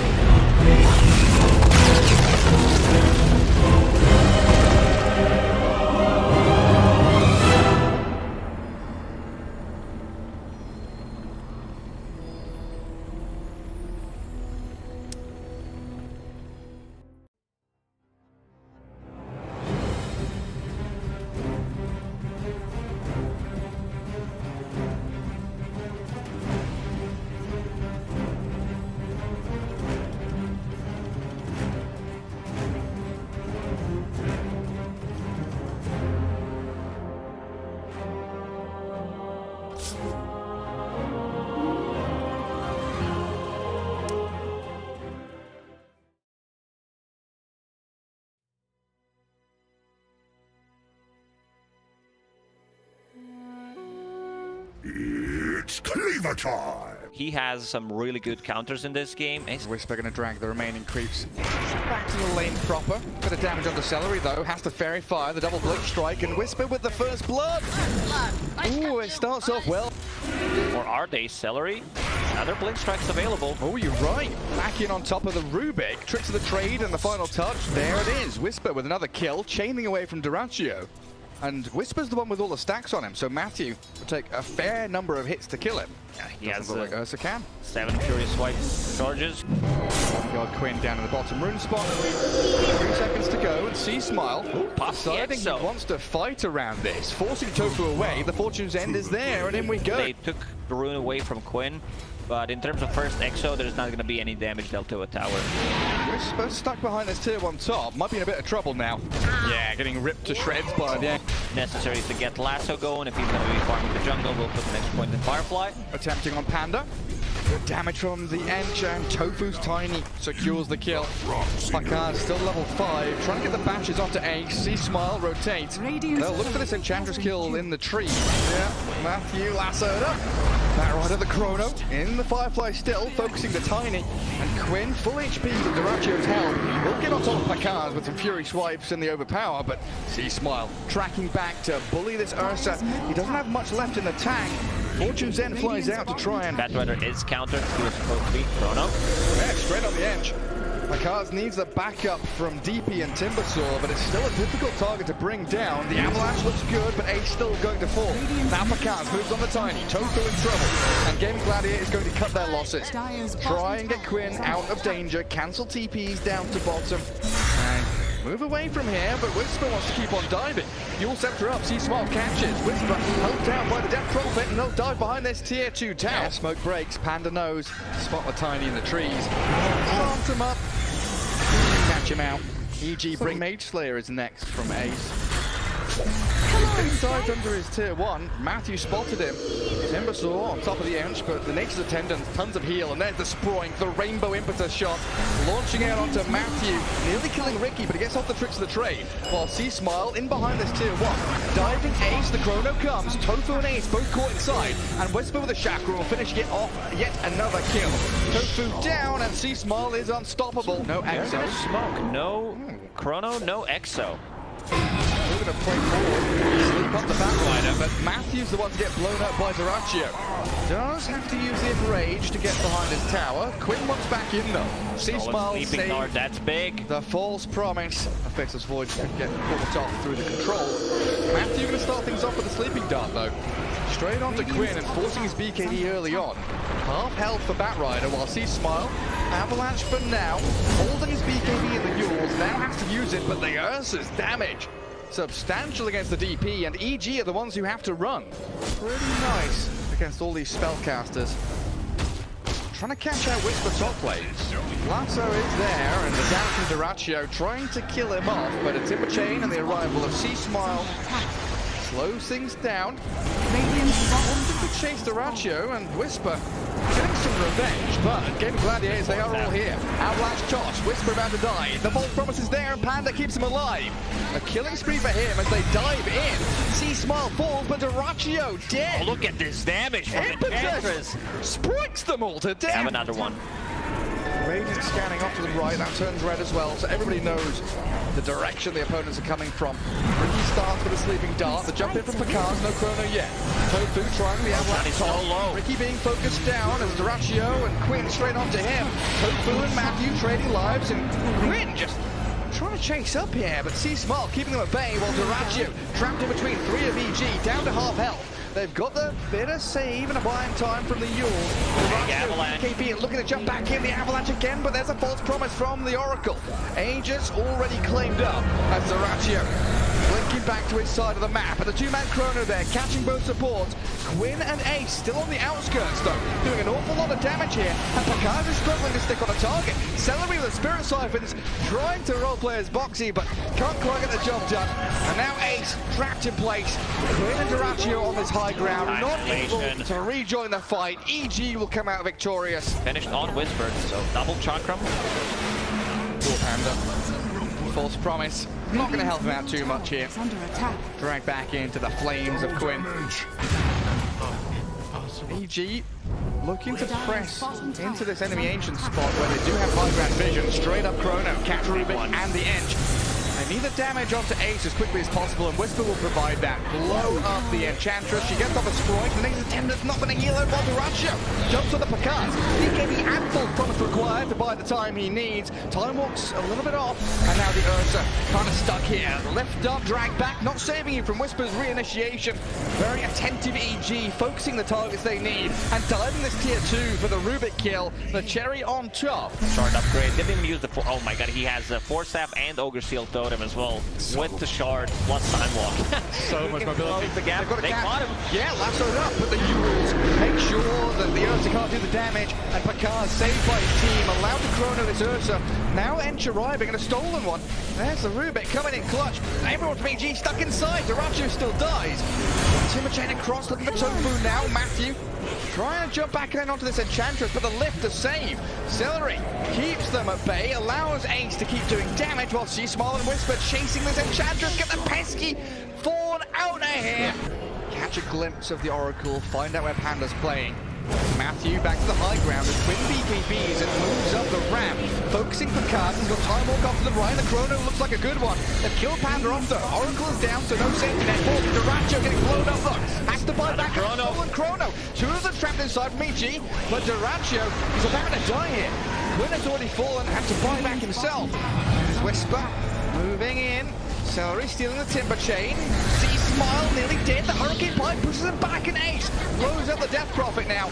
It's cleaver time. He has some really good counters in this game. Whisper going to drag the remaining creeps back to the lane proper. Bit of damage on the Celery though. Has to Fairy Fire, the double blink strike, and Whisper with the first blood. Ooh, it starts off well. Or are they Celery? Another blink strike's available. Oh, you're right. Back in on top of the Rubik. Tricks of the trade and the final touch. There it is. Whisper with another kill, chaining away from Dyrachyo. And Whisper's the one with all the stacks on him, so Matthew will take a fair number of hits to kill him. Yeah, he has look like Ursa can. 7 Furious Swipe charges. Got Quinn down in the bottom rune spot. 3 seconds to go, and C-Smile deciding he wants to fight around this, forcing Tofu away. The Fortune's End is there, and in we go. They took the rune away from Quinn, but in terms of first Exo, there's not going to be any damage dealt to a tower. Whisper stuck behind this tier 1 top. Might be in a bit of trouble now. Yeah, getting ripped to shreds by the Necessary to get Lasso going. If he's going to be farming the jungle, we'll put the next point in Firefly. Attempting on Panda. Good damage from the Encha, and Tofu's Tiny secures the kill. Pakaz still level 5, trying to get the bashes onto Ace. C-Smile rotates. They'll look for this Enchantress kill in the tree. Yeah, Matthew lassoed up. That right of the Chrono in the Firefly still, focusing the Tiny. And Quinn, full HP with Dyrachyo's help. Will get on top of Pakaz with some Fury Swipes in the Overpower, but C-Smile tracking back to bully this Ursa. He doesn't have much left in the tank. Fortune Zen flies out to try and... Batrider is countered. He was supposed to be Chrono. Yeah, straight on the edge. Kokz needs a backup from DP and Timbersaw, but it's still a difficult target to bring down. The Avalanche looks good, but Ace still going to fall. Now Kokz moves on the Tiny. Tofu in trouble. And Gaming Gladiator is going to cut their losses. Try and get Quinn out of danger. Cancel TPs down to bottom. And move away from here, but Whisper wants to keep on diving. You'll scepter up, C-Smart catches. Whisper held down by the Death Prophet, and they'll dive behind this tier 2 tower. Smoke breaks, Panda knows. Spot the Tiny in the trees. Plant him up. Catch him out. EG bring Mage Slayer is next from Ace. He's dived under his tier 1. Matthew spotted him. Timbersaw on top of the edge, but the Nature's Attendant, tons of heal, and there's the Sproink, the Rainbow Impetus shot, launching out onto Matthew, nearly killing Ricky, but he gets off the tricks of the trade, while C-Smile in behind this tier 1. Diving Ace, the Chrono comes, Tofu and Ace both caught inside, and Whisper with a Chakra will finish it off yet another kill. Tofu down, and C-Smile is unstoppable. No Exo. No smoke, no Chrono, no Exo. We're going to play forward, sleep up the Batrider, but Matthew's the one to get blown up by Zeraccio. Does have to use the Enrage to get behind his tower. Quinn wants back in though. C-Smile saved. That's big. The false promise. Affects Void to get caught off through the control. Matthew going to start things off with a sleeping dart though. Straight onto Quinn and forcing his BKB early on. Half health for Batrider while C-Smile. Avalanche for now, holding his BKB in the Yules, now has to use it, but the Ursa's damage substantial against the DP, and EG are the ones who have to run. Pretty nice against all these spellcasters. Trying to catch out Whisper top lane. Lasso is there, and the down from Zeraccio trying to kill him off, but a Timber Chain and the arrival of C-Smile slows things down. Wanted to chase Zeraccio, and Whisper getting some revenge, but Gaming Gladiators, they are all here. Avalanche toss, Whisper about to die. The Vault Promise is there, and Panda keeps him alive. A killing spree for him as they dive in. C-Smile falls, but Zeraccio dead. Oh, look at this damage from the Impetus sprites them all to death. Have another one. Radiant scanning off to the right, that turns red as well, so everybody knows the direction the opponents are coming from. Ricky starts with a sleeping dart, the jump in from Kokz, no Chrono yet. Tofu trying the Avalanche so low. Ricky being focused down as Zeraccio and Quinn straight onto him. Tofu and Matthew trading lives, and Quinn just trying to chase up here, but C-Smile keeping them at bay while Zeraccio trapped in between 3 of EG, down to half health. They've got the bit of save and a buying time from the Yules. A.K.A. looking to jump back in, the Avalanche again, but there's a false promise from the Oracle. Aegis already claimed up as Zeraccio blinking back to his side of the map. And the 2-man Chrono there, catching both supports. Quinn and Ace still on the outskirts though, doing an awful lot of damage here. And Kokz is struggling to stick on a target. Celery with the Spirit Siphons, trying to roleplay as Boxy, but can't quite get the job done. And now Ace trapped in place. Quinn and Zeraccio on this high ground, not able to rejoin the fight. EG will come out victorious. Finished on Whisper, so double Chakram. Poor Panda. False promise. Not going to help him out too much here. Under attack. Drag back into the flames of Quinn. EG looking to press into this enemy ancient spot where they do have high ground vision. Straight up Chrono, catch Rubik and the Edge. They need the damage onto Ace as quickly as possible, and Whisper will provide that. Blow up the Enchantress. She gets off a Sproink. The next attendant's not going to heal her while Zeraccio jumps on the Kokz. BKB and full promise required to buy the time he needs. Time walks a little bit off, and now the Ursa kind of stuck here. Lift up, drag back, not saving you from Whisper's reinitiation. Very attentive EG, focusing the targets they need, and diving this tier 2 for the Rubik kill. The cherry on top. Shard upgrade. Didn't even use the oh my god, he has a Force Staff and Ogre Seal Totem as well, with the shard plus time walk. So much mobility. The gap. They caught him. Yeah, lassoed up, but the Yules make sure that the Ursa can't do the damage, and Kokz saved by his team, allowed to Chrono this Ursa. Now Ench arriving, and a stolen one. There's the Rubik coming in clutch. Everyone from EG stuck inside. Zeraccio still dies. Timber Chain across, looking for Tofu now. Matthew trying to jump back in onto this Enchantress, but the lift to save. Celery keeps them at bay, allows Ace to keep doing damage while C-Smile and Whisper chasing this Enchantress. Get the pesky Fawn out of here. Catch a glimpse of the Oracle, find out where Panda's playing. Matthew back to the high ground with twin BKBs and moves up the ramp. Focusing for Kokz. He's got Time Walk off to the right. The Chrono looks like a good one. They've killed Panda off though. Oracle is down, so no safety net. Duracho getting blown up though. Has to buy back a stolen Chrono. Two of them trapped inside from EG, but Duracho is about to die here. Quinn has already fallen, has to buy back himself. Whisper moving in. Celery stealing the timber chain. See Smile nearly dead. The Hurricane Pipe pushes him back, and Ace blows up the Death Prophet now.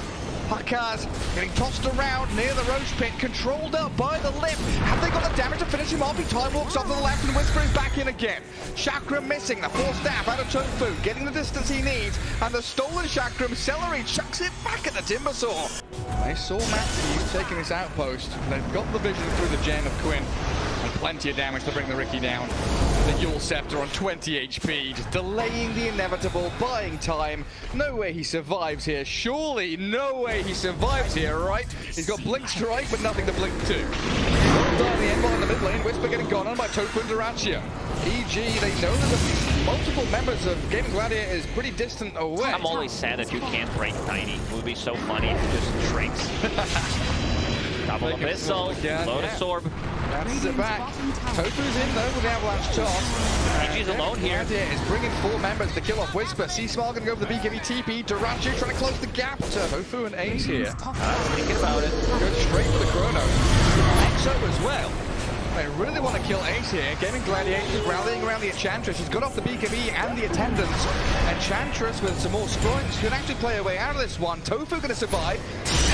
Kokz getting tossed around near the Roach Pit, controlled up by the Lip. Have they got the damage to finish him off? He time walks off to the left and Whisper is back in again. Chakram missing, the force staff out of Tofu, getting the distance he needs, and the stolen Chakram, Celery chucks it back at the Timbersaw. They saw Matthew taking this outpost. They've got the vision through the gen of Quinn, and plenty of damage to bring the Ricky down. The Yowe Scepter on 20 HP, just delaying the inevitable, buying time. No way he survives here. Surely no way he survives here, right? He's got Blink Strike, but nothing to blink to. Down the end in the mid lane, Whisper getting gone on by Tofu and Duracho. EG, they know that multiple members of Gaming Gladiators pretty distant away. I'm always sad that you can't break Tiny. It would be so funny if it just shrinks. Double missile, Lotus Orb. That's it back. Tofu's in though with the Avalanche toss. EG's alone here. Is bringing 4 members to kill off Whisper. C-Smile gonna go for the BKB TP. Duracho trying to close the gap to Tofu and Ace here. Thinking about it. Goes straight for the Chrono. Exo as well. They really want to kill Ace here. Gaming Gladiators rallying around the Enchantress. He's got off the BKB and the Attendants. Enchantress with some more strikes could actually play a way out of this one. Tofu going to survive.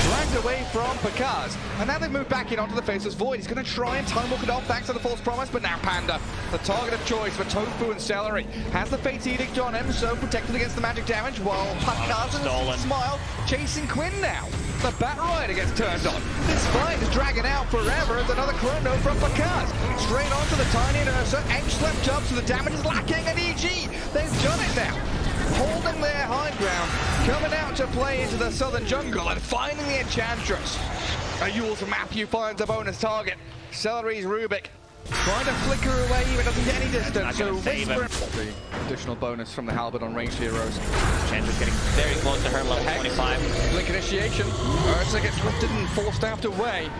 Dragged away from Kokz. And now they've moved back in onto the Faceless Void. He's going to try and time walk it off thanks to the False Promise, but now Panda, the target of choice for Tofu and Celery, has the Fate's Edict on him, so protected against the magic damage, while Kokz and Smile chasing Quinn now. The Bat Rider gets turned on. This fight is dragging out forever as another Chrono from Kokz. Straight onto the Tiny and Ursa. Edge slept up, so the damage is lacking, and EG, they've done it now. Holding their high ground, coming out to play into the southern jungle and finding the Enchantress. A Yowe from Matthew finds a bonus target. Celery's Rubik trying to flicker away, but doesn't get any distance. So Whisper. The additional bonus from the Halberd on ranged heroes. Enchantress getting very close to her level 25. Blink initiation. Ursa gets lifted and forced out away.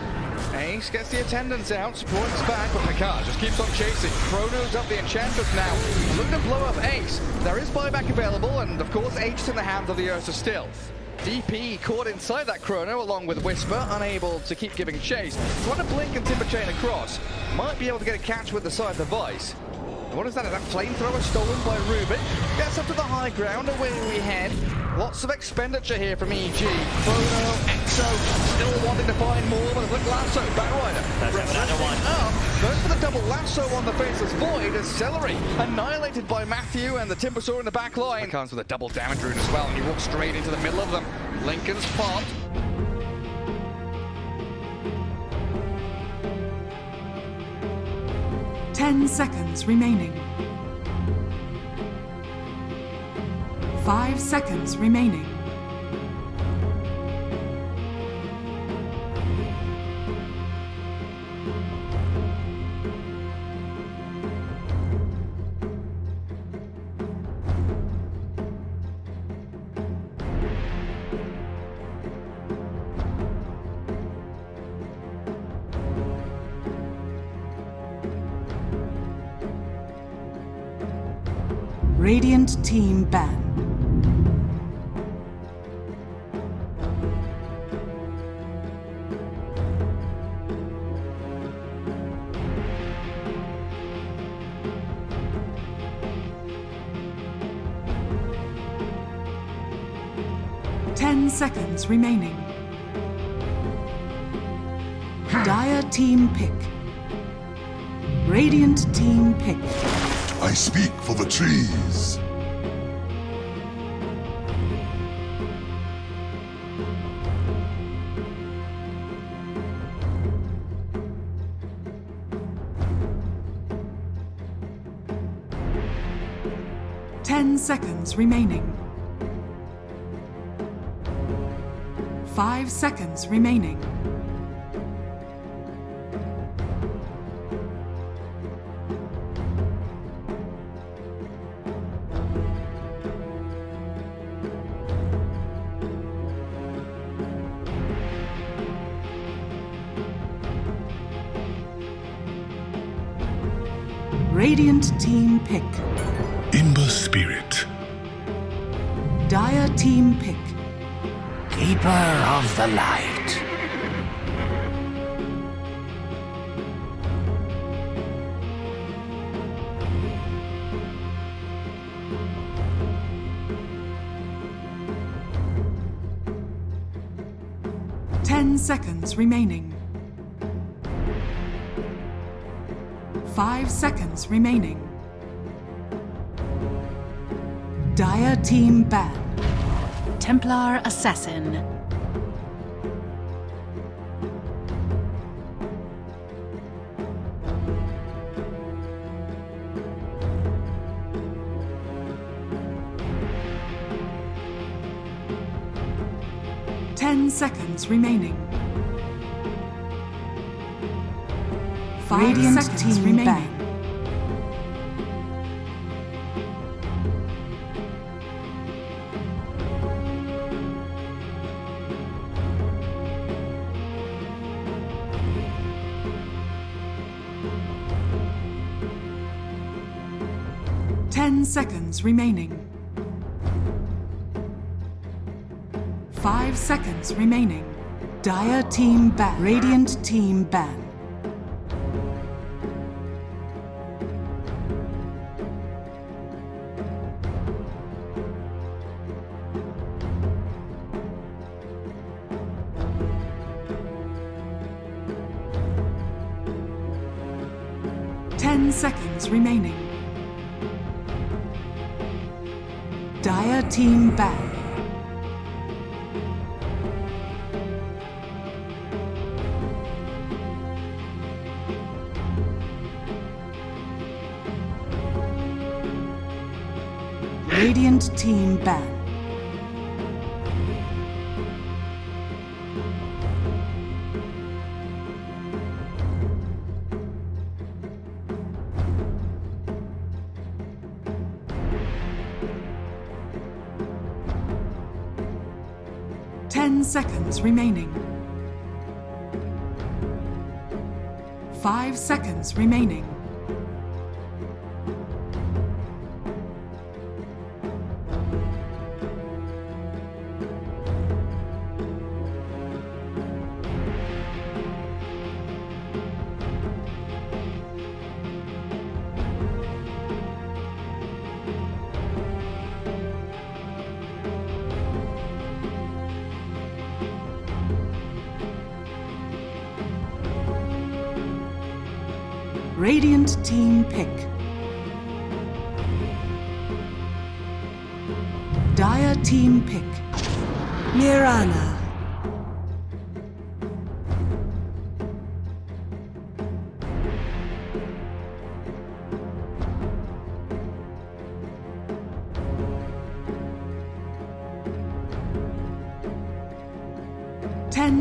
Ace gets the Attendants out, points back, but Kokz just keeps on chasing. Chrono's up the Enchantress now. Looking to blow up Ace. There is buyback available, and of course, Ace in the hands of the Ursa still. DP caught inside that Chrono along with Whisper, unable to keep giving chase. Trying to blink and timber chain across. Might be able to get a catch with the side device. What is that? Is that flamethrower stolen by Rubik? Gets up to the high ground, away we head. Lots of expenditure here from EG. Chrono, Exo, still wanting to find more, but a Blink Lasso, Bat Rider. That's another one. Goes for the double lasso on the Faceless Void as Celery annihilated by Matthew and the Timbersaw in the back line. Comes with a double damage rune as well, and he walks straight into the middle of them. Lincoln's popped. Ten seconds remaining. 5 seconds remaining. Radiant team ban. Ten seconds remaining. Dire team pick. Radiant team pick. I speak for the trees. Ten seconds remaining. 5 seconds remaining. Radiant team pick. Ember Spirit. Dire team pick. Keeper of the light. Seconds remaining. 5 seconds remaining. Dire team ban. Templar Assassin. Seconds remaining. 5 seconds remaining. Seconds remaining. 5 seconds remaining. Dire team ban. Radiant team ban. Seconds remaining. Dire team ban. Radiant team ban. Seconds remaining. 5 seconds remaining. Radiant team pick. Dire team pick. Mirana.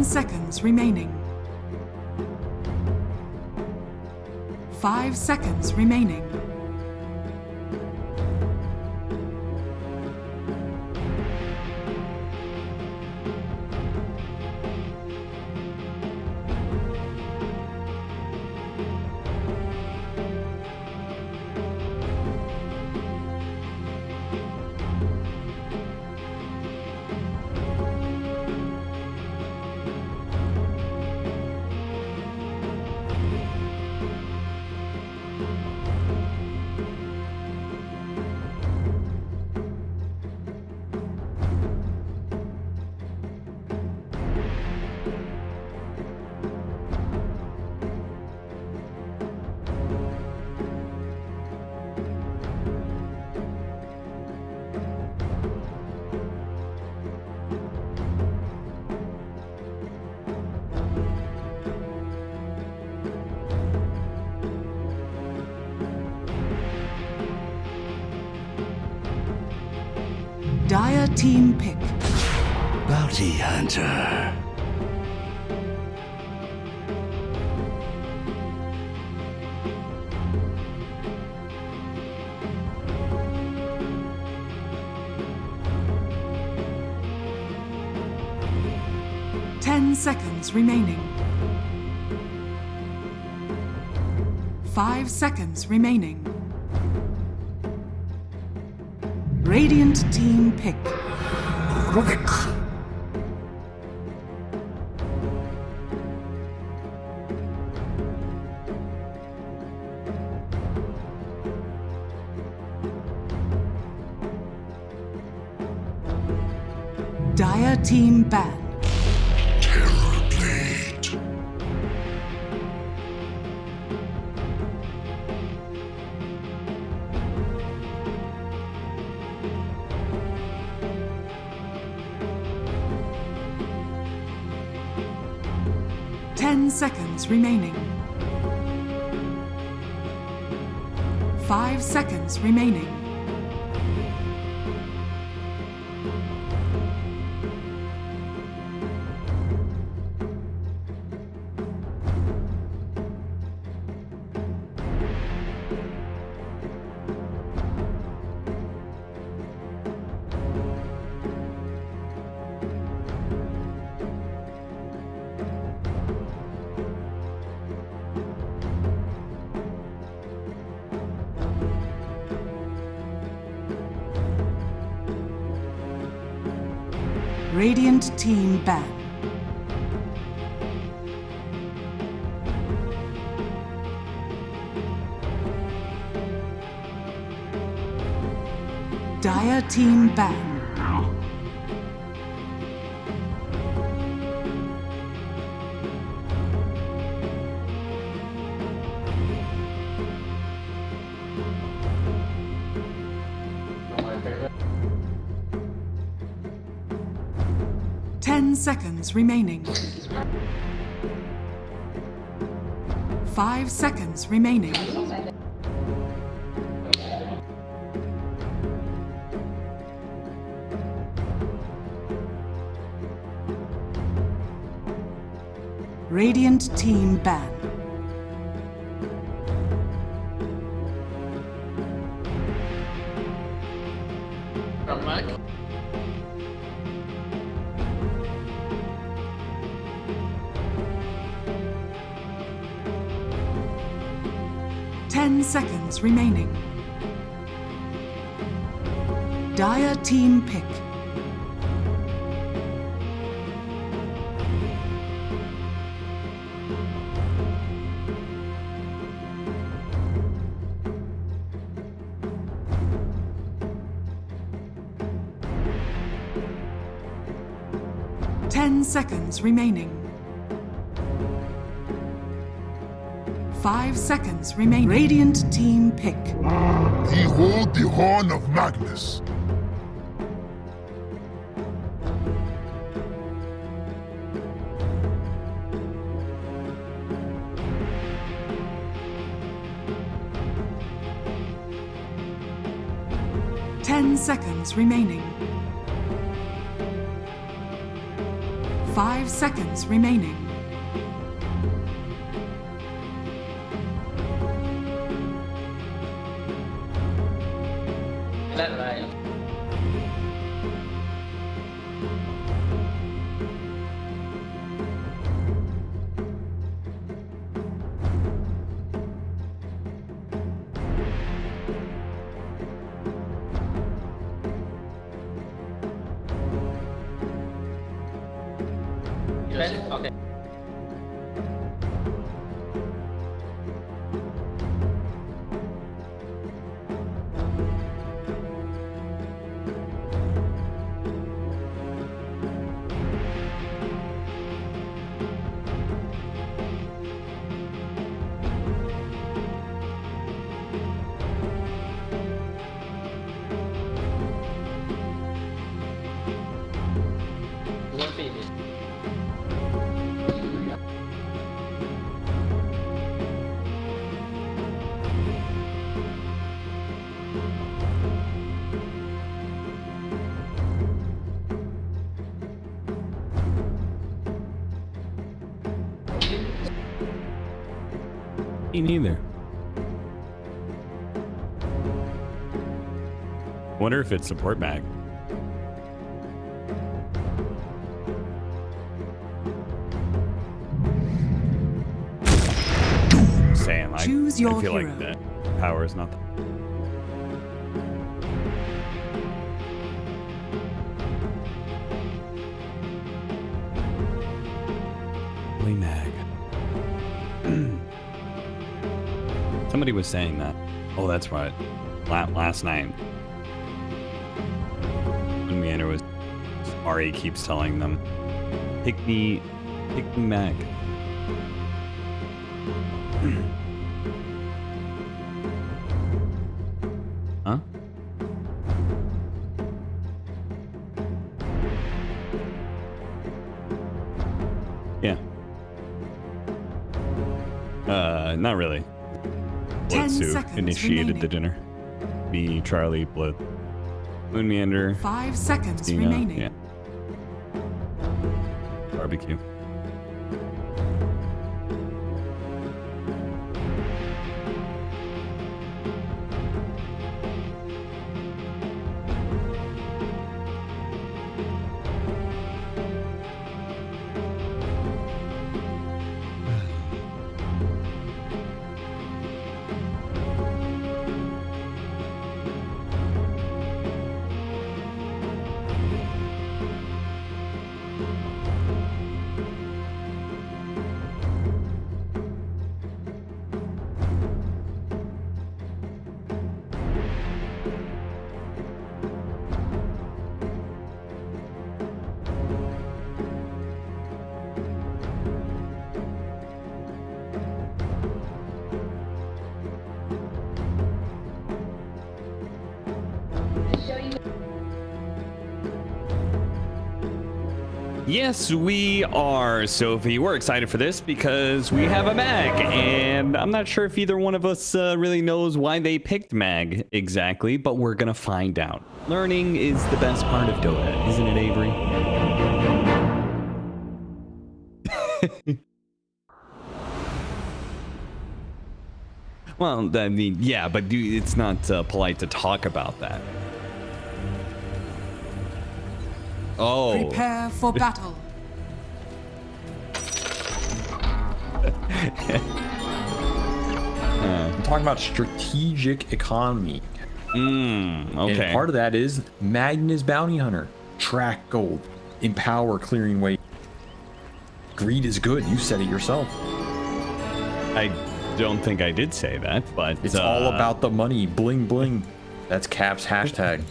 Seconds remaining. 5 seconds remaining. Dire team pick. Bounty Hunter. Ten seconds remaining. 5 seconds remaining. Radiant team pick. Dire team ban. Terror Blade. Ten seconds remaining. 5 seconds remaining. Radiant team ban. Dire team ban. Seconds remaining. 5 seconds remaining. Radiant team ban. Seconds remaining. Dire team pick. Ten seconds remaining. 5 seconds remain. Radiant team pick. Behold the Horn of Magnus. Ten seconds remaining. 5 seconds remaining. Okay. Me neither. Wonder if it's support mag. Saying like Choose your I feel hero. like that power is not. Play mag. Somebody was saying that. Oh, that's right. Last night. When Meander was, Ari keeps telling them, pick me mag. Huh? Yeah. Not really. 10 Blitzu seconds initiated the remaining. dinner. Me, Charlie, Blitz, Moon Meander, 5 seconds Christina, remaining. yeah. Barbecue. Yes, we are, Sophie. We're excited for this because we have a mag, and I'm not sure if either one of us really knows why they picked mag exactly, but we're gonna find out. Learning is the best part of Dota, isn't it, Avery? Well, I mean, yeah, but it's not polite to talk about that. Oh. Prepare for battle. I'm talking about strategic economy. Okay. And part of that is Magnus Bounty Hunter, track gold, empower clearing weight. Greed is good. You said it yourself. I don't think I did say that, but it's all about the money. Bling bling. That's Cap's hashtag.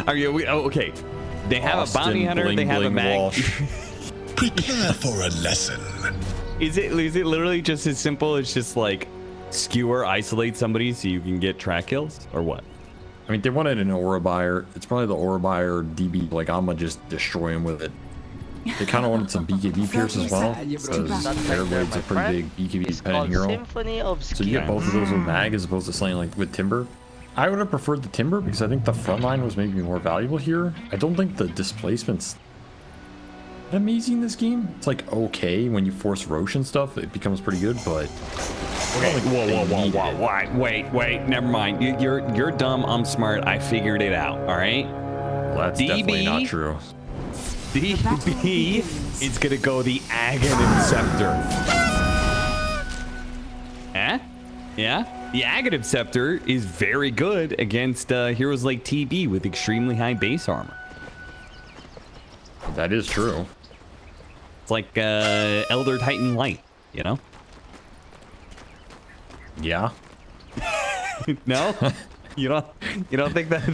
Are you okay? They have Austin, a bounty hunter. bling, They have bling, a mag. Walsh. Prepare for a lesson. Is it literally just as simple as just like skewer, isolate somebody so you can get track kills, or what? I mean, they wanted an aura buyer. It's probably the aura buyer DB. Like, I'm gonna just destroy him with it. They kind of wanted some BKB pierce as well, because Airblade's a pretty big BKB dependent hero. So you get both of those with mag as opposed to slaying like with Timber. I would have preferred the Timber because I think the front line was maybe more valuable here. I don't think the displacement's amazing this game. It's like okay when you force Roche and stuff, it becomes pretty good, but okay. Whoa, wait, never mind. You're dumb, I'm smart. I figured it out. All right. Well, that's definitely not true. DB is gonna go the Aghanim Scepter. Eh? Yeah? The Aghanim Scepter is very good against heroes like TB with extremely high base armor. That is true. It's like Elder Titan Light, you know? Yeah. No? You don't think that?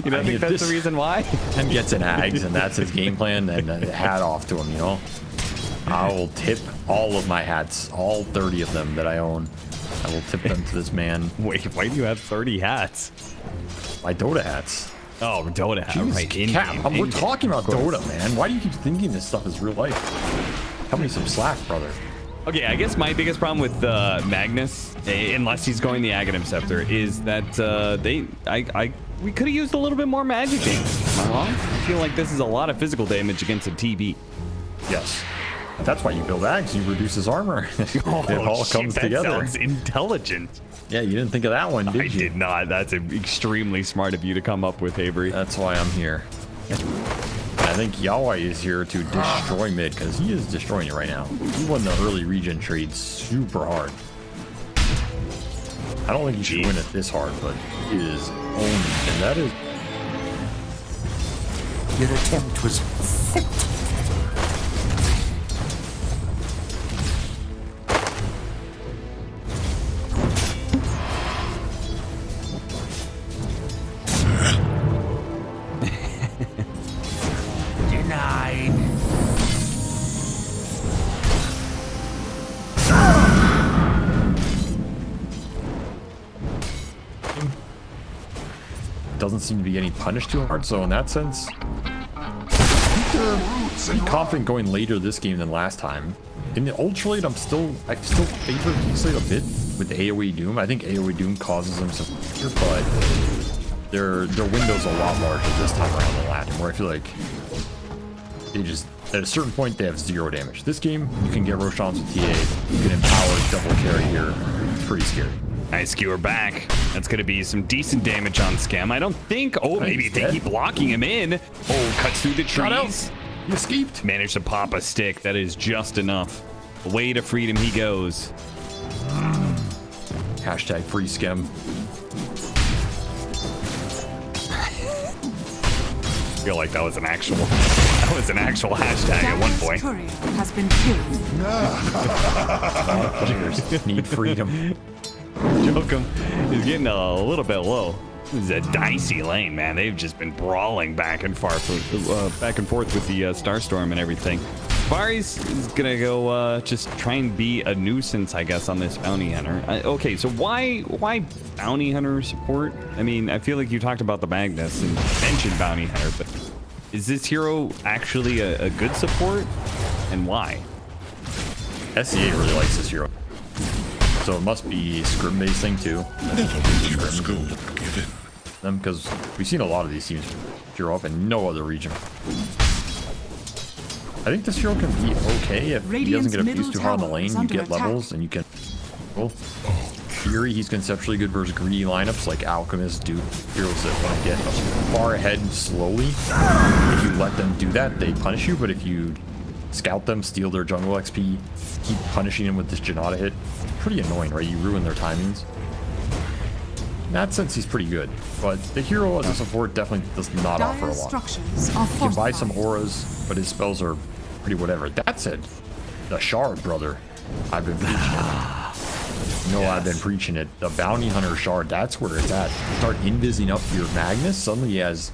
You don't think that's the reason why? Tim gets an Ags, and that's his game plan, and hat off to him, you know? I will tip all of my hats, all 30 of them that I own. I will tip them to this man. Wait, why do you have 30 hats? My Dota hats. Oh, Dota hats. Right, Cap, we're talking about Dota, man. Why do you keep thinking this stuff is real life? Cut me some slack, brother. Okay, I guess my biggest problem with Magnus, unless he's going the Aghanim Scepter, is that we could have used a little bit more magic damage. Am I wrong? I feel like this is a lot of physical damage against a TB. Yes. That's why you build Ags, you reduce his armor. It all comes that together. Sounds intelligent. Yeah, you didn't think of that one, did you? I did not. That's extremely smart of you to come up with, Avery. That's why I'm here. That's think Yowe is here to destroy mid, because he is destroying it right now. He won the early regen trade super hard. I don't think he should win it this hard, but he is owning, and that is... Your attempt was pathetic. Denied. Doesn't seem to be getting punished too hard, so in that sense, I'm confident going later this game than last time. In the Ultra Late, I still favor Geek Slate a bit with the AoE Doom. I think AoE Doom causes them some pressure, but their window's a lot larger this time around than last time, where I feel like they just, at a certain point, they have 0 damage. This game, you can get Roshans with TA, you can empower double carry here. It's pretty scary. Nice skewer back. That's going to be some decent damage on Skem. I don't think... Oh, maybe they keep blocking him in. Oh, cuts through the trees. He escaped. Managed to pop a stick. That is just enough. Away to freedom he goes. Hashtag free Skem. I feel like that was an actual hashtag at one point. Courier has been killed. Players need freedom. Jhocam is getting a little bit low. This is a dicey lane, man. They've just been brawling back and forth with the Starstorm and everything. Varizh is gonna go just try and be a nuisance, I guess, on this bounty hunter. Okay, so why bounty hunter support? I mean, I feel like you talked about the Magnus and mentioned bounty hunter, but is this hero actually a good support, and why? SCA really likes this hero. So it must be scrim based thing too. Them, because we've seen a lot of these teams hero up in no other region. I think this hero can be okay if he doesn't get abused too hard on the lane. You get levels and you can. Well, Fury, he's conceptually good versus greedy lineups like Alchemist, Duke, heroes that want to get far ahead slowly. If you let them do that, they punish you. But if you scout them, steal their jungle XP, keep punishing them with this Janata hit, it's pretty annoying, right? You ruin their timings. In that sense, he's pretty good. But the hero as a support definitely does not offer a lot. You can buy some auras, but his spells are pretty whatever. That said, the Shard, brother, I've been preaching it. I've been preaching it. The Bounty Hunter Shard, that's where it's at. You start invising up your Magnus, suddenly he has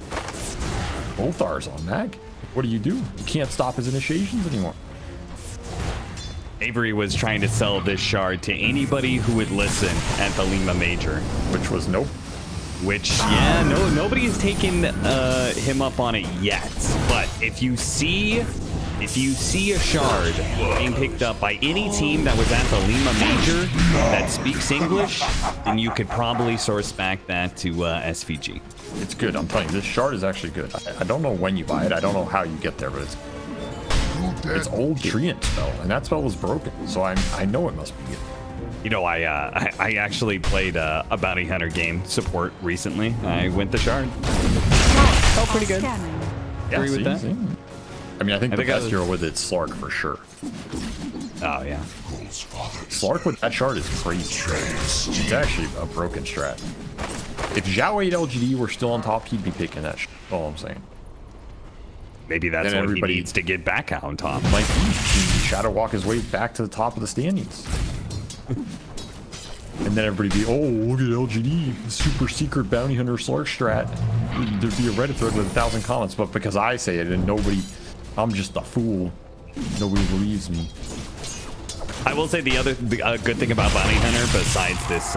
both R's on Mag. What do? You can't stop his initiations anymore. Avery was trying to sell this shard to anybody who would listen at the Lima Major. Which was nope. Nobody has taken him up on it yet. But if you see a shard being picked up by any team that was at the Lima Major that speaks English, then you could probably source back that to SVG. It's good. I'm telling you, this shard is actually good. I don't know when you buy it. I don't know how you get there, but it's old Treant spell, and that spell was broken, so I know it must be good. You know, I actually played a bounty hunter game support recently. I went the shard. Felt pretty good. Agree with that? I mean, I think the best hero with it's Slark for sure. Oh yeah. Slark with that shard is crazy. It's actually a broken strat. If Zhao 8 LGD were still on top, he'd be picking that shit. That's all I'm saying. Maybe that's what everybody needs to get back out on top. Like, he shadow walk his way back to the top of the standings. And then everybody be, oh, look at LGD, super secret bounty hunter Slark strat. There'd be a Reddit thread with 1,000 comments, but because I say it and I'm just a fool. Nobody believes me. I will say the other good thing about Bounty Hunter, besides this,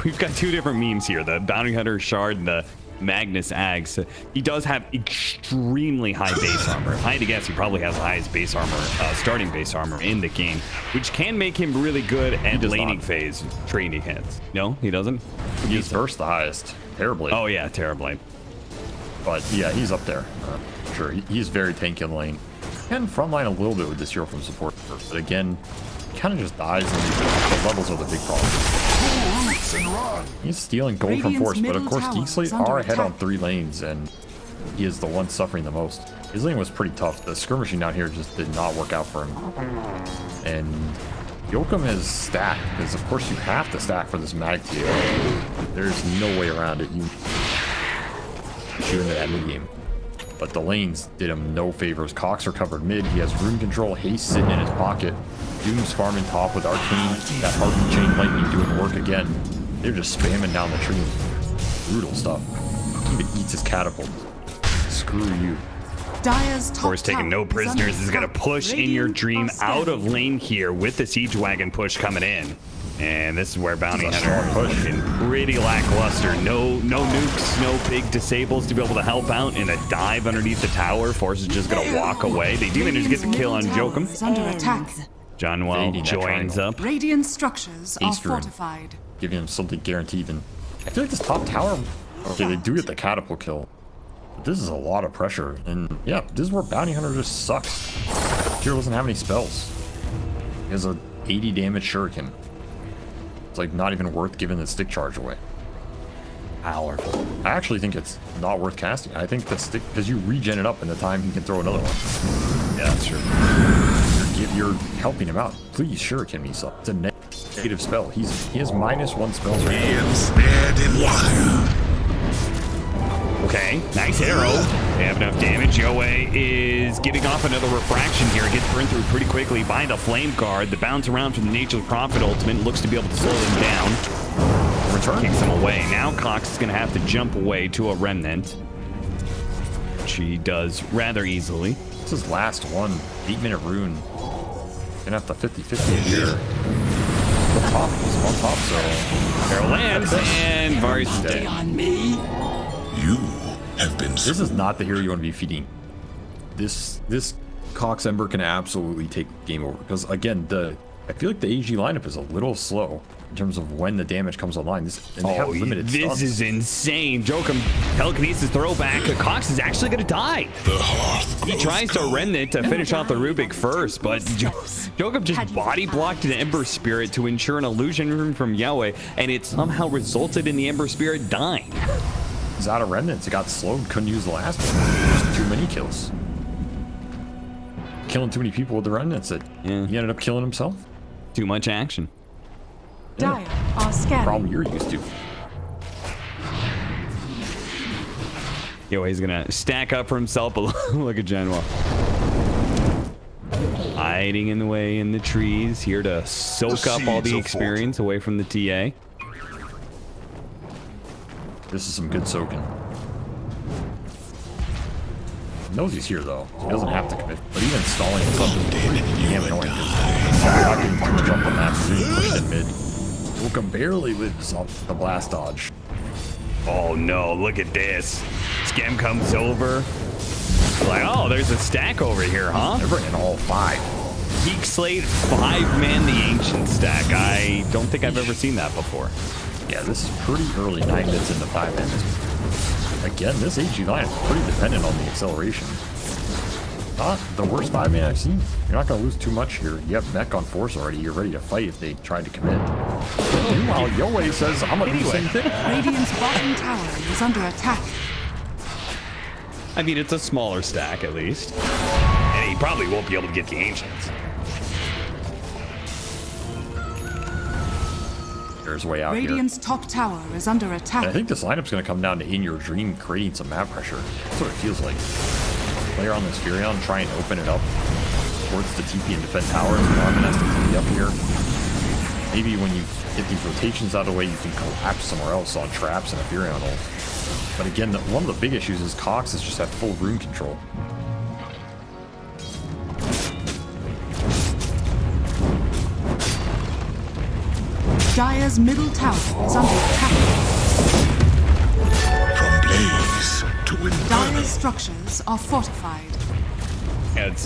we've got two different memes here: the Bounty Hunter Shard and the Magnus Ags. He does have extremely high base armor. If I had to guess, he probably has the highest base armor, starting base armor in the game, which can make him really good at laning phase training hits. No, he doesn't. He's first the highest. Terrorblade. Oh yeah, Terrorblade. But yeah, he's up there. Sure, he's very tanky in the lane. Can frontline a little bit with this hero from support, but again, kind of just dies, and the levels are the big problem. He's stealing gold from Force, but of course Geek Slate are ahead on 3 lanes, and he is the one suffering the most. His lane was pretty tough. The skirmishing down here just did not work out for him. And Jhocam is stacked, because of course you have to stack for this mag tier. There's no way around it. You shoot into that mid game. But the lanes did him no favors. Kokz recovered mid. He has room control. Haste sitting in his pocket. Doom's farming top with Arcane. That Hardened Chain Lightning doing work again. They're just spamming down the tree. Brutal stuff. He even eats his catapult. Screw you. Dire's Of course, taking no prisoners is going to push in your dream out of lane here with the siege wagon push coming in. And this is where Bounty Hunter looking pretty lackluster. No nukes, no big disables to be able to help out, and a dive underneath the tower. Force is just going to walk away. They do manage to get the kill on Jhocam. Under attack. John Well joins up. Radiant structures are fortified. Giving him something guaranteed. And I feel like this top tower, okay, they do get the catapult kill. But this is a lot of pressure. And yeah, this is where Bounty Hunter just sucks. Hero doesn't have any spells. He has a 80 damage shuriken. It's like not even worth giving the stick charge away. Powerful. I actually think it's not worth casting. I think the stick, because you regen it up in the time he can throw another one. Yeah, that's true. You're helping him out. Please shuriken me some. It's a negative spell. He has -1 spells right now. Okay, nice arrow. They have enough damage. Yowe is getting off another refraction here. Gets burned through pretty quickly by the flame guard. The bounce around from the Nature's Prophet ultimate looks to be able to slow him down. Return kicks him away. Now Kokz is going to have to jump away to a remnant. She does rather easily. This is last one. 8-minute rune. Gonna have to 50-50 here. The top is on top, so Barrel lands and Varizh is dead. On me. You have been. This is not the hero you want to be feeding. This Kokz Ember can absolutely take game over, because again, I feel like the AG lineup is a little slow in terms of when the damage comes online. And they have limited this stuns. is insane. Jhocam telekinesis throwback. Kokz is actually going to die. He tries to remnant to finish off the Rubik first, but Jhocam just body blocked an Ember Spirit to ensure an illusion room from Yowe, and it somehow resulted in the Ember Spirit dying. He's out of remnants. It got slowed. Couldn't use the last one. Just too many kills. Killing too many people with the remnants that he ended up killing himself. Too much action. Dire are scanning. Problem you're used to. Yowe's gonna stack up for himself. Look at Genwa. Hiding in the way in the trees, here to soak up all the experience away from the TA. This is some good soaking. He knows he's here though. He doesn't have to commit. But even stalling is pretty damn annoying. Not getting too much up on that. He's being pushed in mid. Jhocam barely lives off the blast dodge. Oh no, look at this. Skem comes over. Like, oh, there's a stack over here, huh? They're bringing all 5. Geek Slate, 5-man the Ancient stack. I don't think I've ever seen that before. Yeah, this is pretty early, 9 minutes into 5 minutes. Again, this AG line is pretty dependent on the acceleration. Not the worst 5-man I've seen. You're not going to lose too much here. You have mech on force already. You're ready to fight if they tried to commit. Meanwhile, Yowe says, I'm going to do the same thing. Radiant's bottom tower is under attack. I mean, it's a smaller stack at least. And he probably won't be able to get the Ancients. There's a way out Radiant's here. top tower is under attack. And I think this lineup's going to come down to in your dream creating some map pressure. That's what it feels like. Player on this Furion, try and open it up towards the TP and defend towers. NARMAN has to TP up here. Maybe when you get these rotations out of the way, you can collapse somewhere else on traps and a Furion ult. But again, one of the big issues is Kokz has just had full room control. Dire's middle tower is under attack. From blaze to Dire's inferno. structures are fortified. Yeah, it's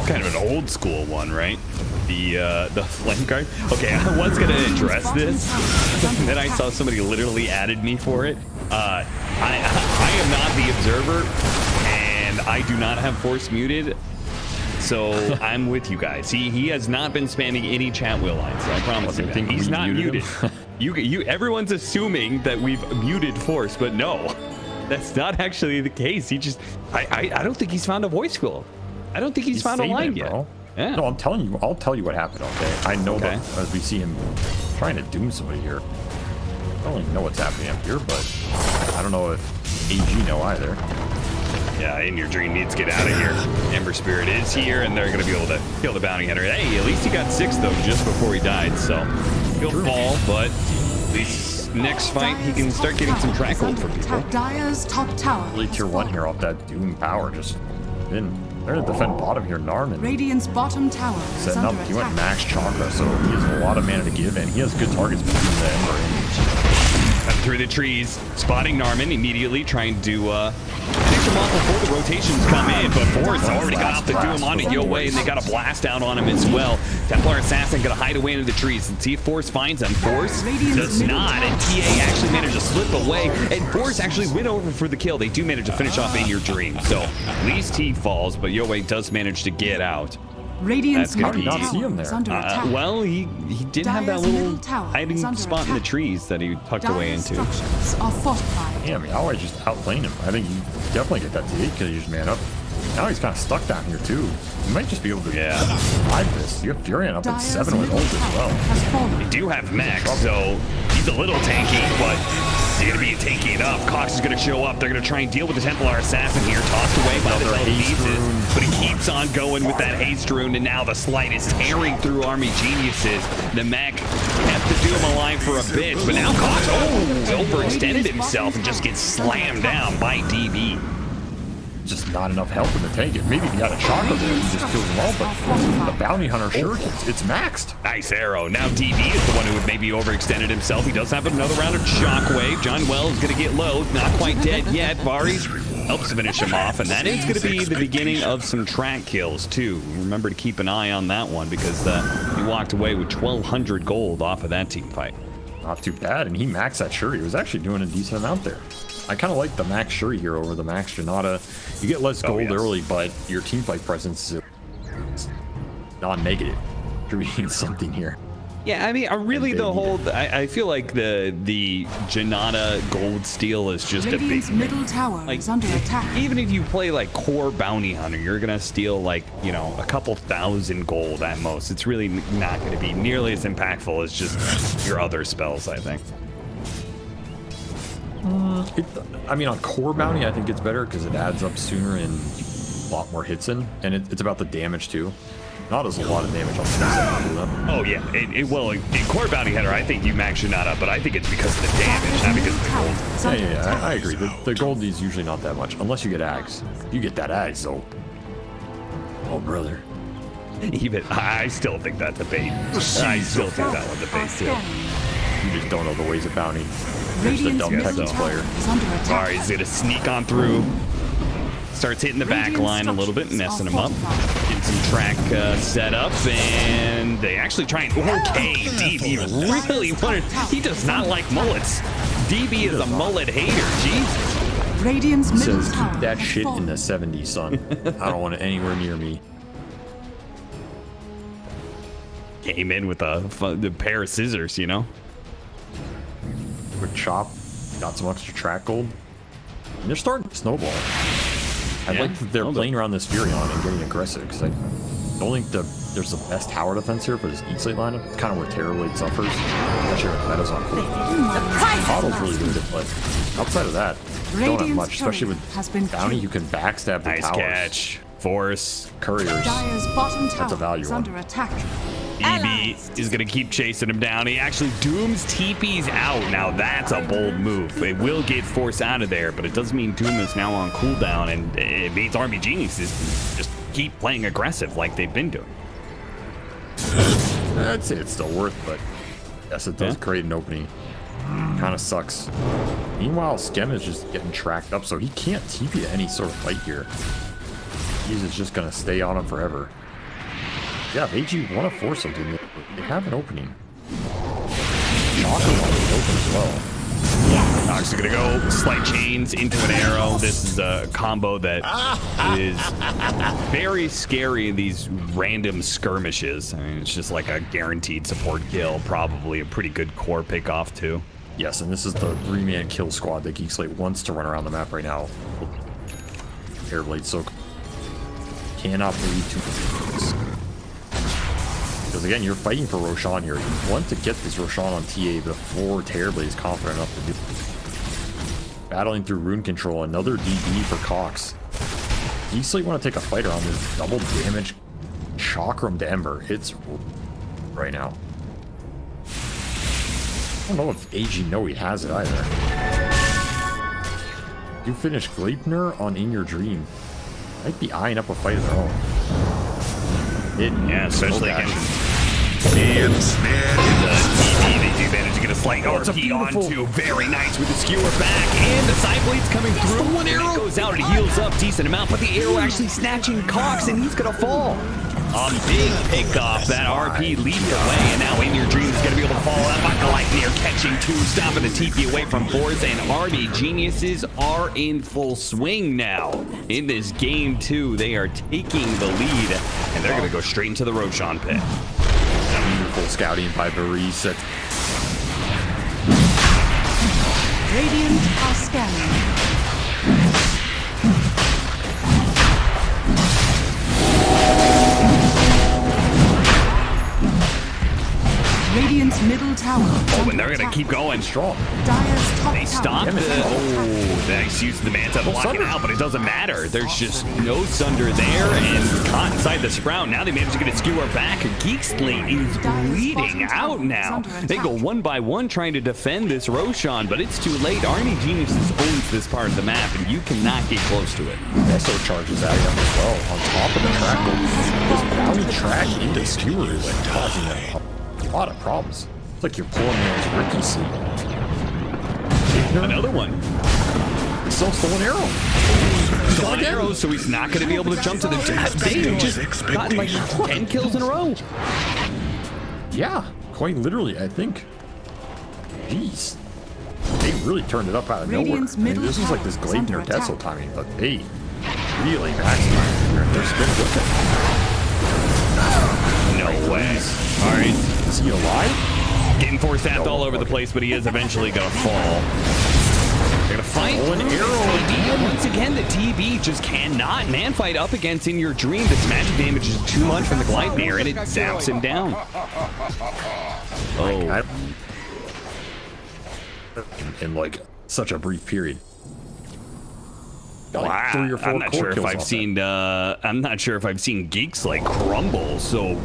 kind of an old school one, right? The flame guard. Okay, I was gonna address this, and then I saw somebody literally added me for it. I am not the observer, and I do not have force muted. So I'm with you guys. He has not been spamming any chat wheel lines. I promise you that. He's not muted. You everyone's assuming that we've muted force, but no. That's not actually the case. He just, I don't think he's found a voice school. I don't think he's found a line yet. Bro. Yeah. No, I'm telling you. I'll tell you what happened. Okay. I know that as we see him trying to doom somebody here. I don't even know what's happening up here, but I don't know if AG know either. Yeah, in your dream needs to get out of here. Ember Spirit is here, and they're going to be able to kill the bounty hunter. Hey, at least he got 6 though just before he died, so he'll fall, but at least next fight he can start getting some track hold from people. Dire's top tower. Really tier 1 here off that doom power. Just in. They're going to defend bottom here. NARMAN Radiant's bottom tower setting up. He went max chakra, so he has a lot of mana to give, and he has good targets between the Ember and Cut through the trees, spotting NARMAN immediately, trying to finish him off before the rotations come in, but Force already got off the doom onto Yowe, and they got a blast out on him as well. Templar Assassin gonna hide away into the trees and see if Force finds him. Force does not, and TA actually managed to slip away, and Force actually went over for the kill. They do manage to finish off In Your Dream, so at least he falls, but Yowe does manage to get out. Radiant's middle tower see him there. is under attack. Well, he did have that little hiding spot in the trees that he tucked away into. Structures are fortified. Damn, Yowe just outplaying him. I think you definitely get that T8 because he just man up. Now he's kind of stuck down here too. He might just be able to ride this. You have Furion up at 7 with ult as well. They do have Max, so he's a little tanky, but he's gonna be tanky enough. Kokz is gonna show up. They're gonna try and deal with the Templar Assassin here, tossed away by the Televises, but he keeps on going with that haste rune, and now the Slight is tearing through Army Geniuses. The mech kept the Doom alive for a bit, but now Kokz overextended himself and just gets slammed down by DB. Just not enough health in the tank. Maybe if he had a chakra there, he just kills them all, but the bounty hunter it's maxed. Nice arrow. Now DB is the one who would maybe overextended himself. He does have another round of shockwave. John Wells is going to get low. Not quite dead yet. Varizh helps finish him off, and that is going to be the beginning of some track kills too. Remember to keep an eye on that one because he walked away with 1,200 gold off of that team fight. Not too bad, and he maxed that Shuri. He was actually doing a decent amount there. I kind of like the max Shuri here over the max Janata. You get less gold early, but your teamfight presence is non-negative. Contributing something here. Yeah, I mean, really the whole... I feel like the Janata gold steal is just Radiant's a big... middle tower is under attack. Even if you play like core bounty hunter, you're going to steal like, you know, a couple thousand gold at most. It's really not going to be nearly as impactful as just your other spells, I think. I mean, on core bounty, I think it's better because it adds up sooner and a lot more hits in, and it's about the damage too. Not as a lot of damage on the Oh yeah, well, in core bounty hunter, I think you max your not up, but I think it's because of the damage, not because of the gold. Yeah, I agree. The gold is usually not that much, unless you get Ags. You get that Ags, so. Oh brother. Even I still think that's a bait. I still think that one's a bait too. You just don't know the ways of bounty. Just a dumb Texas player. Alright, he's gonna sneak on through. Starts hitting the back line a little bit, messing him up. Getting some track set up, and they actually try and... Okay, DB really wanted... He does not like mullets. DB is a mullet hater, Jesus. Radiant's middle says, tower keep that shit in the 70s, son. I don't want it anywhere near me. Came in with a pair of scissors, you know? Quick chop. Got some extra track gold. And they're starting to snowball. I like that they're playing around this Furion and getting aggressive because I don't think there's the best tower defense here for this Geek Slate lineup. It's kind of where Terrorblade suffers. I'm not sure if that is on cool. Model's really good, but outside of that, you don't have much, especially with bounty. You can backstab the towers. Nice catch. Force. Couriers. Dire's bottom tower That's a value is one. under attack. DB is going to keep chasing him down. He actually dooms TP's out. Now that's a bold move. It will get Force out of there, but it doesn't mean Doom is now on cooldown, and it means Army Geniuses just keep playing aggressive like they've been doing. I'd say it's still worth, but yes, it does create an opening. Kind of sucks. Meanwhile, Skem is just getting tracked up, so he can't TP to any sort of fight here. He's just going to stay on him forever. Yeah, if AG want to force something, they have an opening. Jhocam is open as well. Kokz is going to go slight chains into an arrow. This is a combo that is very scary in these random skirmishes. I mean, it's just like a guaranteed support kill, probably a pretty good core pick off too. Yes, and this is the 3-man kill squad that Geek Slate wants to run around the map right now. Airblade, so cannot believe too much. Because again, you're fighting for Roshan here. You want to get this Roshan on TA before Terrorblade is confident enough to do it. Battling through rune control, another DB for Kokz. Geek Slate want to take a fight around this double damage Chakram to Ember. It's right now. I don't know if AG know he has it either. You finished Gleipnir on In Your Dream. Might be eyeing up a fight of their own. Yeah, especially against Be ensnared in the DB. They do manage to get a slight RP onto. Very nice with the skewer back, and the side blade's coming through. One arrow goes out and heals up decent amount, but the arrow actually snatching Kokz, and he's gonna fall. A big pick off. That RP leads the way, and now In Your Dream is going to be able to fall out. Gleipnir catching 2, stopping the TP away from Varizh, and Army Geniuses are in full swing now. In this game, too, they are taking the lead, and they're going to go straight into the Roshan pit. Beautiful scouting by Varizh. Radiant are scanning. Radiant's middle tower. Oh, and they're gonna keep going strong. Dire's top They stop tower. the nice use of the Manta to lock it out, but it doesn't matter. There's just no Sunder there, and caught inside the Sprout. Now they manage to get a skewer back. Geek Slate is bleeding out now. They go one by one trying to defend this Roshan, but it's too late. Army Geniuses owns this part of the map, and you cannot get close to it. Also charges at him as well on top of the track. This bounty track into skewer is like causing them a lot of problems. It's like you're pulling those Ricky seat. Another one. He still stole an arrow. Stolen arrows, so he's not going to be able to jump to the... They've just gotten like 10 kills in a row. Yeah, quite literally, I think. Jeez. They really turned it up out of nowhere. I mean, this is like this Gleipnir Detzel timing, but they really maximized it. They're still with it. No way. All right. Is he alive? Getting force tapped all over the place, but he is eventually going to fall. They're going to fight. An arrow. And once again, the TB just cannot man fight up against In Your Dream. This magic damage is too much from the Gleipnir, and it zaps him down. Oh. In like such a brief period. Wow. Like 3 or 4 I'm not sure if I've seen. I'm not sure if I've seen Geeks like crumble so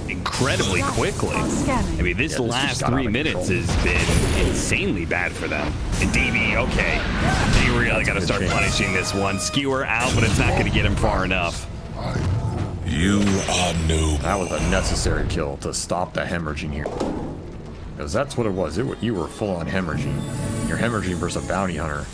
incredibly quickly. I mean, this last 3 minutes has been insanely bad for them. And DB, okay, they really got to start punishing this one. Skewer out, but it's not going to get him far enough. You are new. That was a necessary kill to stop the hemorrhaging here. Because that's what it was. You were full on hemorrhaging. You're hemorrhaging versus a bounty hunter.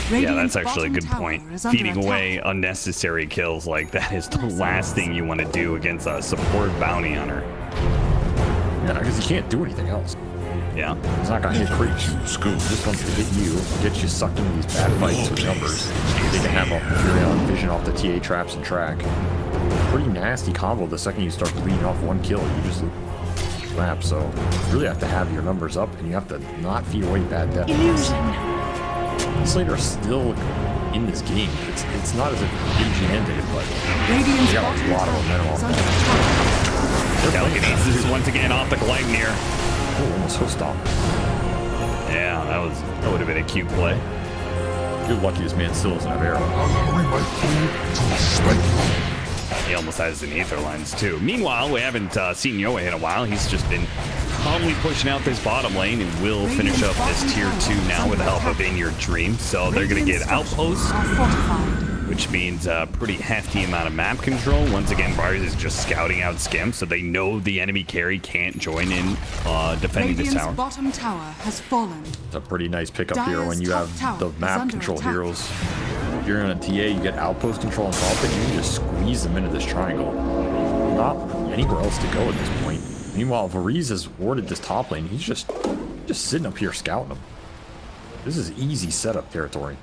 Yeah, that's actually a good point. Feeding away unnecessary kills like that is the last thing you want to do against a support bounty hunter. Yeah, because he can't do anything else. Yeah. He's not gonna hit creeps. He just wants to hit you, get you sucked into these bad fights with numbers. They can have a vision off the TA traps and track. Pretty nasty combo the second you start bleeding off 1 kill. You just lose map, so you really have to have your numbers up and you have to not feed away bad death. Illusion. Slate are still in this game. It's not as if AG ended, but they got a lot of momentum off that. Telekinesis once again off the Gleipnir. Oh, almost host stop. Yeah, that would have been a cute play. You're lucky this man still doesn't have arrow. He almost has an Aether Lens too. Meanwhile, we haven't seen Yowe in a while. He's just been calmly pushing out this bottom lane and will finish up this tier 2 now with the help of In Your Dream. So they're going to get outposts, which means a pretty hefty amount of map control. Once again, Varizh is just scouting out skem, so they know the enemy carry can't join in defending this tower. Bottom tower has fallen. It's a pretty nice pickup here when you have the map control heroes. If you're in a TA, you get outpost control on top, and you can just squeeze them into this triangle. Not anywhere else to go at this point. Meanwhile, Varizh has warded this top lane. He's just sitting up here scouting them. This is easy setup territory.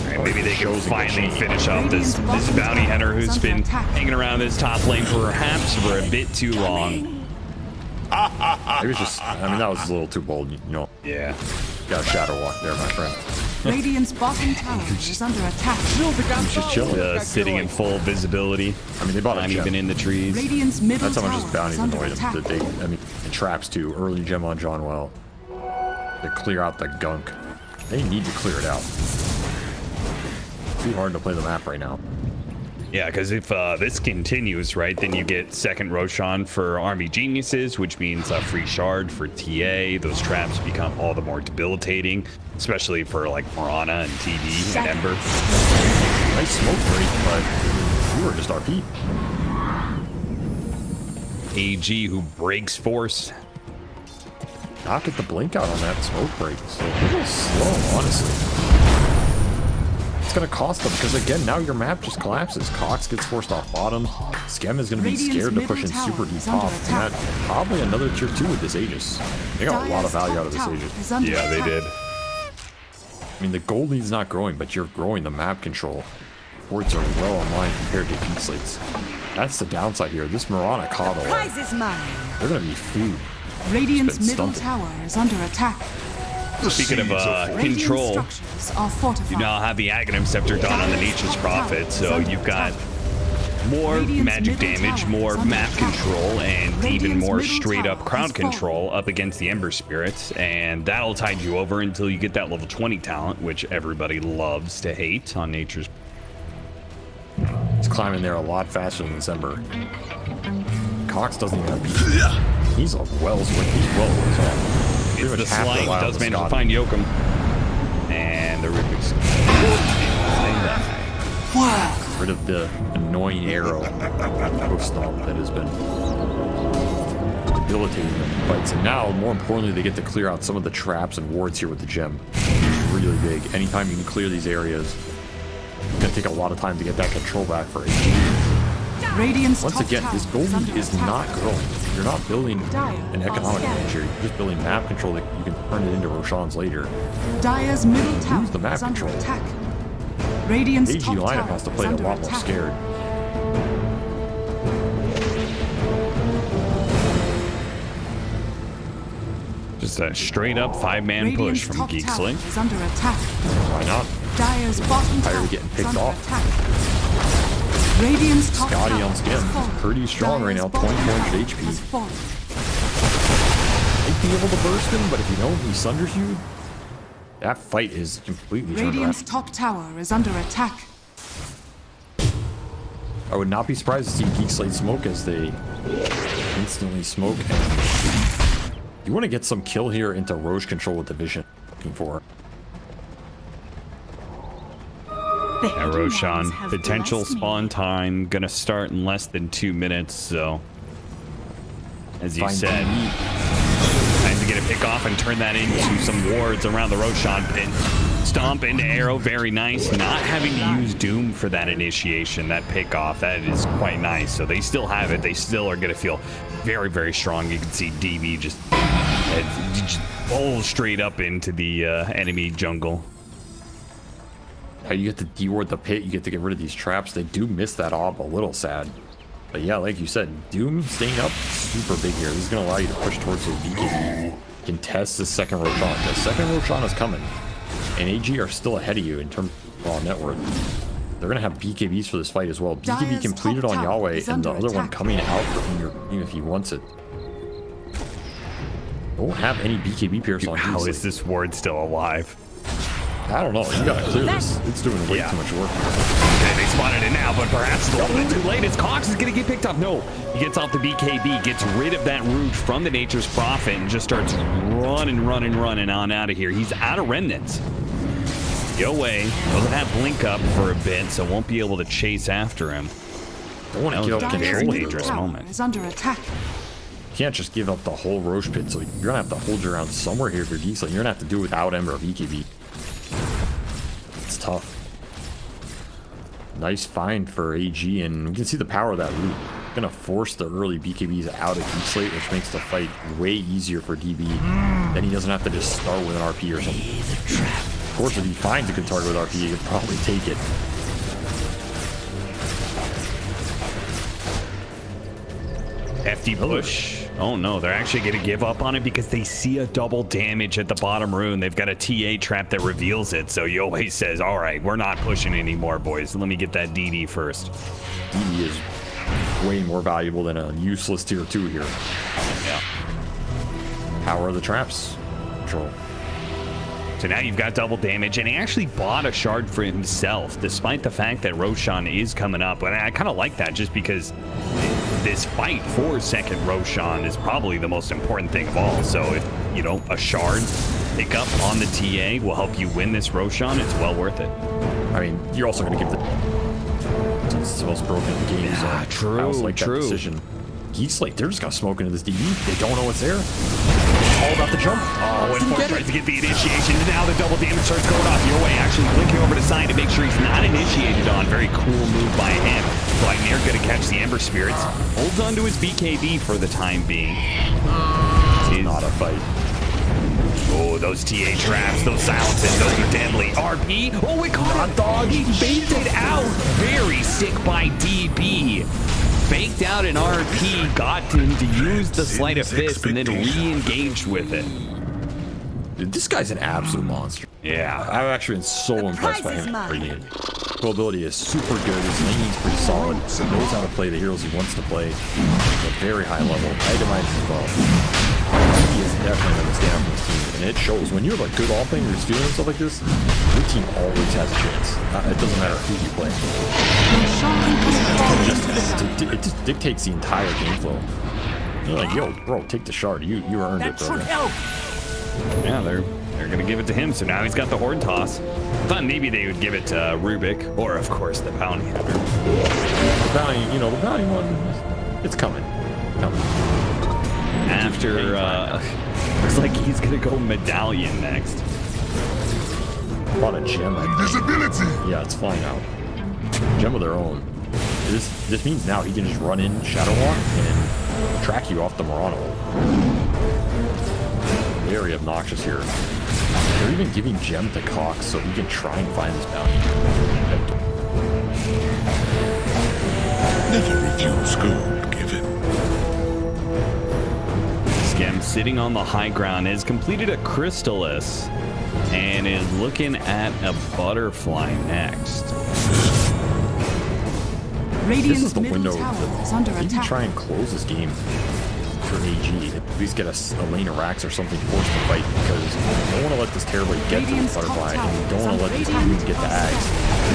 Right, maybe they can finally finish up this bounty hunter who's been hanging around this top lane perhaps for a bit too long. Maybe it's just, I mean, that was a little too bold, you know. Yeah. Got a shadow walk there, my friend. Radiant's bottom tower is under attack. He's just chilling. Sitting in full visibility. I mean, they bought a Not gem. even in the trees. Radiant's middle That's how much tower this bounty is is under annoyed attack. him. That they, I mean, and traps too. Early gem on John Well. To clear out the gunk. They need to clear it out. Too hard to play the map right now. Yeah, because if this continues, right, then you get second Roshan for Army Geniuses, which means a free shard for TA. Those traps become all the more debilitating, especially for like Mirana and TD and Ember. Nice smoke break, but you were just RP. AG who breaks force. Not get the blink out on that smoke break. So a little slow, honestly. It's going to cost them because, again, now your map just collapses. Kokz gets forced off bottom. Skem is going to be scared to push in super deep top. And that probably another tier 2 with this Aegis. They got a lot of value out of this Aegis. Yeah, they did. I mean, the gold lead's not growing, but you're growing the map control. Ports are well online compared to Geek Slates. That's the downside here. This Mirana Coddle, Prize is mine. they're going to be food. Radiant's Been middle stunted. tower is under attack. Speaking of Radiant control, structures are fortified. you now have the Aghanim Scepter done on the Nature's Prophet, so you've got more magic damage, more map control, and even more straight-up crowd control up against the Ember Spirits, and that'll tide you over until you get that level 20 talent, which everybody loves to hate on Nature's. He's climbing there a lot faster than Ember. Kokz doesn't even have beat. He's a Wells with he's well. It's the slight does manage to find Jhocam, and the Rubik's. Rid of the annoying arrow hoof stomp that has been debilitating them in fights. And now, more importantly, they get to clear out some of the traps and wards here with the gem. It's really big. Anytime you can clear these areas, it's going to take a lot of time to get that control back for AG. Radiant's Once top again, tower this gold under is attack. not growing. You're not building an economic advantage here. You're just building map control that you can turn it into Roshan's later. Dire's middle tower Use the map is under control. attack. Radiant's AG top lineup tower has to is play a under lot more attack. scared. Just a straight-up 5-man push Radiant's from top Geek tower Slate. is under attack. Why not? Dire's bottom Tired tower of getting is picked under off. attack. Radiant's top Scotty tower on is Skem. fallen. Pretty strong right now, Dire's bottom 2400 tower has HP. fallen. Might be able to burst him, but if you don't, he sunders you. That fight is completely turned Radiant's around. top tower is under attack. I would not be surprised to see Geek Slate smoke as they instantly smoke. And you want to get some kill here into Roche control with the vision. Looking for. The Yeah, hidden Roshan, ones have potential blessed me. spawn time gonna start in less than 2 minutes, so as you Find said, DB. time to get a pick off and turn that into some wards around the Roshan pit. Stomp into arrow, very nice. Not having to use Doom for that initiation, that pick off, that is quite nice. So they still have it. They still are gonna feel very, very strong. You can see DB just bowl straight up into the enemy jungle. How you get to deward the pit, you get to get rid of these traps. They do miss that ob a little sad. But yeah, like you said, Doom staying up, super big here. This is going to allow you to push towards those BKB. Contest the second Roshan. The second Roshan is coming. And AG are still ahead of you in terms of raw net worth. They're going to have BKBs for this fight as well. BKB Dire's completed top on tower Yowe, is and the under other one attack. coming out from your team if he wants it. Don't have any BKB pierce on How Geek is Slate. this ward still alive? I don't know. You got to clear this. It's doing way too much work. Okay, they spotted it now, but perhaps it's a little bit too late. As Kokz is going to get picked up. No, he gets off the BKB, gets rid of that root from the Nature's Prophet, and just starts running on out of here. He's out of remnants. Yowe doesn't have blink up for a bit, so won't be able to chase after him. Don't want to That give was up a control very here, dangerous though. moment. Is under attack. You can't just give up the whole Roche pit, so you're going to have to hold your ground somewhere here if you're Geek Slate. You're going to have to do it without Ember of EKB. It's tough. Nice find for AG, and we can see the power of that root. Going to force the early BKBs out of Geek Slate, which makes the fight way easier for DB. Then he doesn't have to just start with an RP or something. Of course, if he finds a good target with RP, he could probably take it. Hefty push. Oh no, they're actually going to give up on it because they see a double damage at the bottom rune. They've got a TA trap that reveals it. So Yowe says, all right, we're not pushing anymore, boys. Let me get that DD first. DD is way more valuable than a useless tier 2 here. Yeah. Power of the traps. Control. So now you've got double damage, and he actually bought a shard for himself, despite the fact that Roshan is coming up. And I kind of like that, just because this fight for second Roshan is probably the most important thing of all. So if, you know, a shard pickup on the TA will help you win this Roshan, it's well worth it. I mean, you're also going to give the... It's the most broken game. Yeah, so true, I also like true. that decision. Geek Slate, they're just going to smoke into this DD. They don't know what's there. All about the jump. Oh, and Fork tries to get the initiation. Now the double damage starts going off. Yowe actually blinking over to side to make sure he's not initiated on. Very cool move by him. Blackmere going to catch the Ember Spirits. Holds on to his BKB for the time being. It's not a fight. Oh, those TA traps, those silences, those are deadly. RP. Oh, we caught a dodge. He baited out. Very sick by DB. Faked out an RP, got him to use the sleight of fist and then re-engaged with it. Dude, this guy's an absolute monster. Yeah. I've actually been so impressed by him. Ability is super good. His laning's pretty solid. He knows how to play the heroes he wants to play at a very high level. Itemized as well. He is definitely going to stand up for his team, and it shows. When you have a good all-player who's doing stuff like this, your team always has a chance. It doesn't matter who you play. It just dictates the entire game flow. You're like, yo, bro, take the shard. You earned it, bro. Yeah, they're gonna give it to him. So now he's got the Horde Toss. Thought maybe they would give it to Rubik, or of course the Bounty Hunter. The bounty, you know, the bounty one, it's coming. After, looks like he's gonna go Medallion next. Bought a gem. Invisibility. Yeah, it's flying out. Gem of their own. This means now he can just run in Shadow Walk and track you off the Murano. Very obnoxious here. They're even giving gem to Kokz so he can try and find his bounty. Never refuse gold given. Skem sitting on the high ground has completed a Crystallis and is looking at a Butterfly next. This is the middle window. tower is under Maybe attack. try and close this game for AG. At least get a lane of racks or something forced to fight, because you don't want to let this Terrorblade get to the Butterfly, and you don't want to let this dude get the Axe.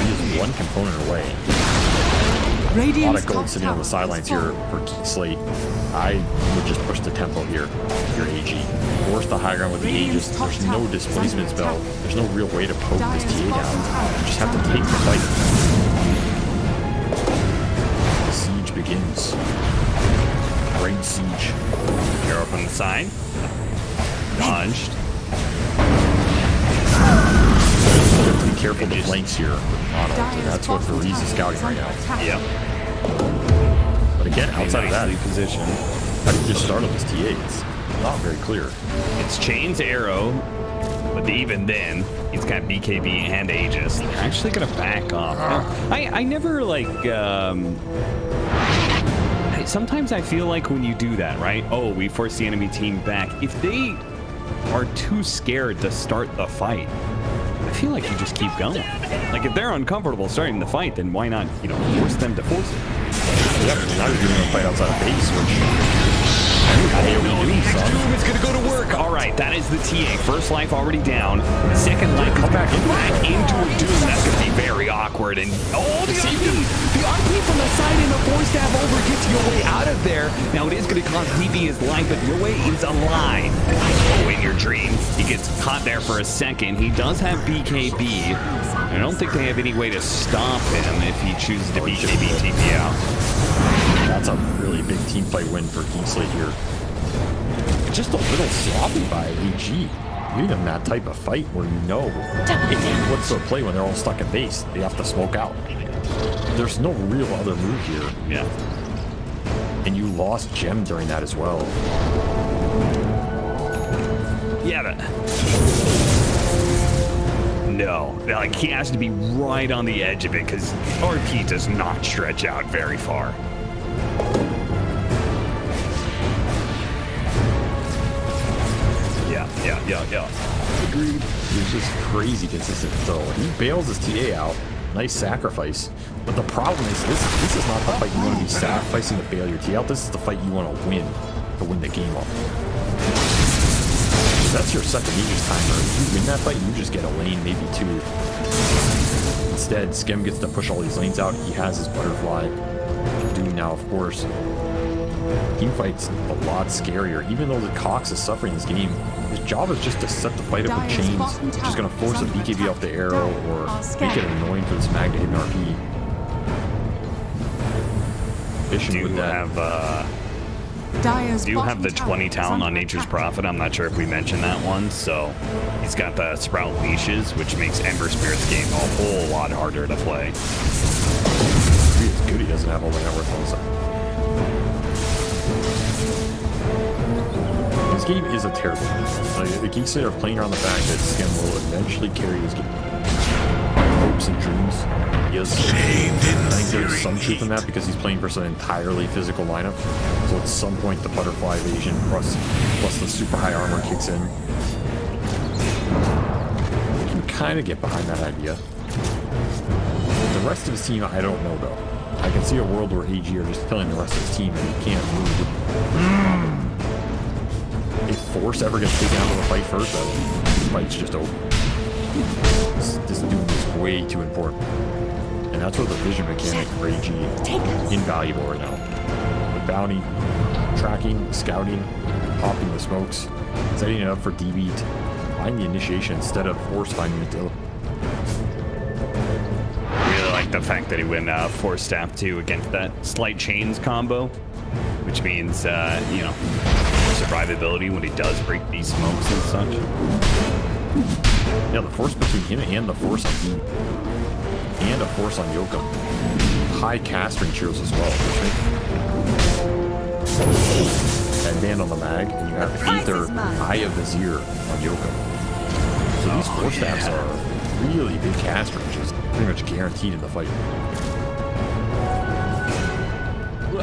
He is one component away. A lot of gold sitting on the sidelines here for Geek Slate. I would just push the tempo here, your AG. Force the high ground with the Aegis. There's no displacement spell. There's no real way to poke this TA down. You just have to take the fight. The siege begins. Great siege. You're up on the side. Dodged. You have to be careful of the flanks here, Ronald, and that's what Varizh is scouting right now. Yep. But again, outside of that, position. how do you just start on this TA? It's not very clear. It's Chain's Arrow, but even then, he's got BKB and Aegis. They're actually gonna back off. I never like. Sometimes I feel like when you do that, right? Oh, we force the enemy team back. If they are too scared to start the fight, I feel like you just keep going. Like if they're uncomfortable starting the fight, then why not, you know, force them to force it? Yeah, but now you're doing a fight outside of base, which Doom is gonna go to work. All right, that is the TA. First life already down. The second life is back into a Doom. That's gonna be very awkward. And oh, the RP from the side and the force stab over gets Yowe out of there. Now it is gonna cost DB his life, but Yowe is alive. Oh, in your dream, he gets caught there for a second. He does have BKB. I don't think they have any way to stop him if he chooses to BKB TP out. That's a really big team fight win for Geek Slate here. Just a little sloppy by AG. You need in that type of fight where you know what's the play when they're all stuck at base. They have to smoke out. There's no real other move here. Yeah. And you lost Gem during that as well. Yeah, but... No, like he has to be right on the edge of it because RP does not stretch out very far. Agreed. He's just crazy consistent. So he bails his TA out. Nice sacrifice. But the problem is this is not the fight you want to be sacrificing to bail your TA out. This is the fight you want to win the game up. That's your second Aegis timer. If you win that fight, you just get a lane, maybe two. Instead, Skem gets to push all these lanes out. He has his butterfly. Doom now, of course. Team fight's a lot scarier. Even though the Kokz is suffering this game, his job is just to set the fight up with chains, which is going to force a BKB off the arrow or make it annoying for this mag to hit an RP. Issue with that. Do have the 20 talent on Nature's Prophet. I'm not sure if we mentioned that one. So he's got the Sprout leashes, which makes Ember Spirit's game a whole lot harder to play. It's good he doesn't have all the network on side. This game is a terrible game. The Geek Slate are playing around the fact that Skem will eventually carry this game. Hopes and dreams. Yes. I think there's some truth in that because he's playing versus an entirely physical lineup. So at some point the butterfly evasion plus the super high armor kicks in. You can kind of get behind that idea. The rest of his team, I don't know though. I can see a world where AG are just killing the rest of his team and he can't move. If Force ever gets taken out of the fight first, the fight's just over. This dude is way too important. And that's where the vision mechanic for AG is invaluable right now. The bounty, tracking, scouting, popping the smokes, setting it up for DB to find the initiation instead of Force finding the deal. Really like the fact that he went Force Staff 2 against that slight chains combo, which means, you know, survivability when he does break these smokes and such. Yeah, the force between him and the force on D. And a force on Jhocam. High cast range heroes as well. And band on the mag, and you have Aether, Eye of the Vizier on Jhocam. So these force staffs are really big cast ranges, pretty much guaranteed in the fight.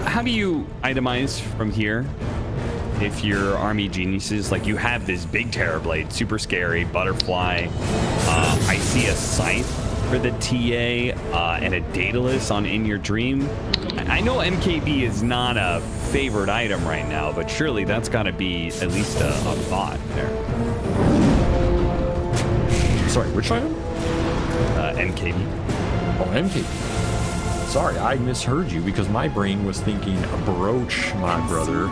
How do you itemize from here? If you're army geniuses, like you have this big Terrorblade, super scary, butterfly. I see a scythe for the TA and a Daedalus on In Your Dream. I know MKB is not a favorite item right now, but surely that's got to be at least a thought there. Sorry, which item? MKB. Oh, MKB. Sorry, I misheard you because my brain was thinking a brooch, my brother.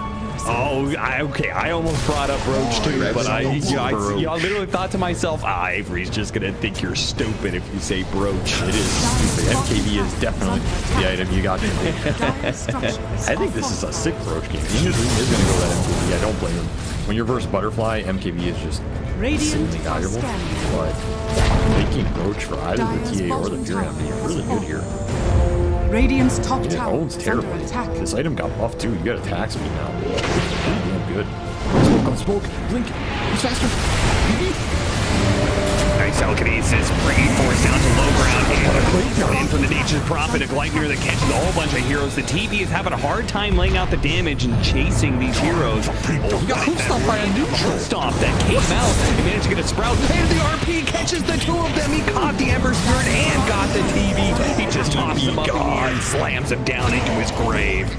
Oh, okay. I almost brought up Roach too, but I literally thought to myself, Avery's just gonna think you're stupid if you say Broach. It is stupid. MKB is definitely the item you got. I think this is a sick Broach game. He is gonna go that MKB. I don't blame him. When you're versus Butterfly, MKB is just insanely valuable. But making Broach for either the TA or the Fury is really good here. Radiant's top It tower owns is terribly. under attack. This item got buffed too. You got attack speed now. Pretty damn good. Smoke on smoke. Blink. He's faster. Nice telekinesis, bringing Force down to low ground. In from the Nature's Prophet, a Gleipnir that catches a whole bunch of heroes. The TV is having a hard time laying out the damage and chasing these heroes. Oh, he got hooked by a neutral stop that came out. He managed to get a Sprout. And the RP catches the two of them. He caught the Ember Spirit and got the TV. He just tosses him up in the air and slams him down into his grave.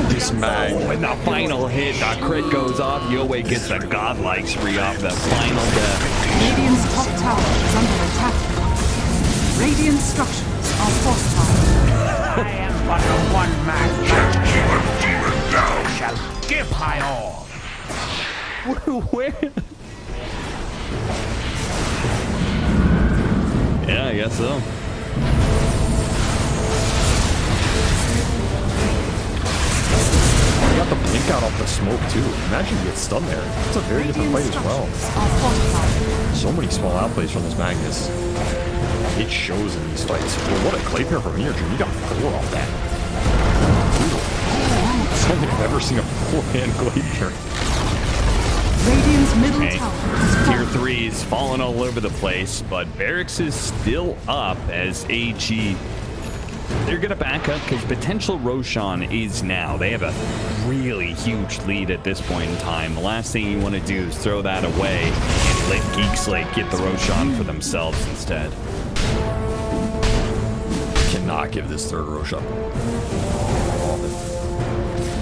This mag. Oh, and the final hit, the crit goes off. Yowe gets the godlike spree off the final death. Radiant's top tower is under attack. Radiant structures are fortified. I am but a one-man I shall give my all. Where? Yeah, I guess so. He got the blink out off the smoke too. Imagine he gets stunned there. It's a very different fight as well. So many small outplays from this Magnus. It shows in these fights. Well, what a Gleipnir from here, Drew. You got 4 off that. Brutal. I don't think I've ever seen a 4-hand Gleipnir. Radiant's middle tower is Tier 3's falling all over the place, but Varizh is still up as AG They're going to back up because potential Roshan is now. They have a really huge lead at this point in time. The last thing you want to do is throw that away and let Geek Slate get the Roshan for themselves instead. Cannot give this third Roshan.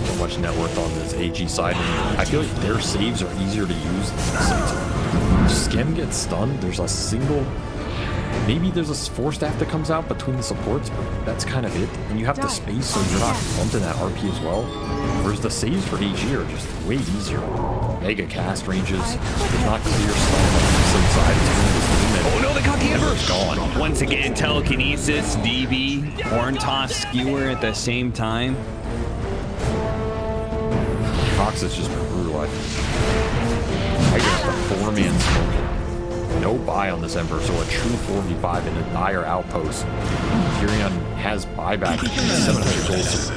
So much net worth on this AG side. I feel like their saves are easier to use than the Slate's. Skem gets stunned. There's a single... Maybe there's a force staff that comes out between the supports, but that's kind of it. And you have to space so you're not bumping that RP as well. Whereas the saves for AG are just way easier. Mega cast ranges. There's not clear stun on the side. Oh no, they caught the inverse! Gone. Once again, telekinesis, DB, horn toss, skewer at the same time. Kokz has just been brutal. I got the 4-man smoke. No buy on this Ember, so a true 4v5 in a dire outpost. Tyrion has buyback 700 gold. So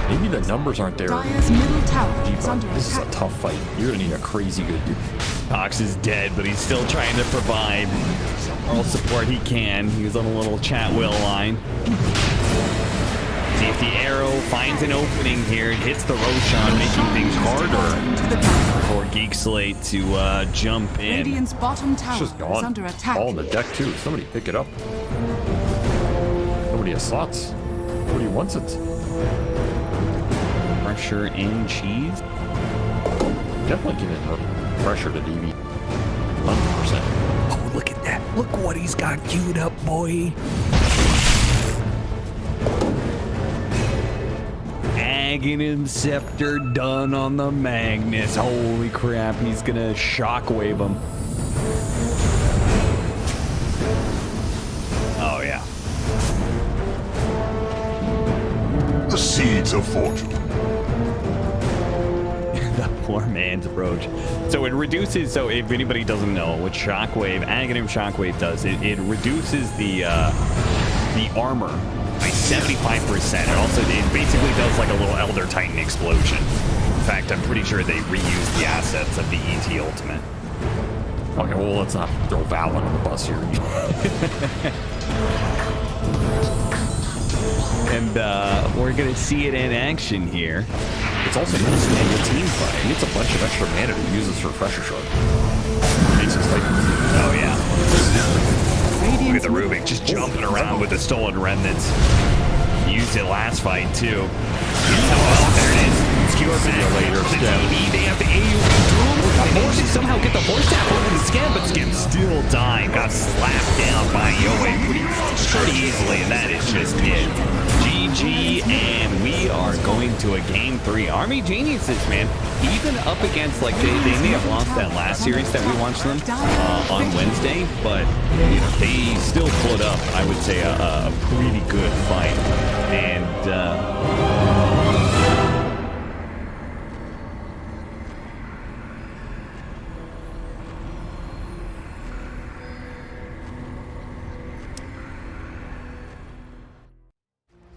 maybe the numbers aren't there. Dire's middle tower is under This is a attack. tough fight. You're gonna need a crazy good dude. Kokz is dead, but he's still trying to provide all support he can. He was on a little chat wheel line. See if the arrow finds an opening here. It hits the Roshan, making things harder for Geek Slate to jump in. Radiant's bottom It's tower just is gone. under attack. All on the deck too. Somebody pick it up. Nobody has slots. Nobody wants it. Pressure in cheese. Definitely giving her pressure to DB. 100%. Oh, look at that. Look what he's got queued up, boy. Aghanim Scepter done on the Magnus. Holy crap, he's gonna shockwave him. Oh, yeah. The seeds of fortune. The poor man's approach. So it reduces, so if anybody doesn't know what Shockwave, Aghanim Shockwave does, it reduces the armor by 75%. It basically does like a little Elder Titan explosion. In fact, I'm pretty sure they reused the assets of the ET Ultimate. Okay, well, let's not throw Valen on the bus here. And we're going to see it in action here. It's also nice to have a team fight. He gets a bunch of extra mana to use this for Pressure Shard. Makes it like, Oh, yeah. Look at Radiant's the Rubik just jumping around with the Stolen Remnants. Used it last fight, too. Oh, there it is. Skewer back later. They have the AU. Somehow get the force tap over the Skem, but Skem still dying. Got slapped down by Yowe pretty easily, and that is just it. GG, and we are going to a game 3. Army Geniuses, man. Even up against, like, they may have lost that last series that we watched them on Wednesday, but you know, they still put up, I would say, a pretty good fight. And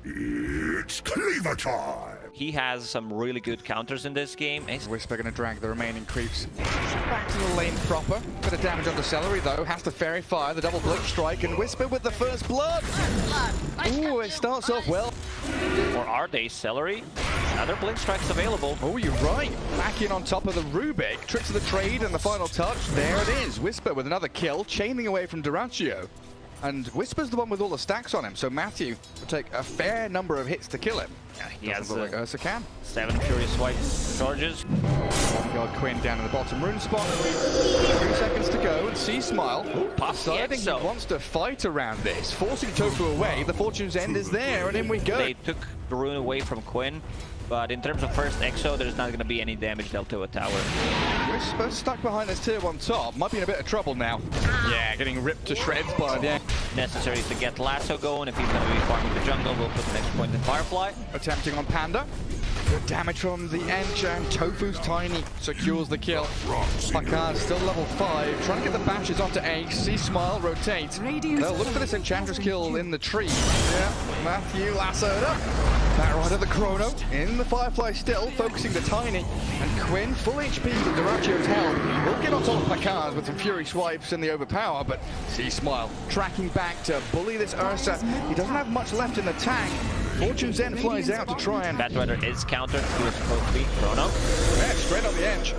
It's cleaver time. He has some really good counters in this game. Whisper going to drag the remaining creeps back to the lane proper. Bit of damage on the Celery though. Has to Fairy Fire, the double blink strike, and Whisper with the first blood. Ooh, it starts off well. Or are they Celery? Another blink strike's available. Oh, you're right. Back in on top of the Rubik. Tricks of the trade and the final touch. There it is. Whisper with another kill, chaining away from Duraccio. And Whisper's the one with all the stacks on him, so Matthew will take a fair number of hits to kill him. Yeah, he Doesn't has look like Ursa can. 7 Furious White charges. Guard Quinn down in the bottom rune spot. 3 seconds to go, and C-Smile deciding he wants to fight around this, forcing Tofu away. The Fortune's End is there, and in we go. They took the rune away from Quinn, but in terms of first Exo, there's not going to be any damage dealt to a tower. Whisper stuck behind this tier 1 top. Might be in a bit of trouble now. Yeah, getting ripped to shreds by the Necessary to get Lasso going. If he's going to be farming the jungle, we'll put the next point in Firefly. attempting on Panda. Good damage from the Ench, and Tofu's Tiny secures the kill. Pakaz still level 5, trying to get the bashes onto Ace. See Smile rotate. They'll look for this Enchantress kill in the tree. Yeah, Matthew lassoed up. Batrider the Chrono in the Firefly still, focusing the Tiny. And Quinn, full HP with Duracio's help, will get on top of Pakaz with some Fury swipes in the overpower, but see Smile tracking back to bully this Ursa. He doesn't have much left in the tank. Fortune Zen flies out to try and... Batrider is countered. He was supposed to be Chrono. Yeah, straight on the edge.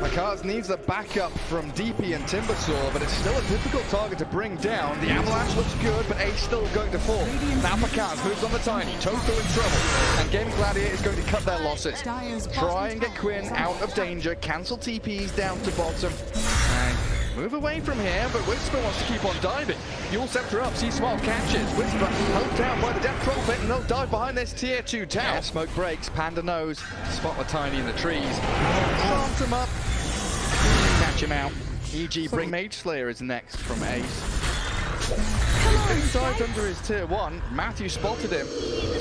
Pakaz needs a backup from DP and Timbersaw, but it's still a difficult target to bring down. The Avalanche looks good, but Ace still going to fall. Now Pakaz moves on the Tiny. Tofu in trouble. And Gaming Gladiator is going to cut their losses. Try and get Quinn out of danger. Cancel TPs down to bottom. And move away from here, but Whisper wants to keep on diving. You'll scepter up, see Smile catches. Whisper held down by the Death Prophet, and they'll dive behind this tier 2 tower. Smoke breaks, Panda knows. Spot the Tiny in the trees. Plant him up. Catch him out. EG bring Mage Slayer is next from Ace. He's dived under his tier 1. Matthew spotted him.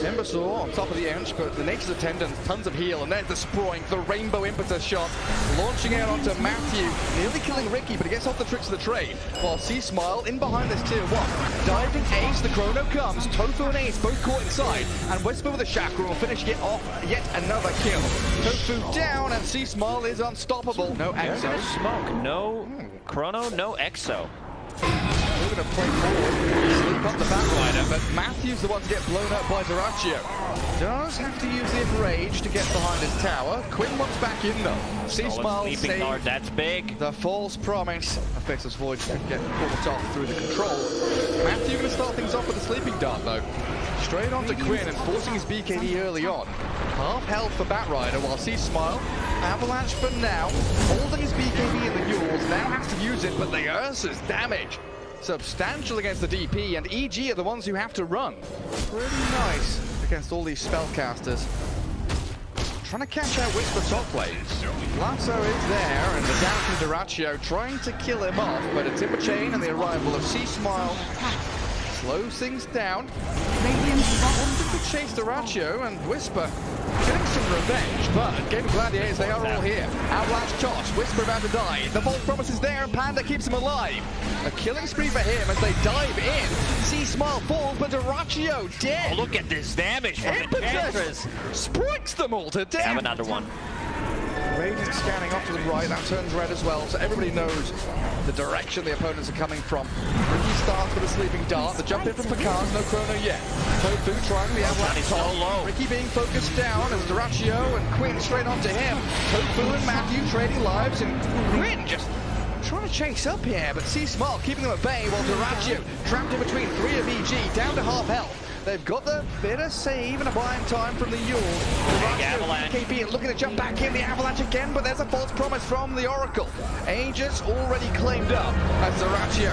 Timbersaw on top of the Ench, but the Nature's Attendant, tons of heal, and there's the Sproink, the Rainbow Impetus shot, launching out onto Matthew, nearly killing Ricky, but he gets off the tricks of the trade. While C Smile in behind this tier 1. Diving Ace, the Chrono comes, Tofu and Ace both caught inside, and Whisper with a Chakra will finish it off yet another kill. Tofu down, and C Smile is unstoppable. No Exo. Smoke, no Chrono, no Exo. We're going to play forward, sleep up the Batrider, but Matthew's the one to get blown up by Duraccio. Does have to use the Enrage to get behind his tower. Quinn wants back in though. C-Smile saved. That's big. The false promise. Affixus Void to get caught off through the control. Matthew going to start things off with a sleeping dart though. Straight onto Quinn and forcing his BKB early on. Half health for Batrider while C-Smile. Avalanche for now, holding his BKB in the Yules, now has to use it, but the Ursa's damage substantial against the DP, and EG are the ones who have to run. Pretty nice against all these spellcasters. Trying to catch out Whisper top lane. Lasso is there, and the down from Duraccio trying to kill him off, but a Timber Chain and the arrival of C-Smile slows things down. Wanted to chase Duraccio, and Whisper getting some revenge, but Gaming Gladiators, they are all here. Avalanche toss, Whisper about to die. The Vault Promise is there, and Panda keeps him alive. A killing spree for him as they dive in. C-Smile falls, but Duraccio dead. Oh, look at this damage from Enchantress. Sproinks them all to death. Have another one. Radiant scanning off to the right, that turns red as well, so everybody knows the direction the opponents are coming from. Ricky starts with a sleeping dart, the jump in from Pakaz, no Chrono yet. Tofu trying the Avalanche so low. Ricky being focused down as Duraccio and Quinn straight onto him. Tofu and Matthew trading lives, and Quinn just trying to chase up here, but C-Smile keeping them at bay while Duraccio trapped in between 3 of EG, down to half health. They've got the bit of save and a buying time from the Yule. KP looking to jump back in, the Avalanche again, but there's a false promise from the Oracle. Aegis already claimed up as Duraccio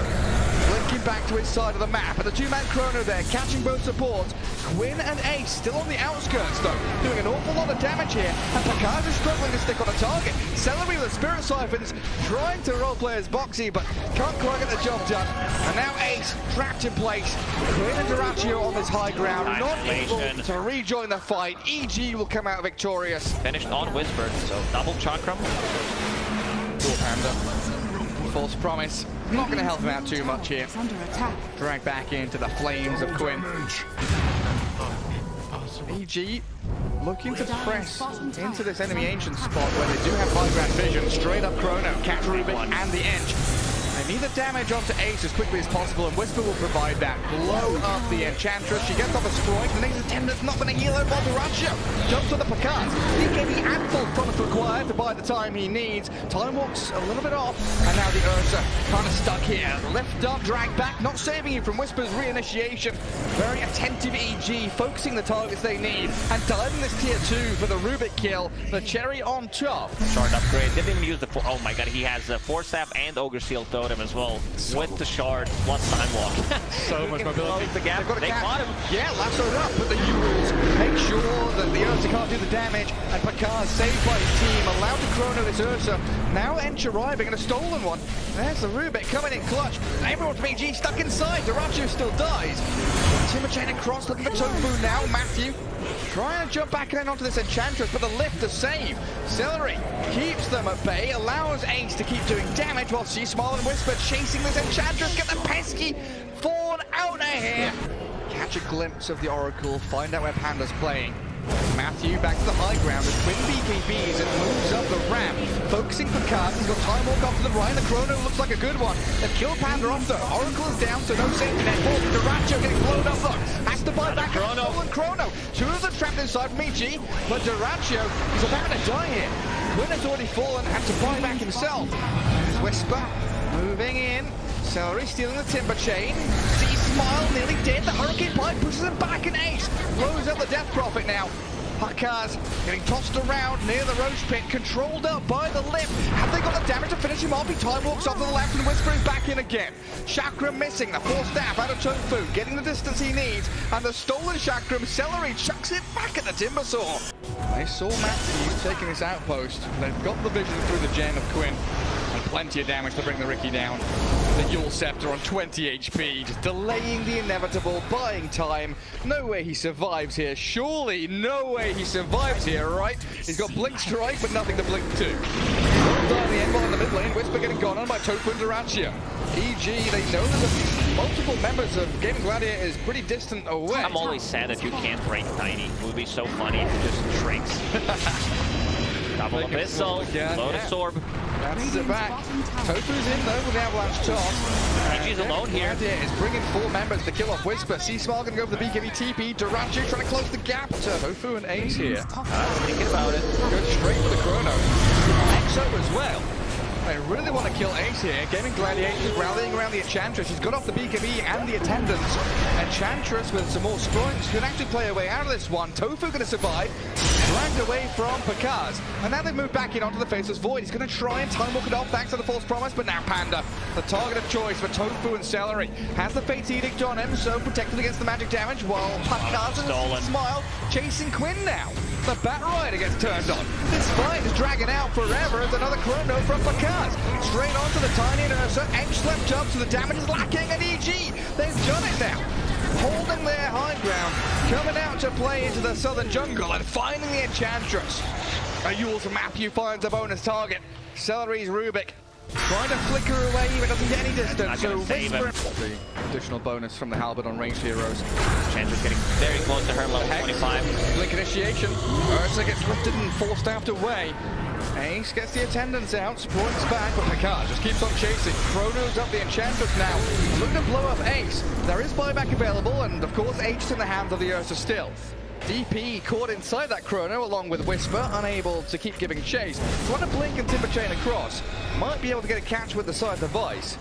linking back to his side of the map. And the 2-man Chrono there, catching both supports. Quinn and Ace still on the outskirts though, doing an awful lot of damage here. And Pakaz is struggling to stick on a target. Celery with the Spirit Siphons, trying to roleplay as Boxy, but can't quite get the job done. And now Ace trapped in place. Quinn and Duraccio on this high ground, not able to rejoin the fight. EG will come out victorious. Finished on Whisper, so double Jhocam. Poor Panda. False promise. Not going to help him out too much here. Under attack. Drag back into the flames of Quinn. EG looking to press into this enemy ancient spot where they do have high ground vision. Straight up Chrono, catch Rubik and the Ench. They need the damage onto Ace as quickly as possible, and Whisper will provide that. Blow up the Enchantress. She gets off a Sproink. The Nature's Attendant's not going to heal her while Duraccio jumps on the Pakaz. BKB and full promise required to buy the time he needs. Time walks a little bit off, and now the Ursa kind of stuck here. Lift up, drag back, not saving you from Whisper's reinitiation. Very attentive EG, focusing the targets they need, and diving this tier 2 for the Rubik kill. The cherry on top. Shard upgrade. Didn't even use the oh my god, he has a Force Staff and Ogre Seal Totem as well, with the shard plus time walk. So much mobility. The gap. They caught him. Yeah, lassoed up, but the U-Rules make sure that the Ursa can't do the damage, and Pakaz saved by his team, allowed to Chrono this Ursa. Now Ench arriving and a stolen one. There's the Rubik coming in clutch. Everyone from EG stuck inside. Duraccio still dies. Timber Chain across, looking for Tofu now. Matthew Trying to jump back in onto this Enchantress, but the lift the same. Celery keeps them at bay, allows Ace to keep doing damage while Smile and Whisper chasing this Enchantress. Get the pesky Fawn out of here. Catch a glimpse of the Oracle, find out where Panda's playing. Matthew back to the high ground with twin BKBs and moves up the ramp. Focusing for Kokz, he's got Time Walk off to the right. The Chrono looks like a good one. They've killed Panda off though. Oracle is down, so no safety net. Duracho getting blown up though. Has to buy back a stolen Chrono. Two of them trapped inside from EG, but Duracho is about to die here. Quinn has already fallen, had to buy back himself. Whisper moving in. Celery stealing the timber chain. See Smile nearly dead. The Hurricane Pipe pushes him back, and Ace blows up the Death Prophet now. Kokz getting tossed around near the Roach Pit, controlled up by the lift. Have they got the damage to finish him off? He time walks off to the left and Whisper is back in again. Chakram missing, the force staff out of Tofu, getting the distance he needs, and the stolen Chakram, Celery chucks it back at the Timbersaw. They saw Matthew taking this outpost. They've got the vision through the gen of Quinn. And plenty of damage to bring the Riki down. The Yowe Scepter on 20 HP, just delaying the inevitable, buying time. No way he survives here. Surely no way he survives here, right? He's got Blink Strike, but nothing to blink to. The end ball in the mid lane, Whisper getting gone on by Tofu and Duracho. EG, they know that multiple members of Gaming Gladiators pretty distant away. I'm always sad that you can't break Tiny. It would be so funny if it just shrinks. Double Abyssal, Lotus Orb. That's it back. Tofu's in though with the Avalanche toss. EG's alone here. Is bringing 4 members to kill off Whisper. Smile gonna go for the BKB TP. Duracho trying to close the gap to Tofu and Ace here. Thinking about it. Goes straight for the Chrono. Exo as well. They really want to kill Ace here. Gaming Gladiators rallying around the Enchantress. She's got off the BKB and the attendants. Enchantress with some more strikes can actually play her way out of this one. Tofu going to survive. Dragged away from Kokz. And now they've moved back in onto the Faceless Void. He's going to try and time walk it off thanks to the False Promise, but now Panda, the target of choice for Tofu and Celery, has the Fate's Edict on him, so protected against the magic damage, while Kokz and Smile chasing Quinn now. The Bat Rider gets turned on. This fight is dragging out forever as another Chrono from Kokz. Straight onto the Tiny and Ursa. Edge slept up, so the damage is lacking, and EG, they've done it now. Holding their high ground, coming out to play into the southern jungle and finding the Enchantress. A Yowe from Matthew finds a bonus target. Celery's Rubik trying to flicker away, but doesn't get any distance. So Whisper. The additional bonus from the Halberd on ranged heroes. Enchantress getting very close to her level 25. Blink initiation. Ursa gets lifted and forced out away. Ace gets the attendants out, points back, but Kokz just keeps on chasing. Chrono's up the Enchantress now. Looking to blow up Ace. There is buyback available, and of course, Ace in the hands of the Ursa still. DP caught inside that Chrono along with Whisper, unable to keep giving chase. Trying to blink and timber chain across. Might be able to get a catch with the side device.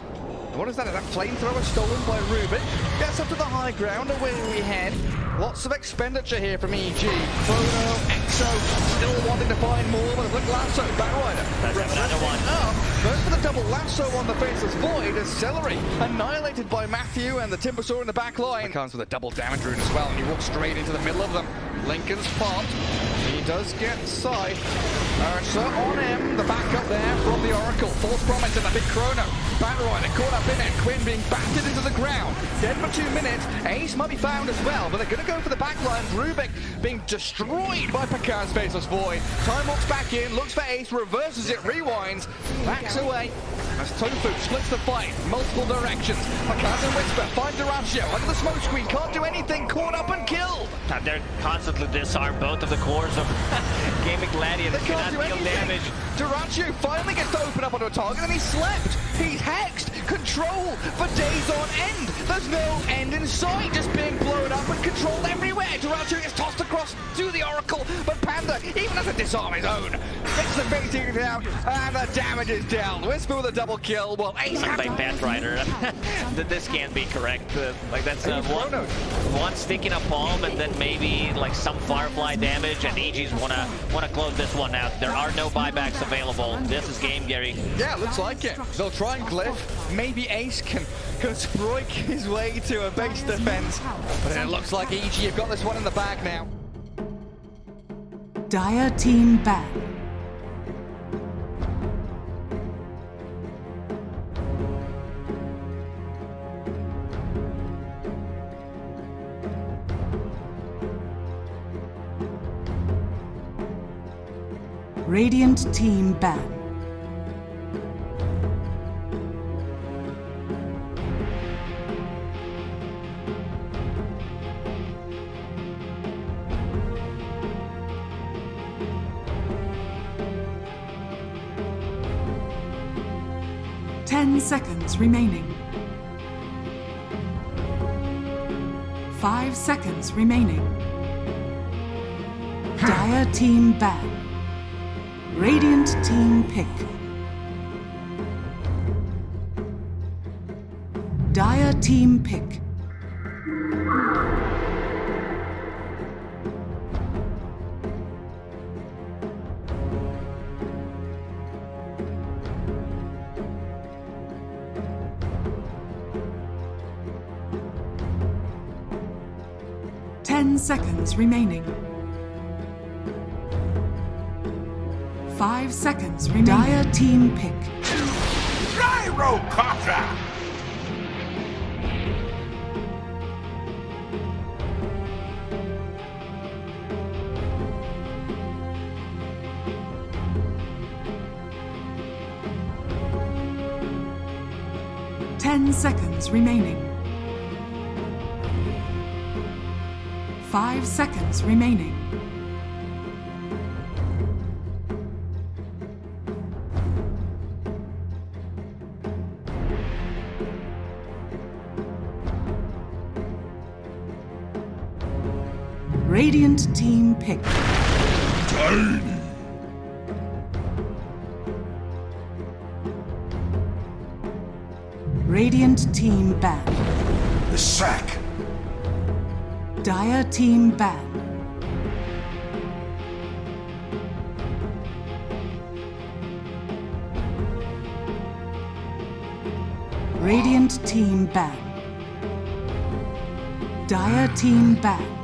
What is that? Is that flamethrower stolen by Rubik? Gets up to the high ground, away we head. Lots of expenditure here from EG. Chrono, Exo, still wanting to find more with a Blink Lasso. Bat Rider. That's another one. Goes for the double lasso on the Faceless Void as Celery annihilated by Matthew and the Timbersaw in the back line. Comes with a double damage rune as well, and he walks straight into the middle of them. Lincoln's popped. He does get Scythe. Ursa on him. The backup there from the Oracle. False Promise and a big Chrono. Bat Rider caught up in it. Quinn being battered into the ground. Dead for 2 minutes. Ace might be found as well, but they're going to go for the back line. Rubik being destroyed by Kokz Faceless Void. Time walks back in, looks for Ace, reverses it, rewinds, backs away. As Tofu splits the fight, multiple directions. Kokz and Whisper find Duracho under the smoke screen, can't do anything, caught up and killed. They're constantly disarmed both of the cores of Gaming Gladiators. They cannot deal damage. Duracho finally gets to open up onto a target and he slept. He's hexed. Control for days on end. There's no end in sight, just being blown up and controlled everywhere. Duracho gets tossed across to the Oracle, but Panda, even as a disarm his own, gets the base unit out and the damage is down. Whisper with a double kill. Well, Ace by Bat Rider. This can't be correct. Like that's one stick in a palm and then maybe like some Firefly damage, and EG's wanna close this one out. There are no buybacks available. This is game, Gary. Yeah, looks like it. They'll try and glyph. Maybe Ace can sproik his way to a base defense, but it looks like EG have got this one in the bag now. Dire team ban. Radiant team ban. Seconds remaining. 5 seconds remaining. Dire team ban. Radiant team pick. Dire team pick. Seconds remaining. 5 seconds remaining. Dire team pick. Gyro Kokz! Seconds remaining. 5 seconds remaining. Radiant team pick. Tiny. Radiant team ban. The sack. Dire team ban. Radiant team ban. Dire team ban.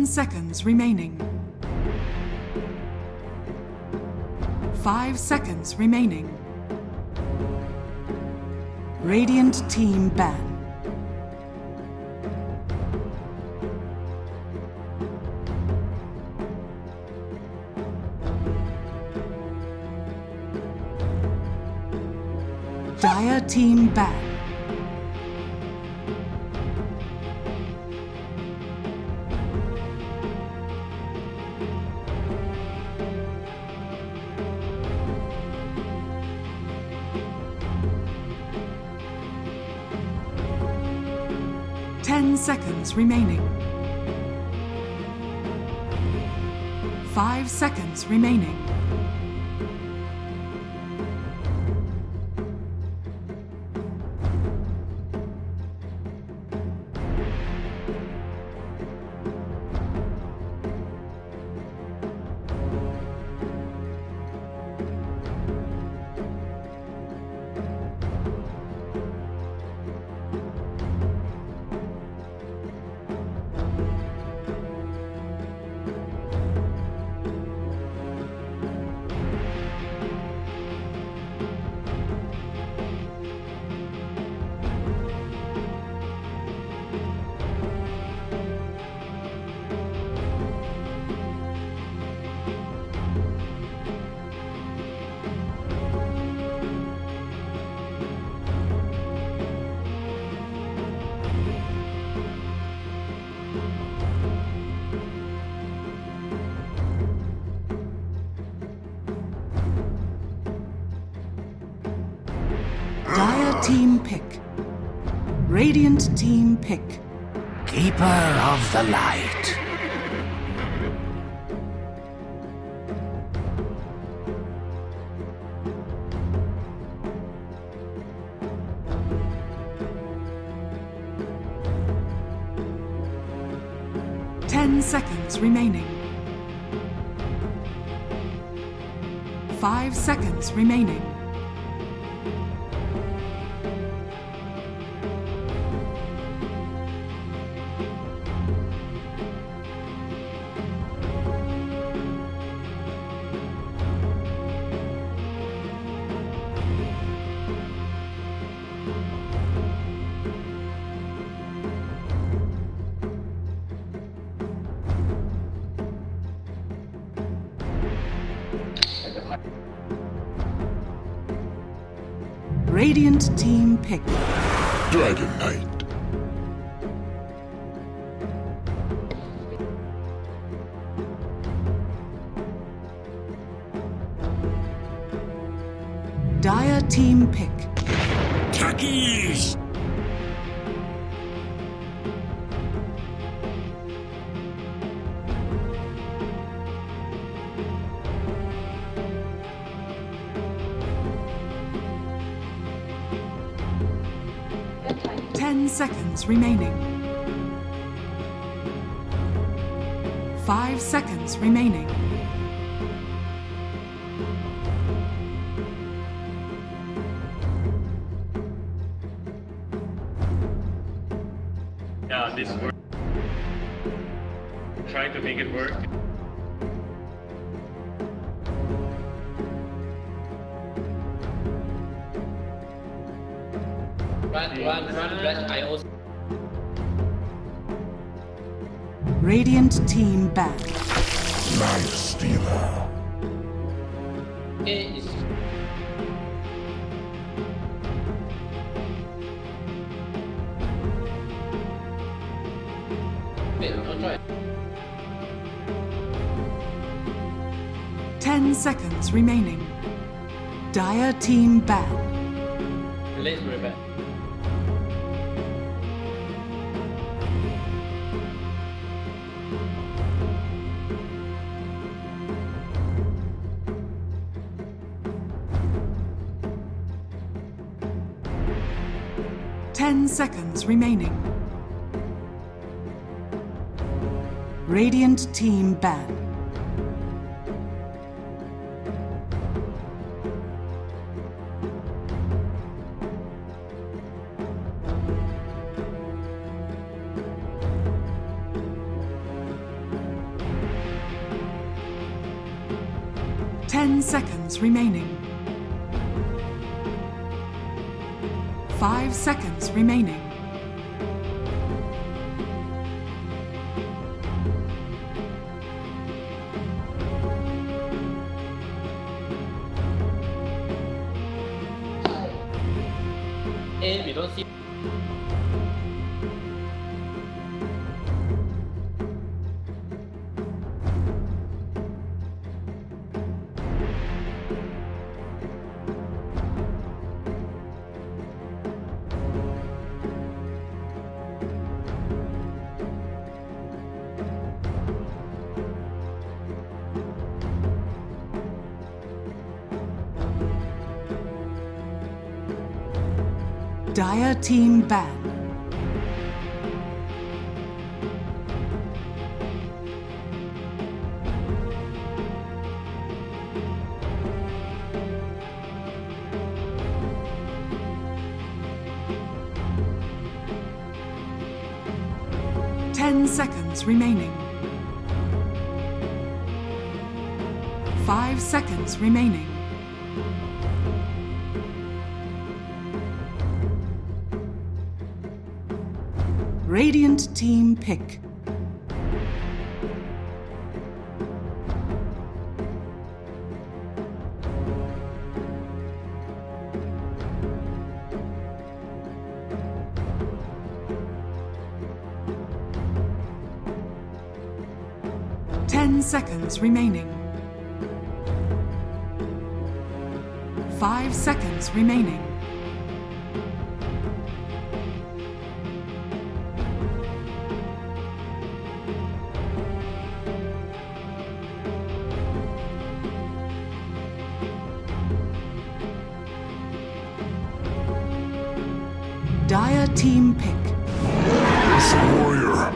Seconds remaining. 5 seconds remaining. Radiant team ban. Dire team ban. Seconds remaining. 5 seconds remaining. Team pick. Radiant team pick. Keeper of the light. Seconds remaining. 5 seconds remaining. Radiant team pick. Dragon Knight. Dire team pick. Khakis! Seconds remaining. 5 seconds remaining. Yeah, this works. Try to make it work. Run, I also... Radiant team back. Life Stealer. Is... Wait, I'll try. 10 seconds remaining. Dire team back. Let's go back. Seconds remaining. Radiant team ban. Seconds remaining. 5 seconds remaining. And we don't see... Dire team ban. Seconds remaining. 5 seconds remaining. Radiant team pick. Seconds remaining. 5 seconds remaining. Dire team pick. It's a warrior.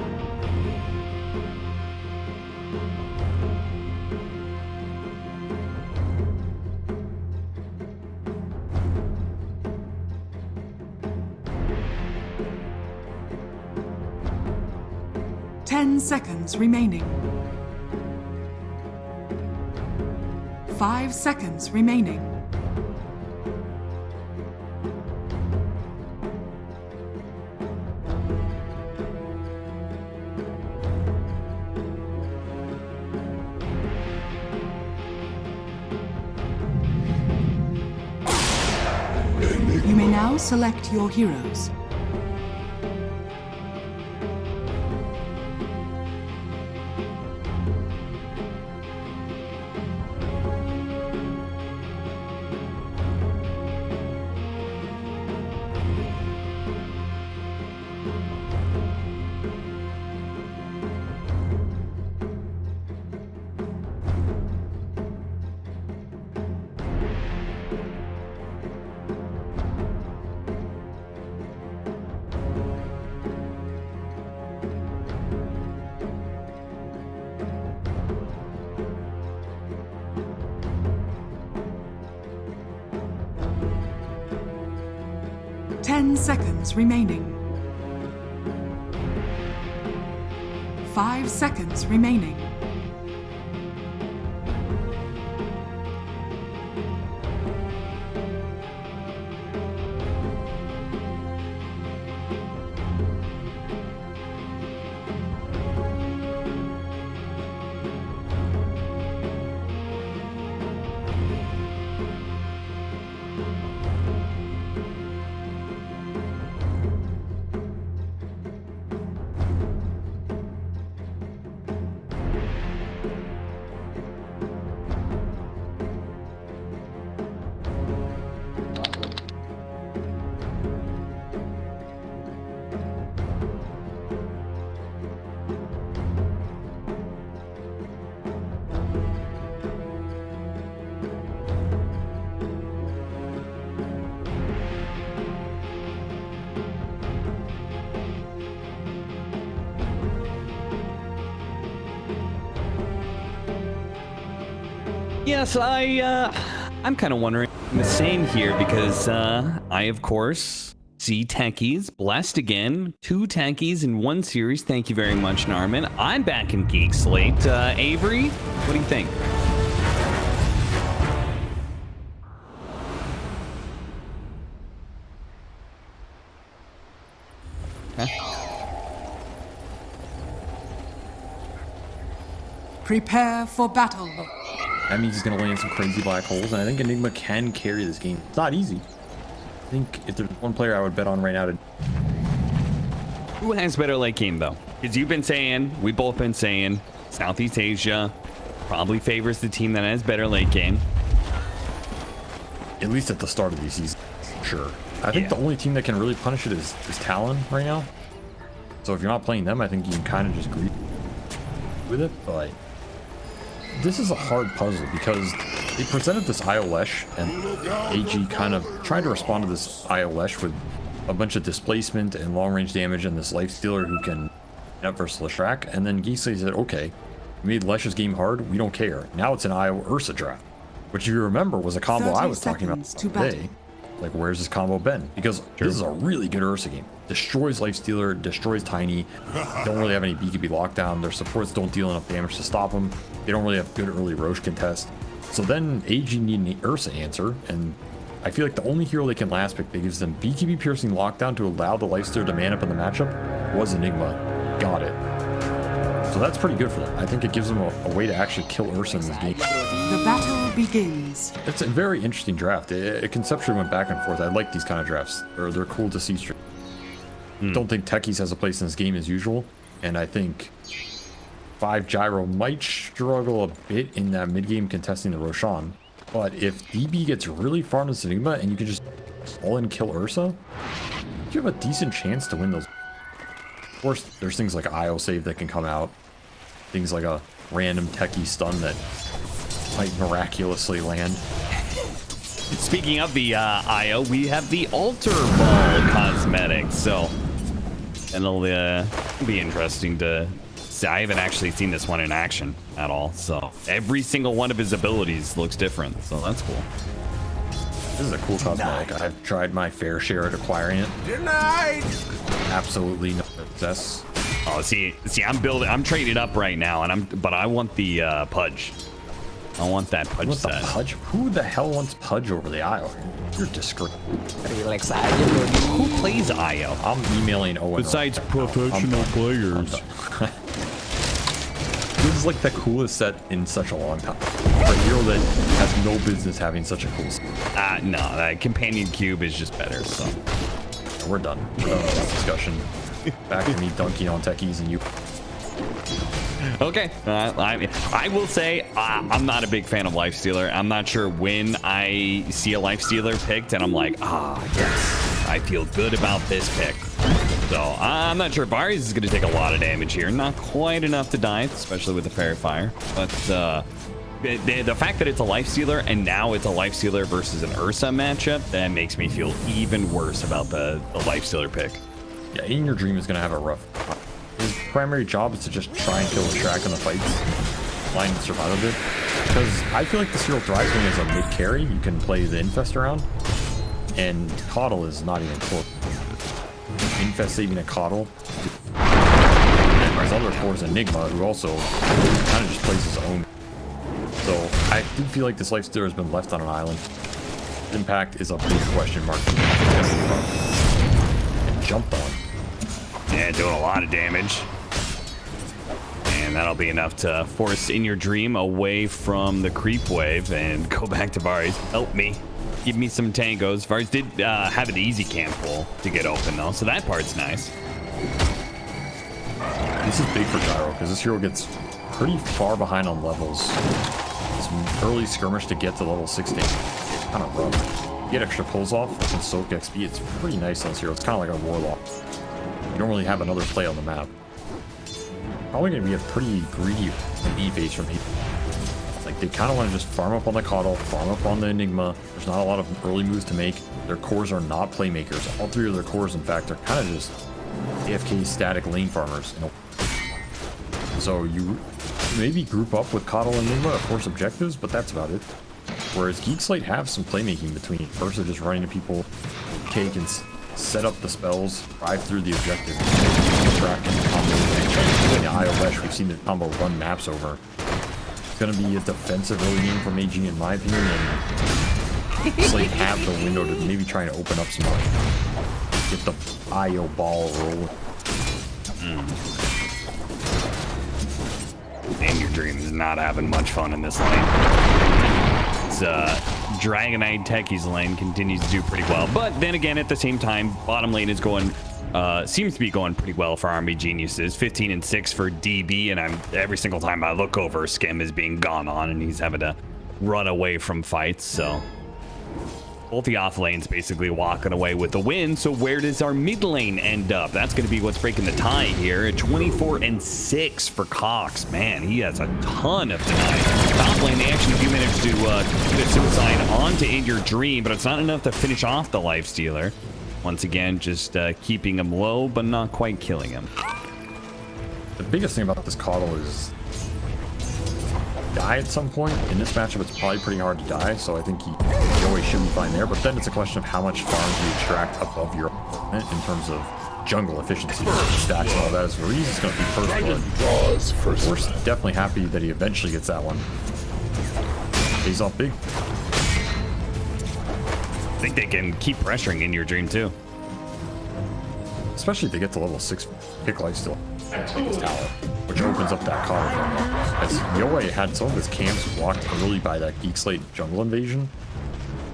Seconds remaining. 5 seconds remaining. You may Now select your heroes. Seconds remaining. 5 seconds remaining. Yes, I'm kind of wondering the same here because I, of course, see techies blessed again. 2 techies in 1 series. Thank you very much, NARMAN. I'm back in Geek Slate. Avery, what do you think? Prepare for battle. That means he's going to land some crazy black holes, and I think Enigma can carry this game. It's not easy. I think if there's one player I would bet on right now to... Who has better late game, though? Because you've been saying, we've both been saying, Southeast Asia probably favors the team that has better late game. At least at the start of these seasons, sure. I think the only team that can really punish it is Talon right now. So if you're not playing them, I think you can kind of just agree with it, but... This is a hard puzzle because they presented this IO Lesh and AG kind of tried to respond to this IO Lesh with a bunch of displacement and long range damage and this life stealer who can net versus Leshrac. And then Geek Slate said, okay, we made Lesh's game hard, we don't care. Now it's an IO Ursa draft, which if you remember was a combo I was talking about today. Like, where's this combo been? Because this is a really good Ursa game. Destroys Lifestealer, destroys Tiny. Don't really have any BKB lockdown. Their supports don't deal enough damage to stop them. They don't really have good early Roche contest. So then AG need an Ursa answer, and I feel like the only hero they can last pick that gives them BKB piercing lockdown to allow the Lifestealer to man up in the matchup was Enigma. Got it. So that's pretty good for them. I think it gives them a way to actually kill Ursa in this game. The battle begins. It's a very interesting draft. It conceptually went back and forth. I like these kind of drafts. They're cool to see. Don't think Techies has a place in this game as usual, and I think 5 Gyro might struggle a bit in that mid game contesting the Roshan. But if DB gets really far into this Enigma and you can just all in kill Ursa, you have a decent chance to win those. Of course, there's things like IO save that can come out, things like a random Techie stun that might miraculously land. Speaking of the IO, we have the Altar Ball cosmetics, so it'll be interesting to see. I haven't actually seen this one in action at all, so every single one of his abilities looks different, so that's cool. This is a cool cosmetic. I've tried my fair share at acquiring it. Denied! Absolutely no success. Oh, see, I'm trading up right now, but I want the Pudge. I want that Pudge set. The Pudge? Who the hell wants Pudge over the IO? You're discreet. Who plays IO? I'm emailing Owen. Besides professional players. is like the coolest set in such a long time. For a hero that has no business having such a cool set. No, that companion cube is just better, so. We're done. We're done with this discussion. Back to me dunking on techies and you. Okay, I will say I'm not a big fan of Lifestealer. I'm not sure when I see a Lifestealer picked and I'm like, yes, I feel good about this pick. So I'm not sure. Varizh is going to take a lot of damage here. Not quite enough to die, especially with the Fairy Fire. But the fact that it's a Lifestealer and now it's a Lifestealer versus an Ursa matchup, that makes me feel even worse about the Lifestealer pick. Yeah, In Your Dream is going to have a rough. His primary job is to just try and kill the Shrek in the fights. Line and survive a bit. Because I feel like this hero thrives when as a mid carry. You can play the Infest around. And Coddle is not even close. Infest saving a Coddle. And his other core is Enigma, who also kind of just plays his own. So I do feel like this Lifestealer has been left on an island. Impact is a big question mark. And jumped on. Yeah, doing a lot of damage. And that'll be enough to force In Your Dream away from the creep wave and go back to Varizh. Help me. Give me some tangos. Varizh did have an easy camp pull to get open, though, so that part's nice. This is big for Gyro, because this hero gets pretty far behind on levels. Some early skirmish to get to level 16. It's kind of rough. You get extra pulls off and soak XP. It's pretty nice on this hero. It's kind of like a Warlock. You don't really have another play on the map. Probably going to be a pretty greedy B phase from people. Like, they kind of want to just farm up on the Coddle, farm up on the Enigma. There's not a lot of early moves to make. Their cores are not playmakers. All three of their cores, in fact, are kind of just AFK static lane farmers. You know? So you maybe group up with Coddle and Enigma to force objectives, but that's about it. Whereas Geek Slate have some playmaking between. First, they're just running to people, cake and set up the spells, drive through the objective, track and combo. In the IO Wesh, we've seen the combo run maps over. It's going to be a defensive early game from AG, in my opinion, and Slate have the window to maybe try and open up some more. Get the IO ball rolling. In Your Dream is not having much fun in this lane. It's Dragonite Techie's lane continues to do pretty well, but then again, at the same time, bottom lane is going, seems to be going pretty well for Army Geniuses. 15 and 6 for DB, and every single time I look over, Skem is being gone on, and he's having to run away from fights. So both the off lanes basically walking away with the win. So where does our mid lane end up? That's going to be what's breaking the tie here. 24 and 6 for Kokz. Man, he has a ton of deny. Top lane, they actually do manage to get a suicide onto In Your Dream, but it's not enough to finish off the Lifestealer. Once again, just keeping him low, but not quite killing him. The biggest thing about this Coddle is die at some point. In this matchup, it's probably pretty hard to die, so I think Yowe should be fine there. But then it's a question of how much farms you extract above your opponent in terms of jungle efficiency, stacks and all that. As Varizh is going to be first blood. We're definitely happy that he eventually gets that one. Pays off big. I think they can keep pressuring In Your Dream too. Especially if they get to level 6 pick life still. His tower, which opens up that Coddle for him. As Yowe had some of his camps blocked early by that Geek Slate jungle invasion.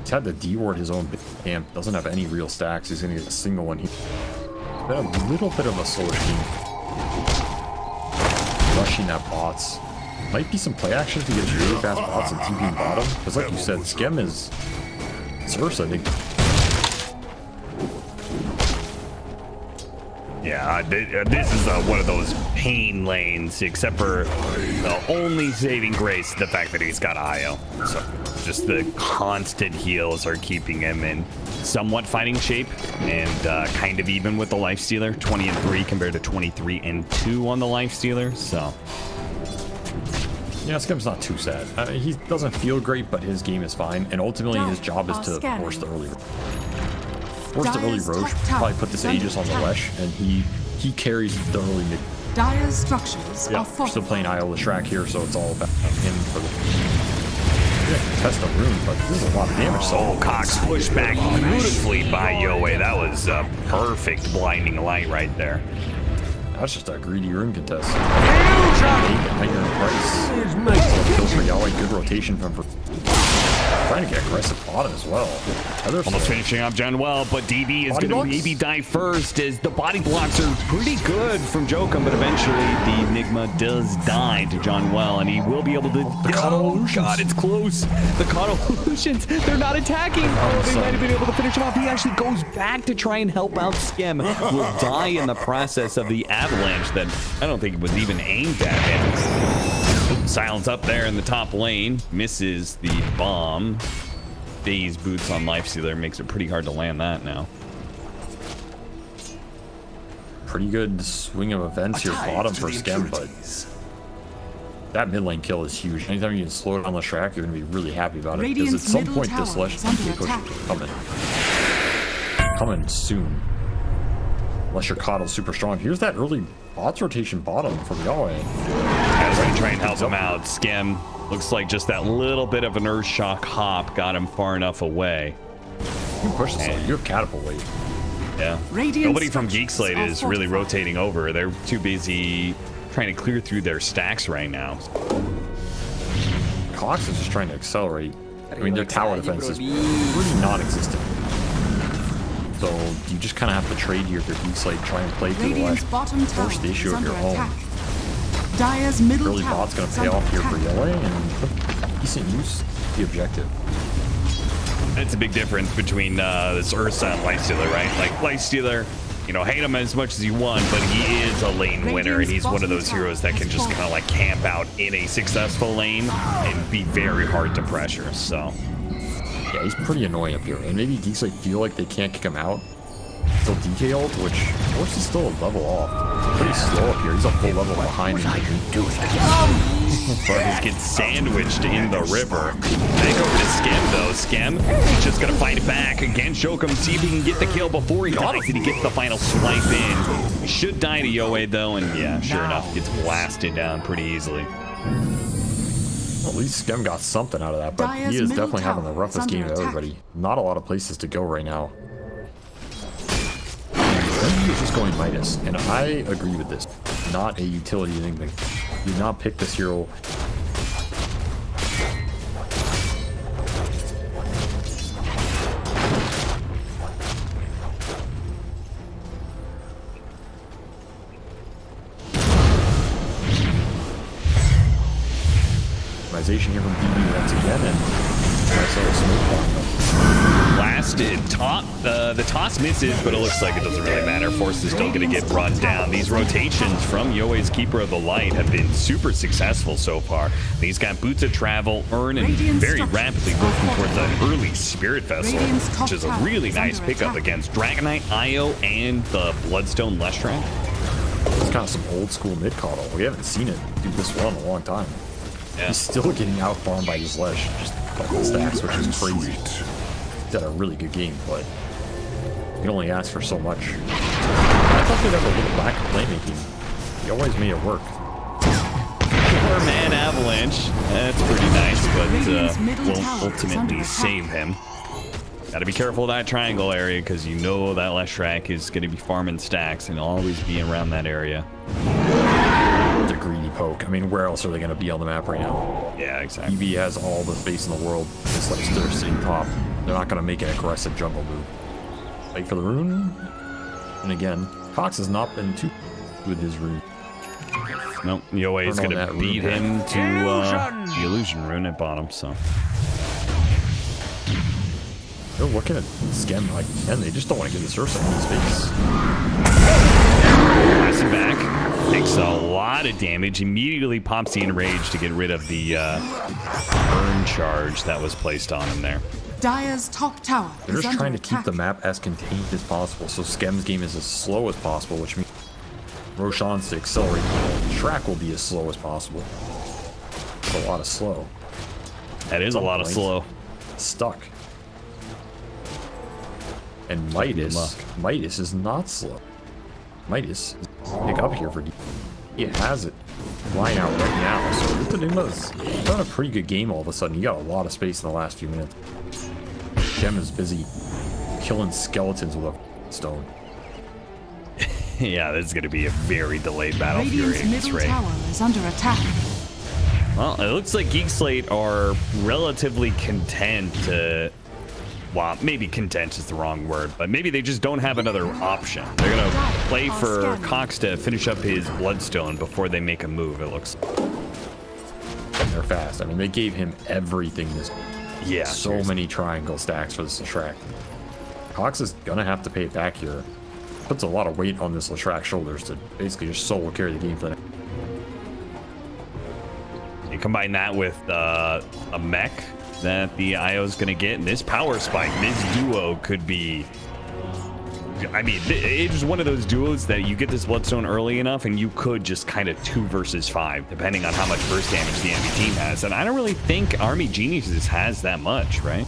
He's had to de-ward his own big camp. Doesn't have any real stacks. He's going to get a single one here. It's been a little bit of a slower team. Rushing that bots. Might be some play action if he gets really fast bots and TPing bottom. Because like you said, Skem is Ursa, I think. Yeah, this is one of those pain lanes, except for the only saving grace, the fact that he's got IO. So just the constant heals are keeping him in somewhat fighting shape, and kind of even with the Lifestealer. 20 and 3 compared to 23 and 2 on the Lifestealer, so. Yeah, Skem's not too sad. He doesn't feel great, but his game is fine, and ultimately his job is to force the early Roche. Probably put this Aegis on the Wesh, and he carries the early mid. Dire's structures are We're still playing Iola Shrek here, so it's all about him for the test the rune, but this is a lot of damage. So Kokz pushed back beautifully by Yowe. That was a perfect blinding light right there. That's just a greedy rune contest. Right Good rotation from trying to get aggressive bottom as well. Almost finishing off John well, but DB is going to maybe die first as the body blocks are pretty good from Jhocam, but eventually the Enigma does die to John well, and he will be able to... Oh, God, it's close. The Convolutions, they're not attacking. Oh, they might have been able to finish him off. He actually goes back to try and help out Skem. Will die in the process of the avalanche that I don't think was even aimed at him. Silence up there in the top lane. Misses the bomb. Daze boots on Lifestealer makes it pretty hard to land that now. Pretty good swing of events here bottom for Skem, but that mid lane kill is huge. Anytime you can slow down the track, you're going to be really happy about it. Because at some point this Leshrac push is coming soon. Unless your Coddle's super strong. Here's that early bots rotation bottom from Yowe. As we try and help him out, Skem looks like just that little bit of an Earth Shock hop got him far enough away. You push this on. You have catapult weight. Yeah. Nobody from Geek Slate is really rotating over. They're too busy trying to clear through their stacks right now. Kokz is just trying to accelerate. I mean, their tower defense is pretty non-existent. So you just kind of have to trade here if you're Geek Slate, try and play through the left. Force the issue of your own. Dire's middle early bot's going to pay off here for Yowe and decent use the objective. It's a big difference between this Ursa and Lifestealer, right? Like Lifestealer, you know, hate him as much as you want, but he is a lane winner, and he's one of those heroes that can just kind of like camp out in a successful lane and be very hard to pressure. So yeah, he's pretty annoying up here, and maybe Geek Slate feel like they can't kick him out. Still DK ult, which Force is still a level off. Pretty slow up here. He's a full level behind him. Varizh gets sandwiched in the river. Back over to Skem though. Skem, he's just gonna fight it back against Jhocam. See if he can get the kill before he dies. Did he get the final swipe in? He should die to Yowe though, and yeah, sure enough, gets blasted down pretty easily. Well, at least Skem got something out of that, but he is definitely having the roughest game of everybody. Not a lot of places to go right now. He is just going Midas, and I agree with this. Not a utility thing. Do not pick this hero. Optimization here from DB once again, and nice little smoke bomb. Blasted. The toss misses, but it looks like it doesn't really matter. Force is still going to get run down. These rotations from Yowe's Keeper of the Light have been super successful so far. He's got Boots of Travel, Earn, and very rapidly working towards an early Spirit Vessel, which is a really nice pickup against Dragonite, Io, and the Bloodstone Leshrac. It's kind of some old school mid coddle. We haven't seen it do this well in a long time. Yeah. He's still getting outfarmed by his Lesh, just fucking stacks, which is crazy. He's had a really good game, but you can only ask for so much. I thought they'd have a little lack of playmaking. He always made it work. 4-man avalanche. That's pretty nice, but won't ultimately save him. Gotta be careful of that triangle area, because you know that Leshrac is going to be farming stacks and always be around that area. It's a greedy poke. I mean, where else are they going to be on the map right now? Yeah, exactly. EV has all the space in the world. It's like they're sitting top. They're not going to make an aggressive jungle move. Wait for the rune. And again, Kokz has not been too with his rune. Nope, Yowe is going to beat him to the illusion rune at bottom, so. They're looking at Skem like, and they just don't want to give this Ursa any space. Passing back, takes a lot of damage, immediately pops the enrage to get rid of the burn charge that was placed on him there. Dire's top tower. They're just trying to keep the map as contained as possible, so Skem's game is as slow as possible, which means Roshan's to accelerate. Track will be as slow as possible. It's a lot of slow. That is a lot of slow. Stuck. And Midas is not slow. Midas is pick up here for D. He has it line out right now. So with the Enigma's done a pretty good game all of a sudden. He got a lot of space in the last few minutes. Shem is busy killing skeletons with a stone. Yeah, this is going to be a very delayed battle fury in this raid. Radiant's middle tower is under attack. Well, it looks like Geek Slate are relatively content to... Well, maybe content is the wrong word, but maybe they just don't have another option. They're going to play for Kokz to finish up his Bloodstone before they make a move, it looks like. They're fast. I mean, they gave him everything this... Yeah. So many triangle stacks for this Leshrac. Kokz is going to have to pay it back here. Puts a lot of weight on this Leshrac's shoulders to basically just solo carry the game for the next. You combine that with a mech that the IO is going to get, and this power spike, this duo could be... I mean, it's one of those duos that you get this Bloodstone early enough, and you could just kind of 2 versus 5, depending on how much burst damage the enemy team has. And I don't really think Army Geniuses has that much, right?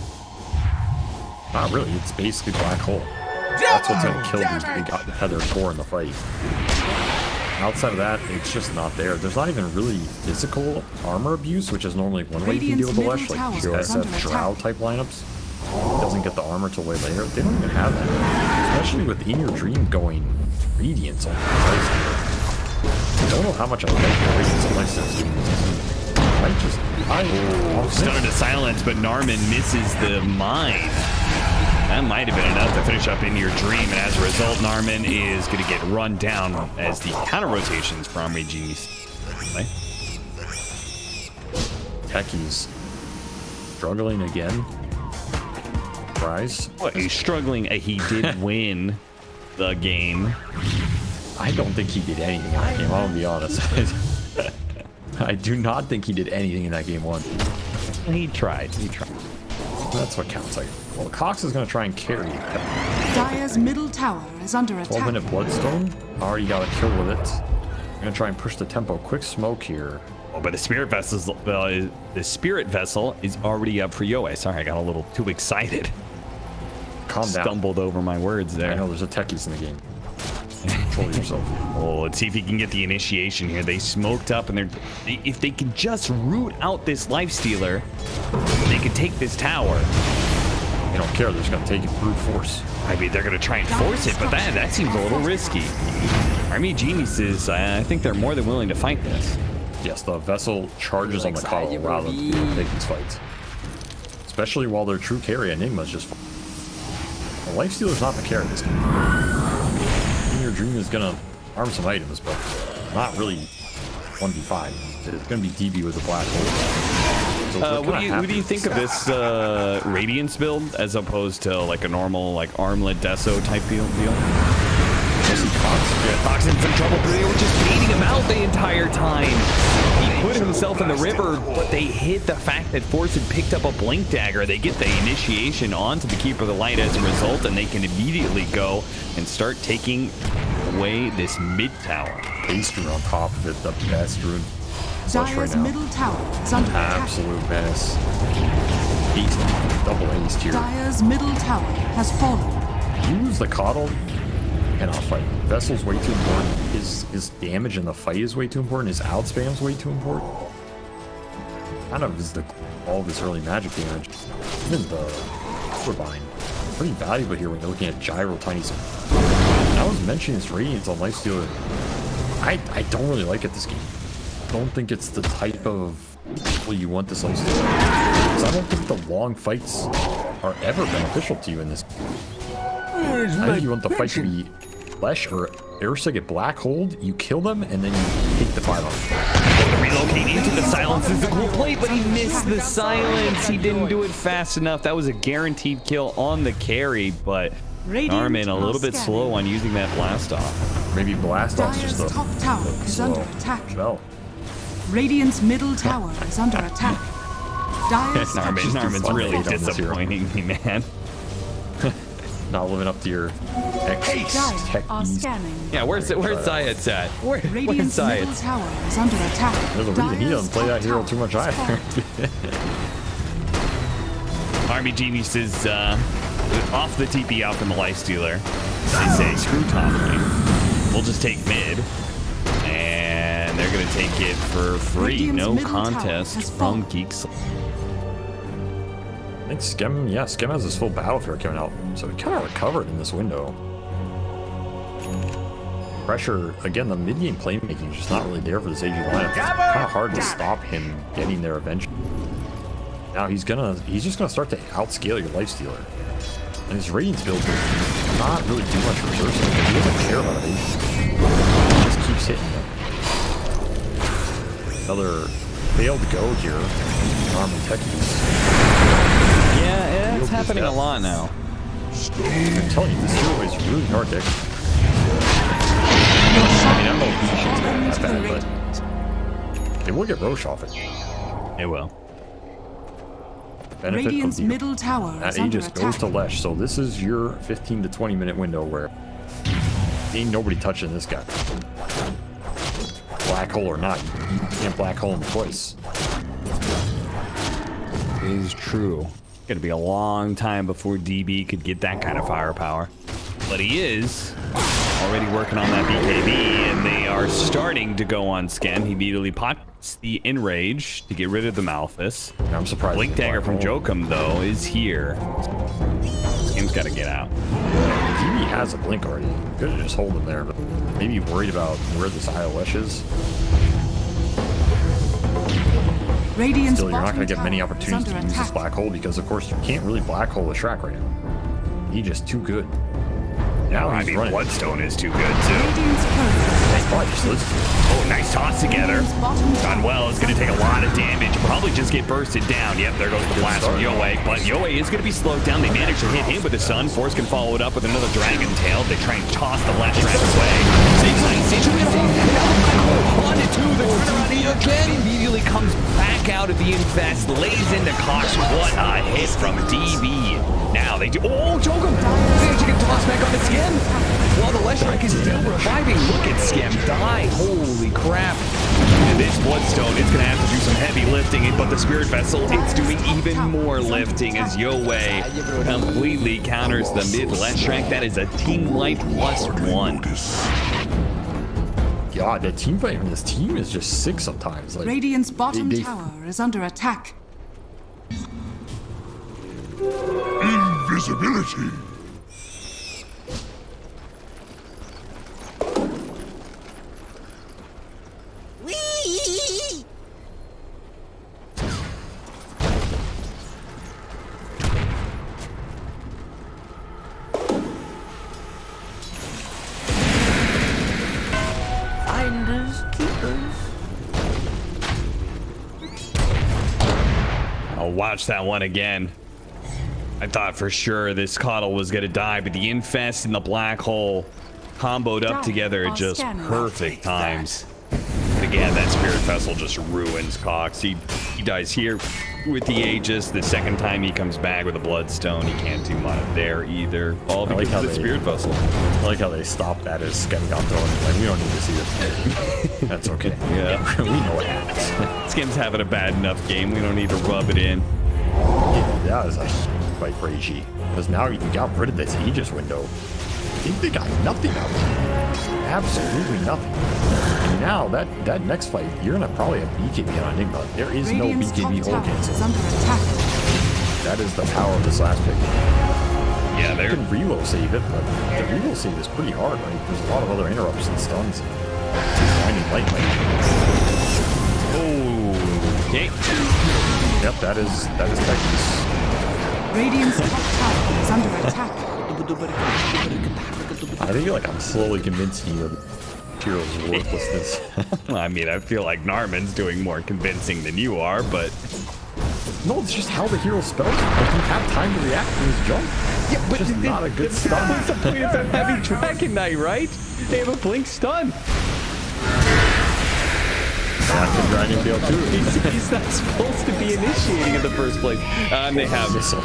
Not really. It's basically Black Hole. That's what's going to kill these big Heather core in the fight. Outside of that, it's just not there. There's not even really physical armor abuse, which is normally one way you can deal with the Lesh, like these SF Shroud type lineups. Doesn't get the armor till way later. They don't even have that. Especially with In Your Dream going Radiance on the place. I don't know how much I like the Radiance on my I just... Stunner to silence, but NARMAN misses the mine. That might have been enough to finish up In Your Dream, and as a result, NARMAN is going to get run down as the counter rotations from Army Genius. Right? Techie's struggling again. Varizh. What? He's struggling. He did win the game. I don't think he did anything in that game, I'll be honest. I do not think he did anything in that game one. He tried. That's what counts. Like, well, Kokz is going to try and carry. Dire's middle tower is under attack. 12-minute Bloodstone. Already got a kill with it. I'm going to try and push the tempo. Quick smoke here. Oh, but the Spirit Vessel is already up for Yowe. Sorry, I got a little too excited. Calm down. Stumbled over my words there. I know there's a techies in the game. Control yourself. Oh, let's see if he can get the initiation here. They smoked up, and if they can just root out this Lifestealer, they could take this tower. They don't care. They're just going to take it brute force. I mean, they're going to try and force it, but that seems a little risky. Army Geniuses, I think they're more than willing to fight this. Yes, the vessel charges on the Coddle rather than take these fights. Especially while their true carry Enigma's just... The Lifestealer's not the carry this game. In Your Dream is going to arm some items, but not really 1v5. It's going to be DB with a Black Hole. So what do you think of this Radiance build as opposed to like a normal like armlet Deso type deal? Kokz in some trouble, but they were just beating him out the entire time. He put himself in the river, but they hit the fact that Force had picked up a Blink Dagger. They get the initiation onto the Keeper of the Light as a result, and they can immediately go and start taking away this mid tower. Base rune on top of it, the best rune. Dire's middle tower is under attack. Absolute menace. Beast, double aced here. Dire's middle tower has fallen. Use the Coddle. Cannot fight. Vessel's way too important. His damage in the fight is way too important. His outspam's way too important. Kind of is all of his early magic damage. Even the Turbine. Pretty valuable here when you're looking at Gyro Tiny. I was mentioning this Radiance on Lifestealer. I don't really like it this game. I don't think it's the type of well you want this Lifestealer. Because I don't think the long fights are ever beneficial to you in this game. I think you want the fight to be Lesh or Ursa get Black Hold, you kill them, and then you take the 5 on. Relocate into the silence is the cool play, but he missed the silence. He didn't do it fast enough. That was a guaranteed kill on the carry, but NARMAN a little bit slow on using that blast off. Maybe blast off's just Dire's top tower is under attack. No. Radiant's middle tower is under attack. Dire's NARMAN's really disappointing me, man. Not living up to your tech beast. Yeah, where's Zayat's at? Where's Radiant's middle Zayat? tower is under attack. There's a reason he doesn't play that hero too much either. Army Genius is off the TP out from the Lifestealer. They say, screw top lane. We'll just take mid. And they're going to take it for free. Radiant's No middle contest tower has from fallen. Geek Slate. I think Skem has his full battle fear coming out, so he kind of recovered in this window. pressure, again, the mid-game playmaking is just not really there for this AG lineup. It's kind of hard to stop him getting there eventually. Now he's just gonna start to outscale your lifestealer. And his Radiance build does not really do much reserve because he doesn't care about it. He just keeps hitting them. Another failed go here. NARMAN techies. Yeah, it's happening a lot now. I'm telling you, this hero is really hard to execute. I mean, I don't know if he should be that bad, but they will get Roche off it. It will. Benefit Radiant's from the middle tower that is under Aegis goes to attack. Lesh, so this is your 15 to 20 minute window where ain't nobody touching this guy. Black hole or not, you can't black hole him twice. It is true. Gonna be a long time before DB could get that kind of firepower. But he is already working on that BKB, and they are starting to go on Skem. He immediately pots the Enrage to get rid of the Malphus. I'm surprised. Blink Dagger from Jhocam, though, is here. Skem's got to get out. DB has a blink already. Could have just hold him there, but maybe worried about where this IOS is. Radiant's Still, you're not bottom going to get many tower is opportunities to under use this attack. black hole because, of course, you can't really black hole the Shrek right now. He's just too good. Now I he's mean, running. Bloodstone is too good, too. Radiant's turret Probably just listen. Oh, nice toss together. Radiant's bottom Done tower well. It's is going to take under a lot of attack. damage. Probably just get bursted down. Yep, there goes the blast from Yowe. But Yowe is going to be slowed down. They manage to hit him with the Sun. Force can follow it up with another Dragon Tail. They try and toss the last Dragon away. Same situation. On it too. The turnaround here again. Immediately comes back out of the infest. Lays into Kokz. What a hit from DB. Now they do. Oh, Jhocam. Managing to toss back on the Skem. While the Leshrac is still reviving. Look at Skem die. Holy crap. And this Bloodstone is going to have to do some heavy lifting, but the Spirit Vessel, it's doing even more lifting as Yowe completely counters the mid Leshrac. That is a team wipe +1. God, the team fight from this team is just sick sometimes. Like, Radiant's bottom they- tower is under attack. Invisibility. I'll watch that one again. I thought for sure this Coddle was going to die, but the Infest and the Black Hole comboed up together at just perfect times. And again, that Spirit Vessel just ruins Kokz. He dies here with the Aegis. The second time he comes back with a Bloodstone, he can't do much there either. All because of the Spirit Vessel. I like how they stopped that as Skem got thrown. Like, we don't need to see this. That's okay. Yeah. We know what happens. Skem's having a bad enough game. We don't need to rub it in. Yeah, that was a fight for AG. Because now you got rid of this Aegis window. I think they got nothing out of it. Absolutely nothing. And now that next fight, you're gonna probably have BKB on Enigma. There is Radiant's no BKB top hole tower is cancel. under attack. That is the power of this last pick. Yeah, You they're can reload save it, but the reload save is pretty hard, right? There's a lot of other interrupts and stuns. Finding light. Oh, okay. Yep, that is Texas. Radiant's top tower is under attack. I think like I'm slowly convincing you of Hero's worthlessness. I mean, I feel like NARMAN's doing more convincing than you are, but No, it's just how the hero spells. Like, you have time to react to his jump. yeah, but It's just not a good stun. What's the point of them having Dragon Knight, right? They have a blink stun. That's a Dragon Tail too. He's not supposed to be initiating in the first place. They have Missile.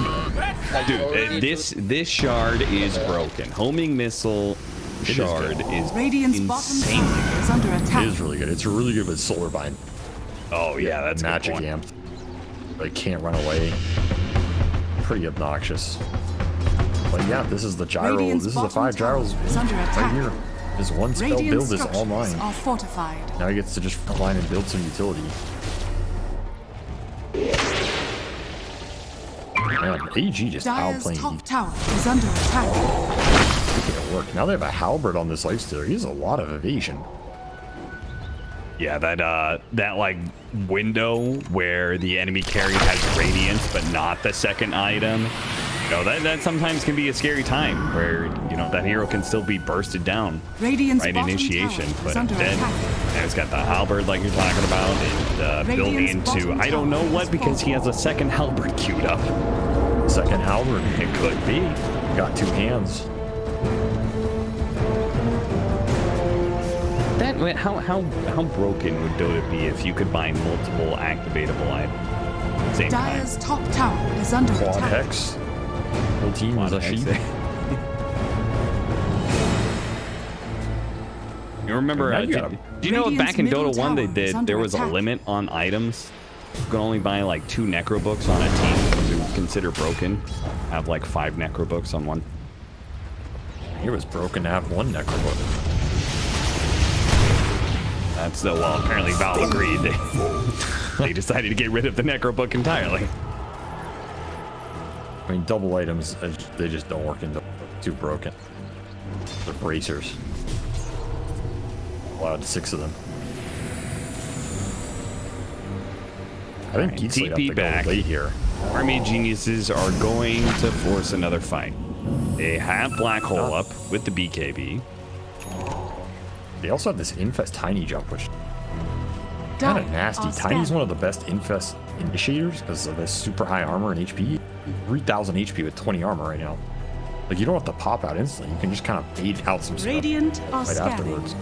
dude. This shard is broken. Homing missile shard is Radiant's bottom insane. tower is under It attack. is really good. It's really good with Solar Bind. Oh yeah, that's a good Magic point. Amp. They can't run away. Pretty obnoxious. But yeah, this is the gyro. Radiant's This is the bottom 5 gyros tower is under right attack. here. This one spell Radiant build is all structures mine. are fortified. Now he gets to just frontline and build some utility. Man, AG just Dire's outplaying. top tower is under attack. Taking a work. Now they have a halberd on this lifestealer. He has a lot of evasion. Yeah, that like window where the enemy carry has radiance but not the second item. You know, that sometimes can be a scary time where, you know, that hero can still be bursted down. Radiant's right initiation, but under then attack. it's got the halberd like you're talking about, and building into I don't know what because he has a second halberd queued up. Second halberd. It could be. Got two hands. How broken would Dota be if you could buy multiple activatable items? Same Dire's time. top tower is under Quad attack. Hex. Whole team is a sheep. You remember, do you know back in Dota 1 they did, there was a attack. limit on items? You could only buy like 2 necro books on a team because it was considered broken. Have like 5 necro books on one. It was broken to have 1 necro book. That's the, well, apparently Valve agreed. They decided to get rid of the necro book entirely. I mean, double items, they just don't work into too broken. They're bracers. Allowed 6 of them. I think Geek Slate have to back. go late here. Army Geniuses are going to force another fight. They have Black Hole up with the BKB. They also have this Infest Tiny Jump, which kind of nasty. Tiny's one of the best Infest initiators because of his super high armor and HP. 3,000 HP with 20 armor right now. Like, you don't have to pop out instantly. You can just kind of bait out some stuff Radiant are right afterwards.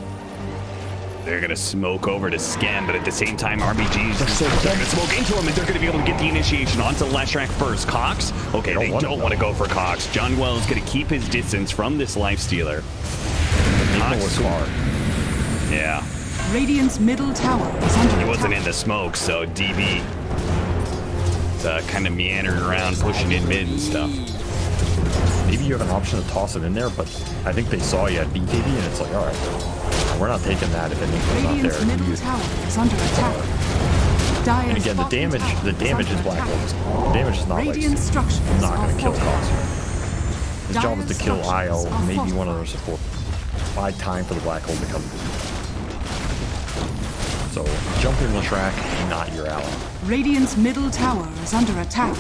They're going to smoke over to Skem, but at the same time, RBGs are going to smoke into him, and they're going to be able to get the initiation onto Leshrac first. Kokz? Okay, they don't want to go for Kokz. John Well is going to keep his distance from this lifestealer. Kokz was far. Yeah. Radiant's middle tower is under attack. He wasn't in the smoke, so DB kind of meandering around, pushing in mid and stuff. Maybe you have an option to toss it in there, but I think they saw you at BKB, and it's like, all right, we're not taking that if anything's not Radiant's there. middle tower is under attack. Dire's And again, the bottom damage tower is black hole. The damage is not Radiant like structures not going are to kill falling. Kokz. His job is to kill Dire's IO, structures are maybe one of their support. Buy time for the black hole to come. So jump in Leshrac, not your ally. Radiant's middle tower is under attack.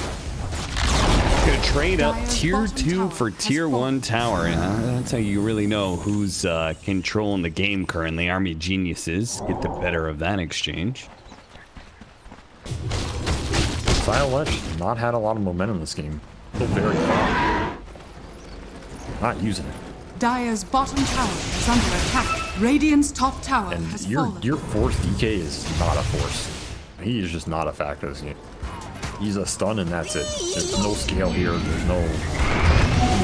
Gonna trade up Dire's tier bottom 2 tower for has tier fallen. 1 tower. That's how you really know who's controlling the game currently. Army Geniuses get the better of that exchange. Silech not had a lot of momentum this game. Still very far. Not using it. Dire's bottom tower is under attack. Radiant's top tower And has your fallen. force DK is not a force. He is just not a factor this game. He's a stun and that's it. There's no scale here. There's no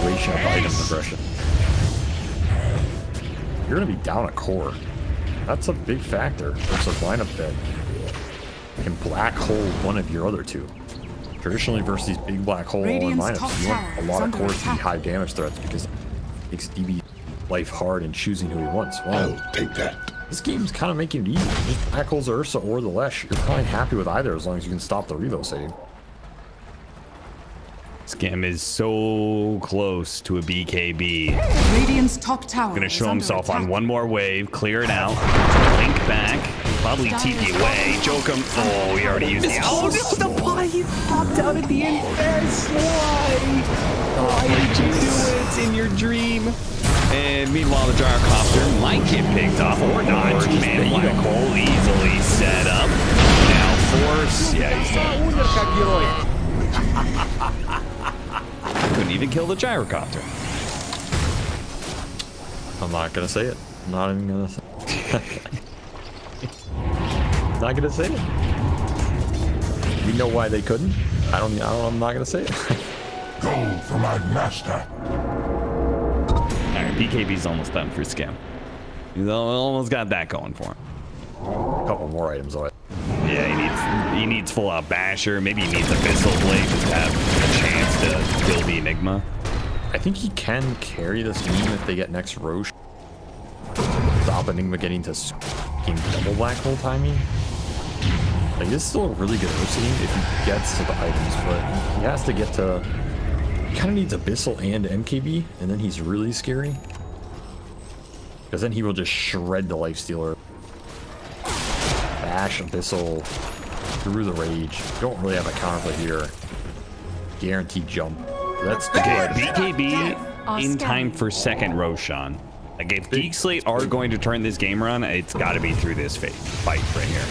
duration of item progression. You're gonna be down a core. That's a big factor. There's a lineup that can black hole one of your other two. Traditionally versus these big black hole all-in Radiant's top lineups, you want tower a is lot of under cores to be attack. high damage threats because it makes DB life hard and choosing who he wants. Well, I'll take that. this game's kind of making it easy. Just black holes the Ursa or the Lesh. You're probably happy with either as long as you can stop the reload save. Skem is so close to a BKB. Radiant's top tower Gonna is show under himself attack. on one more wave, clear it out, link back, probably TP away. Jhocam, oh, he already used the Oh no, the pie popped out at the end. That's why. Why did you do it in your dream? And meanwhile, the gyrocopter might get picked off or not. Man, black hole easily set up. Now force. Yeah, he's dead. Couldn't even kill the gyrocopter. I'm not gonna say it. I'm not even gonna say it. Not gonna say it. We know why they couldn't. I'm not gonna say it. Go for my master. Alright, BKB's almost done for Skem. He's almost got that going for him. A couple more items on it. Yeah, he needs full out basher. Maybe he needs Abyssal Blade just to have a chance to kill the Enigma. I think he can carry this team if they get next Roche. Stop Enigma getting to double black hole timing. Like, this is still a really good Ursa team if he gets to the items, but he has to get to. He kind of needs Abyssal and MKB, and then he's really scary. because then he will just shred the Lifestealer. Bash Abyssal through the Rage. Don't really have a counterplay here. Guaranteed jump. That's good. BKB in time for second Roshan. Like if Geek Slate are going to turn this game around, it's got to be through this fight right here.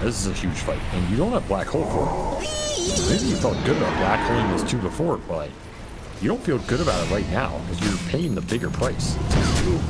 This is a huge fight, and you don't have Black Hole for it. Maybe you felt good about Black Holing this 2 before, but you don't feel good about it right now because you're paying the bigger price.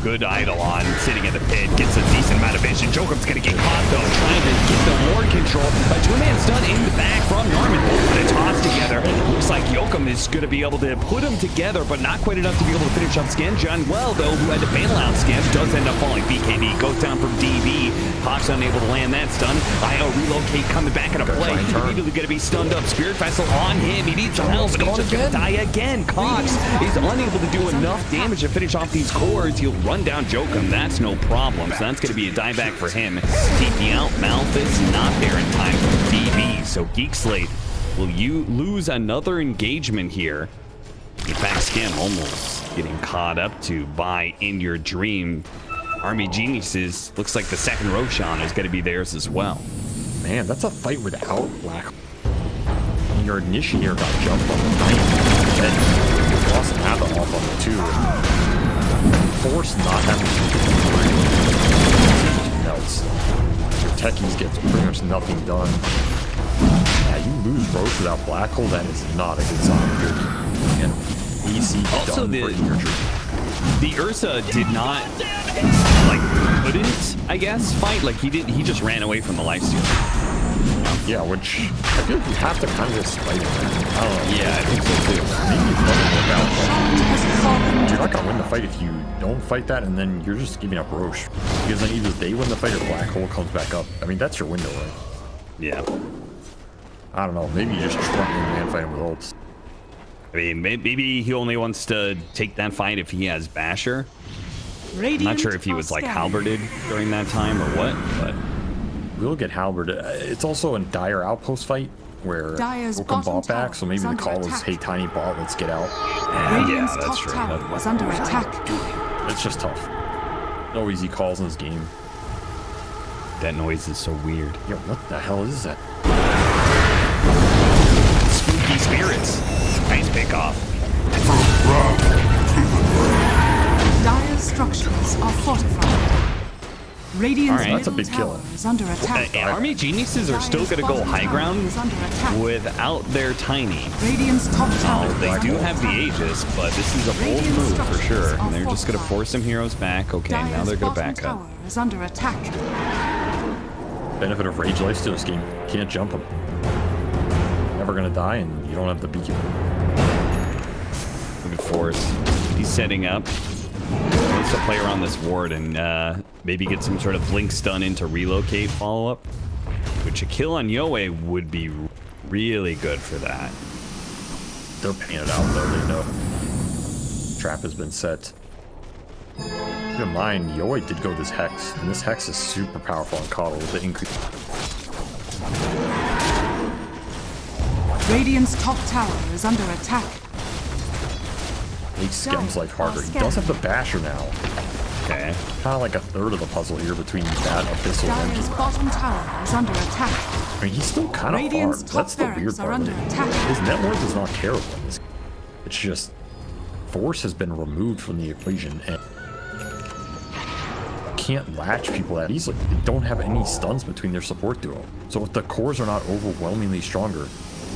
Good Eidolon sitting in the pit, gets a decent amount of vision. Jhocam's gonna get caught though, trying to get the Lord control. A 2-man stun in the back from NARMAN. Both gonna toss together. Looks like Jhocam is gonna be able to put them together, but not quite enough to be able to finish up Skem. John Well though, who had to bail out Skem, does end up falling. BKB goes down from DB. Kokz unable to land that stun. IO relocate coming back into play. He's immediately gonna be stunned up. Spirit Vessel on him. He needs some help, but he's just gonna die again. Kokz is unable to do enough damage to finish off these cores. He'll run down Jhocam. That's no problem. So that's going to be a dieback for him. TP out. Malphite not there in time for DB. So Geek Slate, will you lose another engagement here? In fact, Skem almost getting caught up to by In Your Dream. Army Geniuses, looks like the second Roshan is going to be theirs as well. Man, that's a fight without Black. And your Initiator got jumped on the 9th. And you lost half off on the 2. And Force not having to melts. Your techies gets pretty much nothing done. Yeah, you lose Roche without Black Hole, that is not a good sign. And EC also done for your dream. The Ursa did not, like, couldn't, I guess, fight. Like, he just ran away from the lifesteal. Yeah, which I feel like you have to kind of just fight it. I don't know. Yeah, I think so too. Maybe it doesn't work out. You're not going to win the fight if you don't fight that, and then you're just giving up Roche. Because then either they win the fight or Black Hole comes back up. I mean, that's your window, right? Yeah. I don't know. Maybe you just trump your man fighting with ults. I mean, maybe he only wants to take that fight if he has Basher. I'm not sure if he was like halberded during that time or what, but we'll get halberded. It's also a Dire Outpost fight where Jhocam bought back, so maybe the call is, hey, tiny bot, let's get out. Yeah, that's true. Tower was under attack. It's just tough. No easy calls in this game. That noise is so weird. Yo, what the hell is that? Spooky spirits. Nice pick off. Dire structures are fortified. Radiant's that's a big kill. Is under attack. Army Geniuses are still going to go high ground without their tiny. Radiant's top tower. They do have the Aegis, but this is a bold move for sure. And they're just going to force some heroes back. Okay, now they're going to back up. Is under attack. Benefit of Rage Lifesteal this game. Can't jump him. Never going to die, and you don't have the beacon. Look at Force. He's setting up. He wants to play around this ward and maybe get some sort of blink stun into relocate follow-up. Which a kill on Yowe would be really good for that. They're paying it out though, they know. Trap has been set. Keep in mind, Yowe did go this Hex, and this Hex is super powerful on Coddle with the increase. Radiant's top tower is under attack. Makes Skem's life harder. He does have the Basher now. Okay. Kind of like a third of the puzzle here between that Abyssal and Dire's bottom tower is under attack. I mean, he's still kind of hard. That's the weird part. His net worth is not terrible. It's just Force has been removed from the equation and can't latch people that easily. They don't have any stuns between their support duo. So if the cores are not overwhelmingly stronger,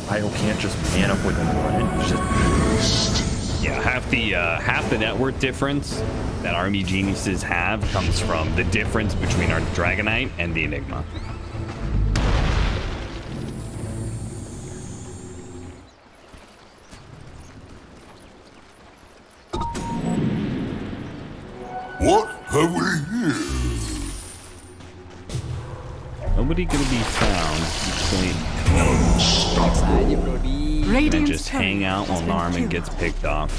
IO can't just man up with them and run in. It's just... Yeah, half the net worth difference that Army Geniuses have comes from the difference between our Dragonite and the Enigma. What have we here? Nobody gonna be found. And just hang out while NARMAN gets picked off.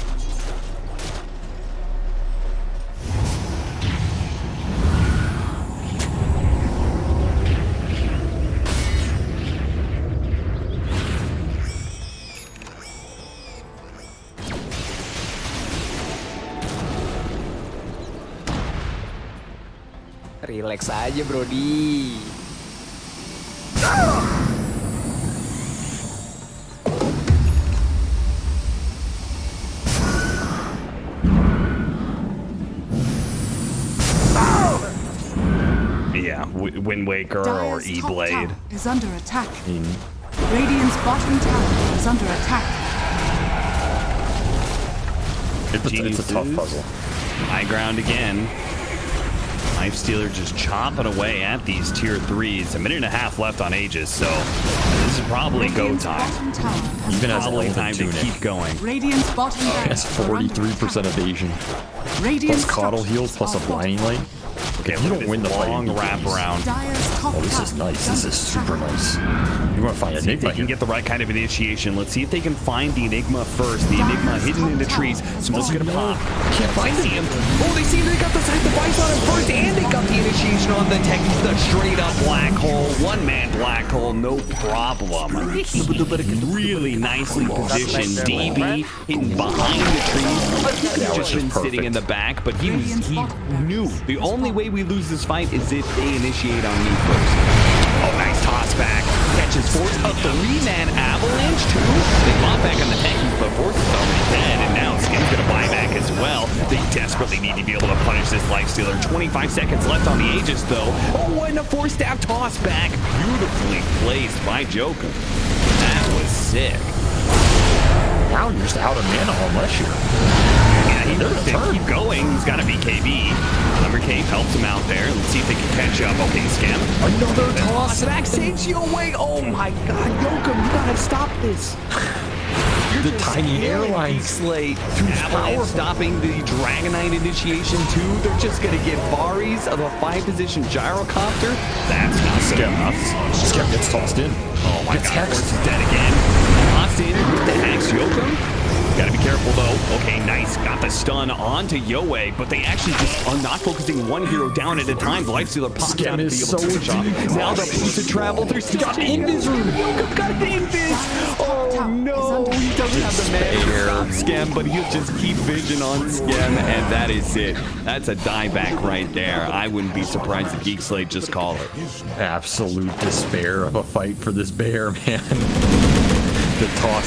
Relax aja, Brody. Yeah, Wind Waker or Dire's top E-Blade. tower is under attack. Radiant's bottom tower is under attack. It's a tough puzzle. High ground again. Life Stealer just chopping away at these tier 3s. A minute and a half left on Aegis, so this is probably go time. Even as Probably Elven time to tunic. keep going. Radiant's bottom That's barracks are under 43% attack. evasion. Radiant's Plus coddle structures heals, plus are a blinding light. Okay, If you don't win the fight, long you lose. wraparound. Dire's top Oh, this is tower nice. This is under super attack. nice. You want to find See if they Enigma can here. get the right kind of initiation. Let's see if they can find the Enigma first. The Enigma hidden in the trees. Smoke's gonna pop. Can't find See him. Oh, they see they got the side device on him first, and they got the initiation on the tech. The straight up black hole, one man black hole, no problem. Really nicely positioned. DB hidden behind the trees. He could have just been sitting in the back, but he knew the only way we lose this fight is if they initiate on me first. Oh, nice toss back. Catches Force a 3-man avalanche too. They bought back on the techies, but Force is already dead, and now Skem's gonna buy back as well. They desperately need to be able to punish this Life Stealer. 25 seconds left on the Aegis though. Oh, and a 4-staff toss back. Beautifully placed by Jhocam. That was sick. Now you're just out of mana unless you're. Yeah, he knows to keep going. He's got a BKB. Number Cave helps him out there. Let's see if they can catch up. Okay, Skem. Another toss back saves Yowe. Oh my god, Jhocam, you gotta stop this. The tiny airline. Geek Slate. Avalanche stopping the Dragonite initiation too. They're just gonna get Varizh of a 5-position gyrocopter. That's not good enough. Skem gets tossed in. Oh my Gets god, hexed. Force is dead again. Tossed in with the hex. Jhocam. Gotta be careful though. Okay, nice. Got the stun onto Yowe, but they actually just are not focusing one hero down at a time. The Life Stealer pops Skem out to be is able to so switch off. deep. Now the boots of travel. There's still got Invis room. Jhocam got the Invis. Oh no, he doesn't have the mana to stop Skem, but he'll just keep vision on Skem, and that is it. That's a dieback right there. I wouldn't be surprised if Geek Slate just call it. Absolute despair of a fight for this bear, man. The toss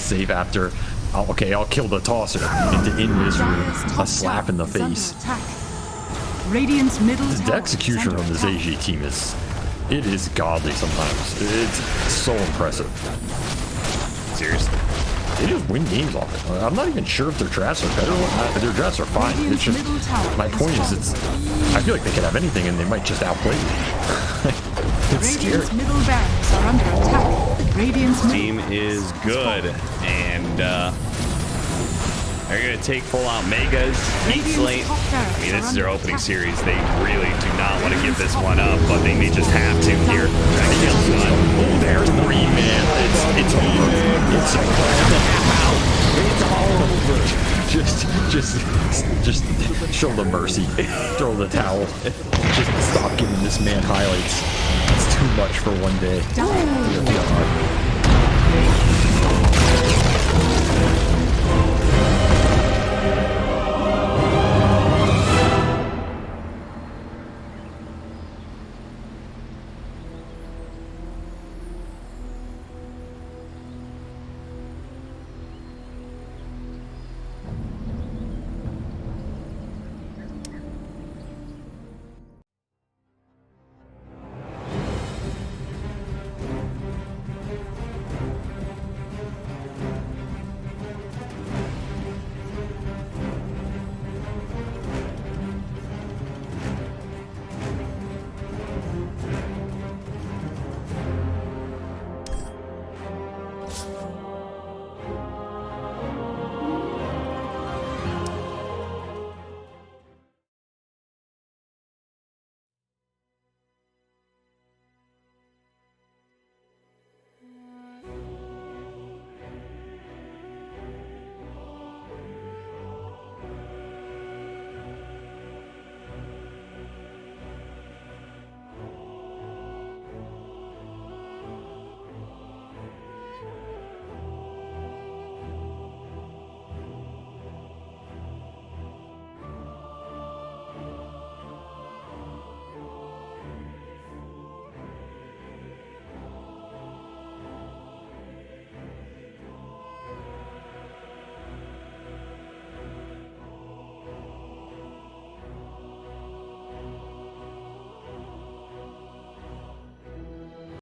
save after. Oh, okay, I'll kill the tosser into Invis room. A slap in the face. Radiant's middle The tower execution is on this under attack. AG team is godly sometimes. It's so impressive. Seriously. They just win games off it. I'm not even sure if their drafts are better. Their drafts are fine. It's just my point is I feel like they could have anything and they might just outplay you. It's scary. Radiant's middle barracks are under attack. Radiant's Team is good, and they're gonna take full out Megas. Geek Slate. I mean, this is their opening series. They really do not want to give this one up, but they may just have to here. Oh, there's the Green Man. It's over. It's over. It's all over. Just show the mercy. Throw the towel. Just stop giving this man highlights. It's too much for one day. Dear God.